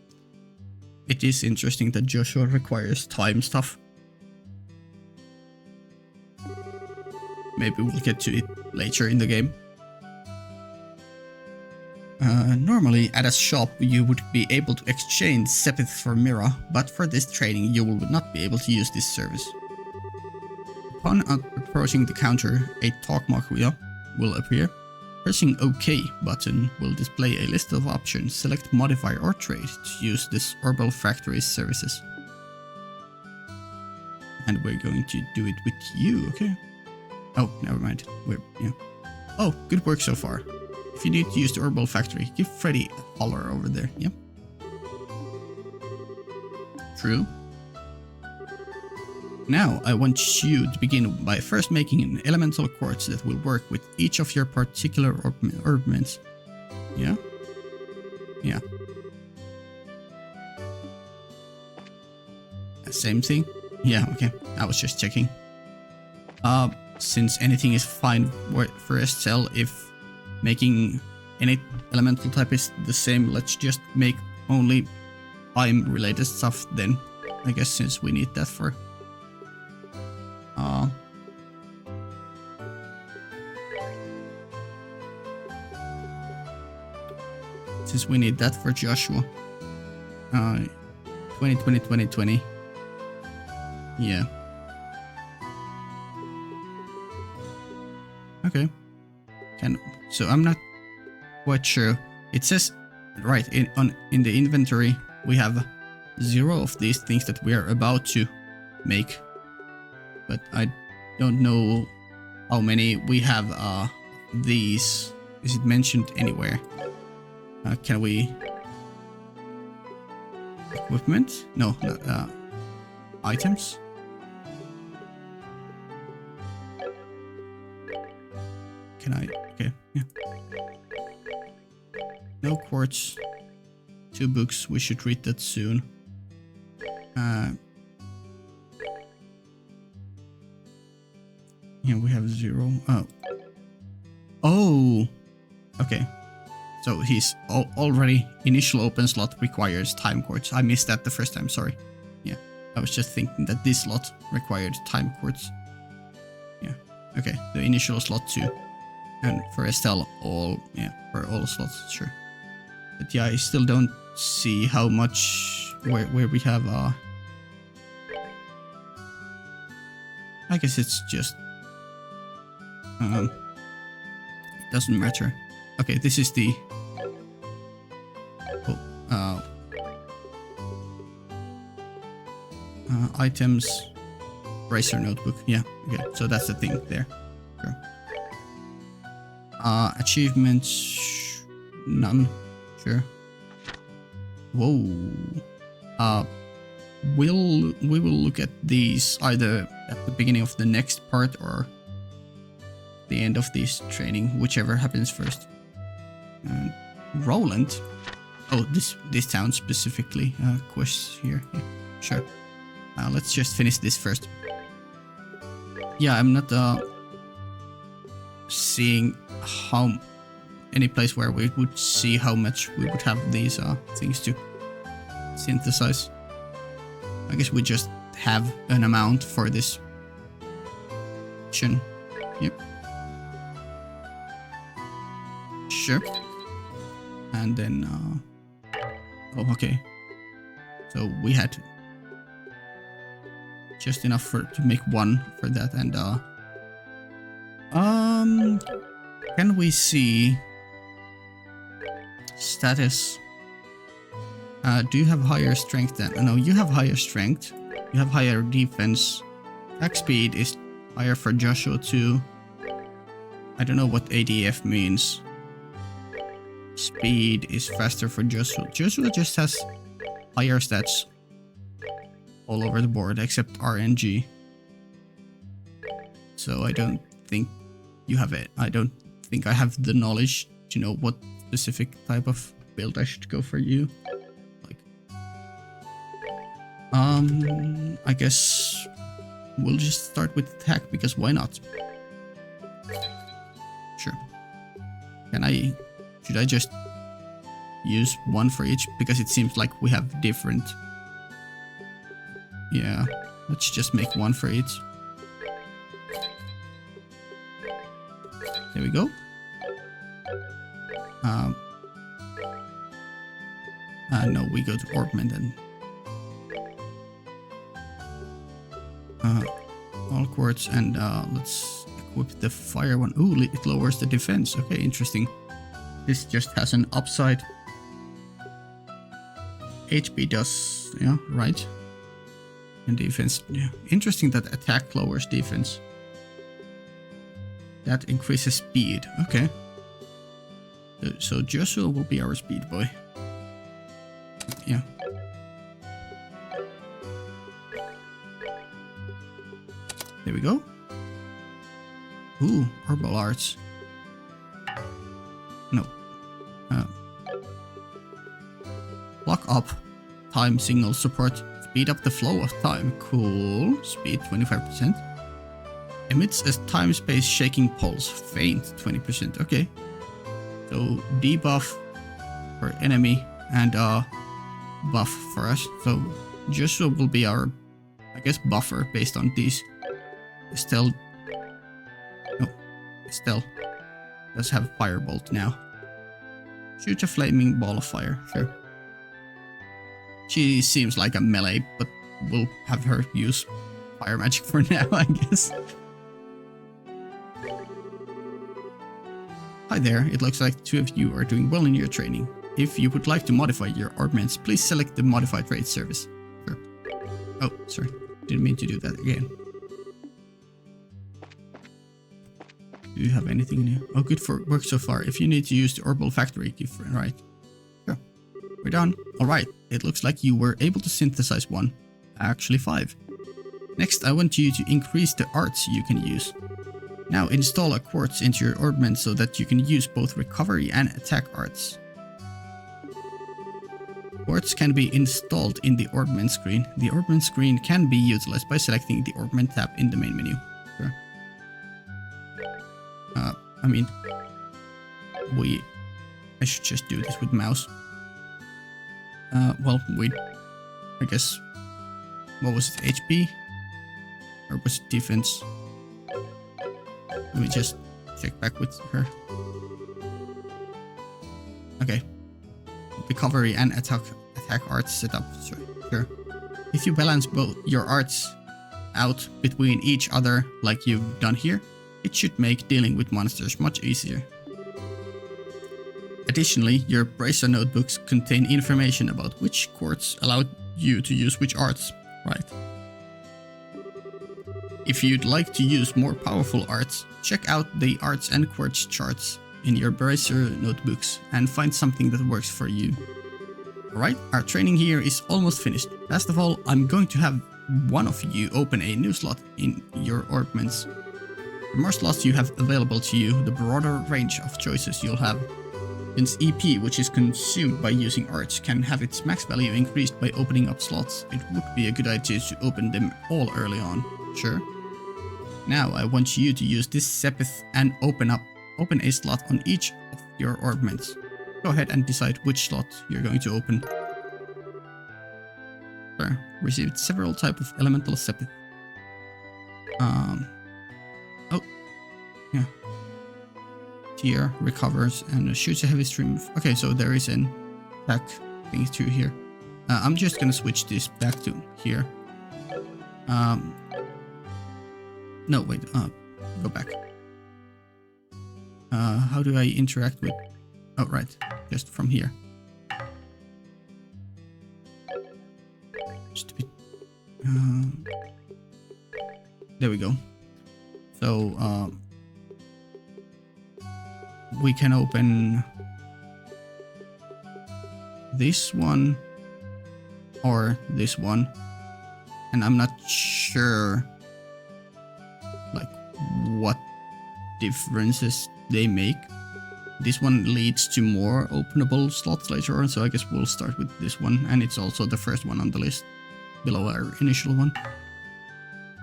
It is interesting that Joshua requires time stuff. Maybe we'll get to it later in the game. Normally, at a shop, you would be able to exchange sepith for Mira, but for this training, you will not be able to use this service. Upon approaching the counter, a talk mark wheel will appear. Pressing OK button will display a list of options. Select modify or trade to use this Orbital Factory's services. And we're going to do it with you, okay? Oh, never mind. Oh, good work so far. If you need to use the Orbital Factory, give Freddy a holler over there, yep. True. Now, I want you to begin by first making an elemental quartz that will work with each of your particular orbments. Yeah? Yeah. Same thing? Yeah, okay. I was just checking. Since anything is fine for SL, if making any elemental type is the same, let's just make only time related stuff then. I guess since we need that for Joshua. 2020. Yeah. Okay. So I'm not quite sure. It says right in the inventory we have 0 of these things that we are about to make, but I don't know how many we have these. Is it mentioned anywhere? Can we equipment? No, not items. Can I? Okay, yeah. No quartz. 2 books. We should read that soon. Yeah, we have 0. Oh. Okay. So he's already initial open slot requires time quartz. I missed that the first time. Sorry. Yeah, I was just thinking that this slot required time quartz. Yeah. Okay. The initial slot too. And for Estelle, for all slots, sure. But yeah, I still don't see how much where we have I guess it's just it doesn't matter. Okay, this is the items Racer notebook. Yeah, okay, so that's the thing there. Sure. Achievements, none. Sure. Whoa. We will look at these either at the beginning of the next part or the end of this training, whichever happens first. Rolent. Oh, this town specifically. Quests here. Yeah, sure. Let's just finish this first. Yeah, I'm not seeing any place where we would see how much we would have these things to synthesize. I guess we just have an amount for this action. Yep. Sure. And then oh, okay. So we had just enough to make 1 for that, and can we see status? Do you have higher strength than? No, you have higher strength. You have higher defense. Attack speed is higher for Joshua too. I don't know what ADF means. Speed is faster for Joshua. Joshua just has higher stats all over the board except RNG. So I don't think you have it. I don't think I have the knowledge to know what specific type of build I should go for you. Like, I guess we'll just start with attack because why not? Sure. Should I just use 1 for each? Because it seems like we have different. Yeah, let's just make 1 for each. There we go. No, we go to Orbment and all quartz, and let's equip the fire one. Ooh, it lowers the defense. Okay, interesting. This just has an upside. HP does, yeah, right. And defense, yeah. Interesting that attack lowers defense. That increases speed. Okay. So Joshua will be our speed boy. Yeah. There we go. Ooh, herbal arts. No. Block up. Time signal support. Speed up the flow of time. Cool. Speed 25%. Emits a time-space shaking pulse. Faint 20%. Okay. So debuff for enemy and buff for us. So Joshua will be our, I guess, buffer based on these. Estelle. No. Estelle does have firebolt now. Shoot a flaming ball of fire. Sure. She seems like a melee, but we'll have her use fire magic for now, I guess. Hi there, it looks like the two of you are doing well in your training. If you would like to modify your armaments, please select the Modified Trade service. Sure. Oh, sorry. Didn't mean to do that again. Do you have anything in here? Oh, good for work so far. If you need to use the Orbital Factory key, right? Sure. We're done. Alright, it looks like you were able to synthesize one. Actually 5. Next, I want you to increase the arts you can use. Now install a quartz into your orbment so that you can use both recovery and attack arts. Quartz can be installed in the orbment screen. The orbment screen can be utilized by selecting the orbment tab in the main menu. Sure. I mean, I should just do this with mouse. Well, I guess, what was it, HP? Or was it defense? Let me just check back with her. Okay. Recovery and attack arts setup. Sure. If you balance both your arts out between each other like you've done here, it should make dealing with monsters much easier. Additionally, your Bracer notebooks contain information about which quartz allowed you to use which arts, right? If you'd like to use more powerful arts, check out the arts and quartz charts in your Bracer notebooks and find something that works for you. Alright, our training here is almost finished. Last of all, I'm going to have one of you open a new slot in your orbments. The more slots you have available to you, the broader range of choices you'll have. Since EP, which is consumed by using arts, can have its max value increased by opening up slots, it would be a good idea to open them all early on. Sure. Now I want you to use this Sepith and open a slot on each of your orbments. Go ahead and decide which slot you're going to open. Sure. Received several types of elemental Sepith. Oh. Yeah. Tier recovers and shoots a heavy stream. Okay, so there is an attack thing too here. I'm just gonna switch this back to here. No, wait, go back. How do I interact with... Oh, right, just from here. Just a bit... there we go. So, we can open this one or this one, and I'm not sure like what differences they make. This one leads to more openable slots later on, so I guess we'll start with this one, and it's also the first one on the list below our initial one.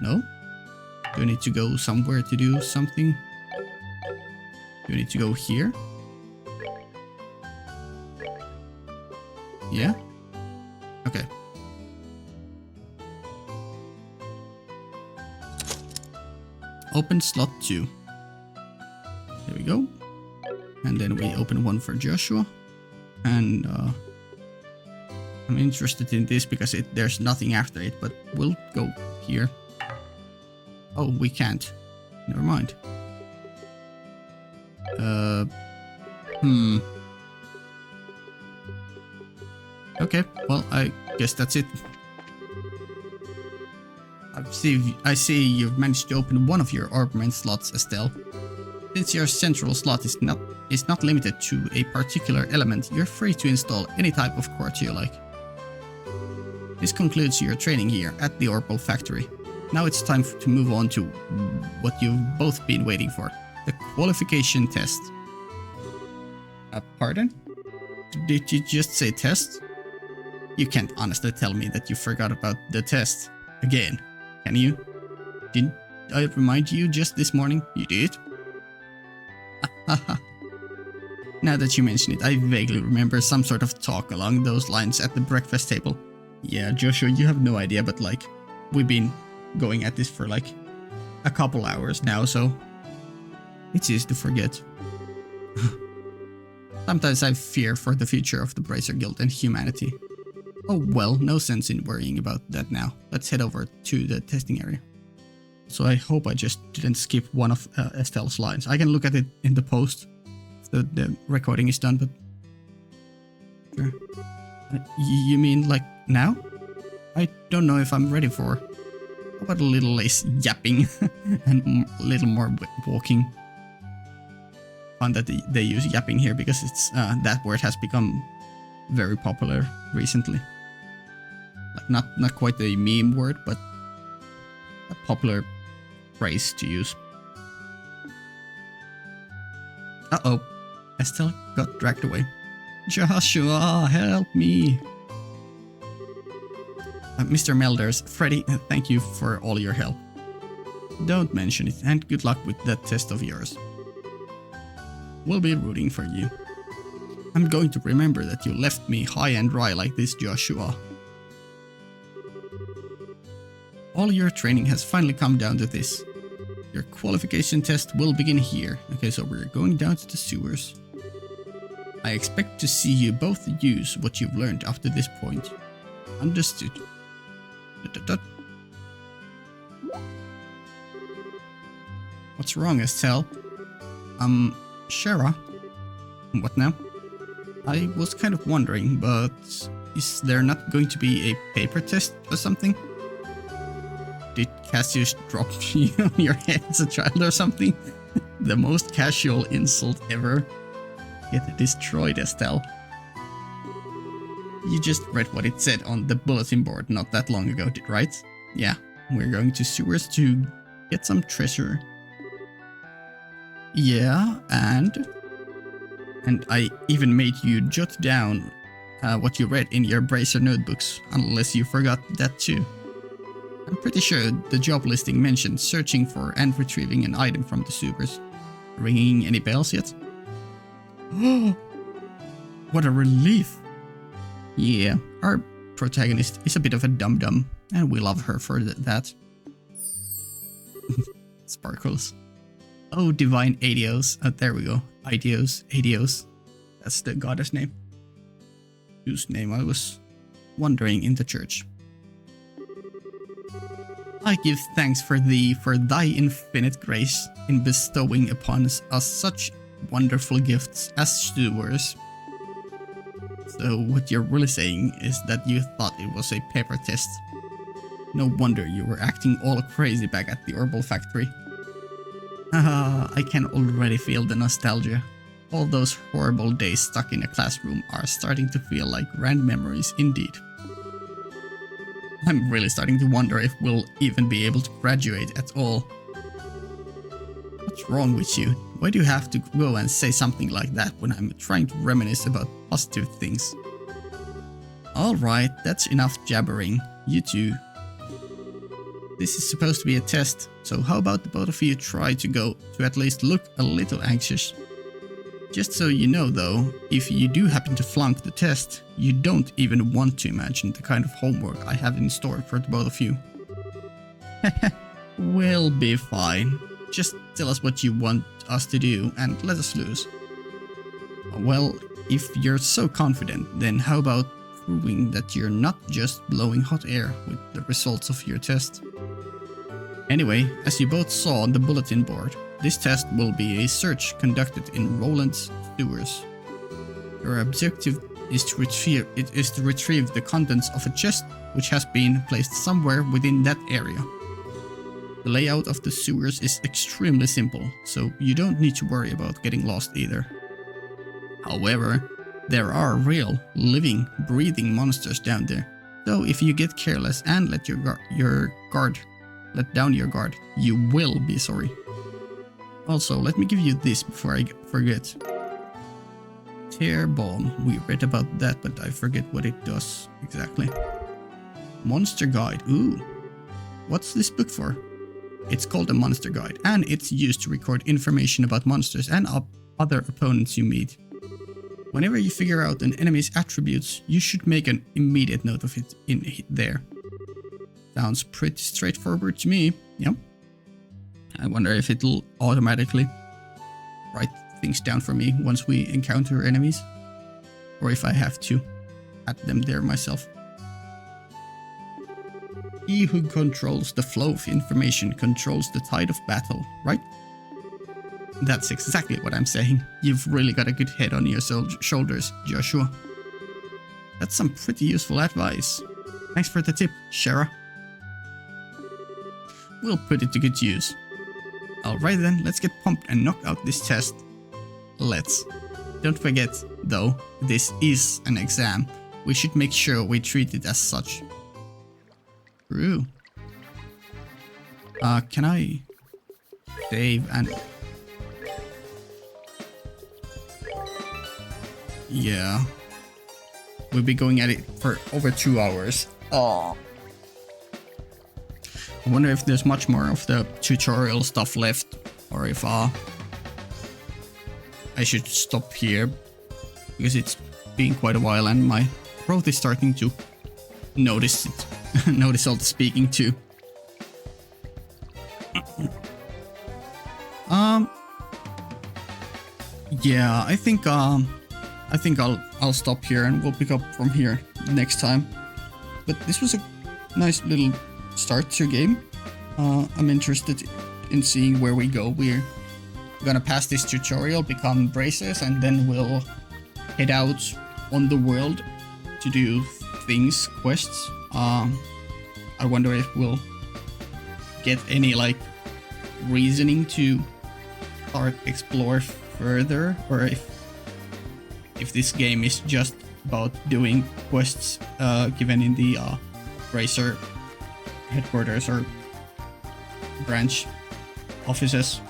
No? Do I need to go somewhere to do something? Do I need to go here? Yeah? Okay. Open slot 2. There we go. And then we open one for Joshua. And I'm interested in this because there's nothing after it, but we'll go here. Oh, we can't. Never mind. Hmm. Okay, well, I guess that's it. I see you've managed to open one of your armament slots, Estelle. Since your central slot is not limited to a particular element, you're free to install any type of quartz you like. This concludes your training here at the Orbital Factory. Now it's time to move on to what you've both been waiting for, the qualification test. Pardon? Did you just say test? You can't honestly tell me that you forgot about the test again, can you? Didn't I remind you just this morning? You did? Now that you mention it, I vaguely remember some sort of talk along those lines at the breakfast table. Yeah, Joshua, you have no idea, but like, we've been going at this for like a couple hours now, so it's easy to forget. Sometimes I fear for the future of the Bracer Guild and humanity. Oh well, no sense in worrying about that now. Let's head over to the testing area. So I hope I just didn't skip one of Estelle's lines. I can look at it in the post. The recording is done, but... Sure. You mean like now? I don't know if I'm ready for... How about a little less yapping and a little more walking? Fun that they use yapping here because it's that word has become very popular recently. Like not quite a meme word, but a popular phrase to use. Uh-oh. Estelle got dragged away. Joshua, help me! Mr. Melders, Freddy, thank you for all your help. Don't mention it, and good luck with that test of yours. We'll be rooting for you. I'm going to remember that you left me high and dry like this, Joshua. All your training has finally come down to this. Your qualification test will begin here. Okay, so we're going down to the sewers. I expect to see you both use what you've learned up to this point. Understood. What's wrong, Estelle? Shara? What now? I was kind of wondering, but is there not going to be a paper test or something? Did Cassius drop you on your head as a child or something? The most casual insult ever. Get destroyed, Estelle. You just read what it said on the bulletin board not that long ago, right? Yeah, we're going to sewers to get some treasure. Yeah, and I even made you jot down what you read in your Bracer notebooks, unless you forgot that too. I'm pretty sure the job listing mentioned searching for and retrieving an item from the sewers. Ringing any bells yet? Oh, what a relief! Yeah, our protagonist is a bit of a dum-dum, and we love her for that. Sparkles. Oh, divine Adios. There we go. Adios. That's the goddess name. Whose name I was wondering in the church. I give thanks for thy infinite grace in bestowing upon us such wonderful gifts as stewards. So what you're really saying is that you thought it was a paper test. No wonder you were acting all crazy back at the Orbital Factory. Haha, I can already feel the nostalgia. All those horrible days stuck in a classroom are starting to feel like grand memories indeed. I'm really starting to wonder if we'll even be able to graduate at all. What's wrong with you? Why do you have to go and say something like that when I'm trying to reminisce about positive things? Alright, that's enough jabbering. You two. This is supposed to be a test, so how about the both of you try to at least look a little anxious? Just so you know though, if you do happen to flunk the test, you don't even want to imagine the kind of homework I have in store for the both of you. We'll be fine. Just tell us what you want us to do and let us lose. Well, if you're so confident, then how about proving that you're not just blowing hot air with the results of your test? Anyway, as you both saw on the bulletin board, This test will be a search conducted in Rolent's sewers. Your objective is to retrieve the contents of a chest which has been placed somewhere within that area. The layout of the sewers is extremely simple, so you don't need to worry about getting lost either. However, there are real, living, breathing monsters down there, so if you get careless and let down your guard, you will be sorry. Also, let me give you this before I forget. Tear Bomb. We read about that, but I forget what it does exactly. Monster Guide. Ooh. What's this book for? It's called a Monster Guide, and it's used to record information about monsters and other opponents you meet. Whenever you figure out an enemy's attributes, you should make an immediate note of it in there. Sounds pretty straightforward to me. Yep. I wonder if it'll automatically write things down for me once we encounter enemies, or if I have to add them there myself. He who controls the flow of information controls the tide of battle, right? That's exactly what I'm saying. You've really got a good head on your shoulders, Joshua. That's some pretty useful advice. Thanks for the tip, Shara. We'll put it to good use. Alright then, let's get pumped and knock out this test. Let's. Don't forget, though, this is an exam. We should make sure we treat it as such. True. Can I save and... Yeah. We'll be going at it for over 2 hours. Oh. I wonder if there's much more of the tutorial stuff left, or if I should stop here, because it's been quite a while and my throat is starting to notice it. Notice all the speaking too. Yeah, I think I'll stop here and we'll pick up from here next time. But this was a nice little start to game. I'm interested in seeing where we go. We're gonna pass this tutorial, become bracers, and then we'll head out on the world to do things, quests. I wonder if we'll get any like reasoning to start explore further, or if this game is just about doing quests given in the bracer headquarters or branch offices.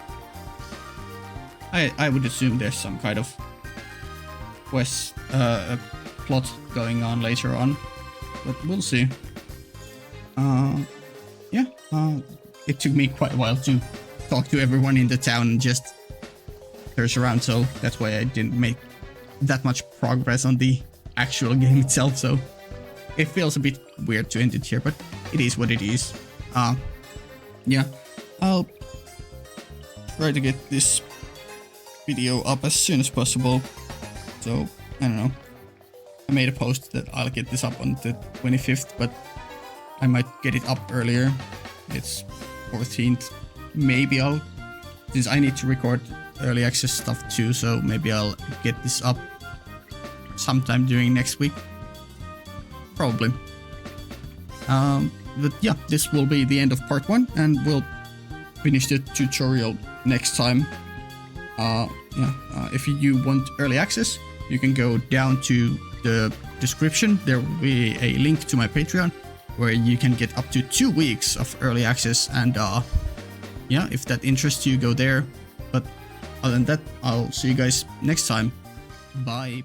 I would assume there's some kind of quest plot going on later on, but we'll see. Yeah, it took me quite a while to talk to everyone in the town and just search around, so that's why I didn't make that much progress on the actual game itself, so it feels a bit weird to end it here, but it is what it is. Yeah, I'll try to get this video up as soon as possible, so I don't know. I made a post that I'll get this up on the 25th, but I might get it up earlier. It's 14th. Maybe since I need to record early access stuff too, so maybe I'll get this up sometime during next week. Probably. But yeah, this will be the end of part 1, and we'll finish the tutorial next time. If you want early access, you can go down to the description. There will be a link to my Patreon where you can get up to 2 weeks of early access, and yeah, if that interests you, go there. But other than that, I'll see you guys next time. Bye.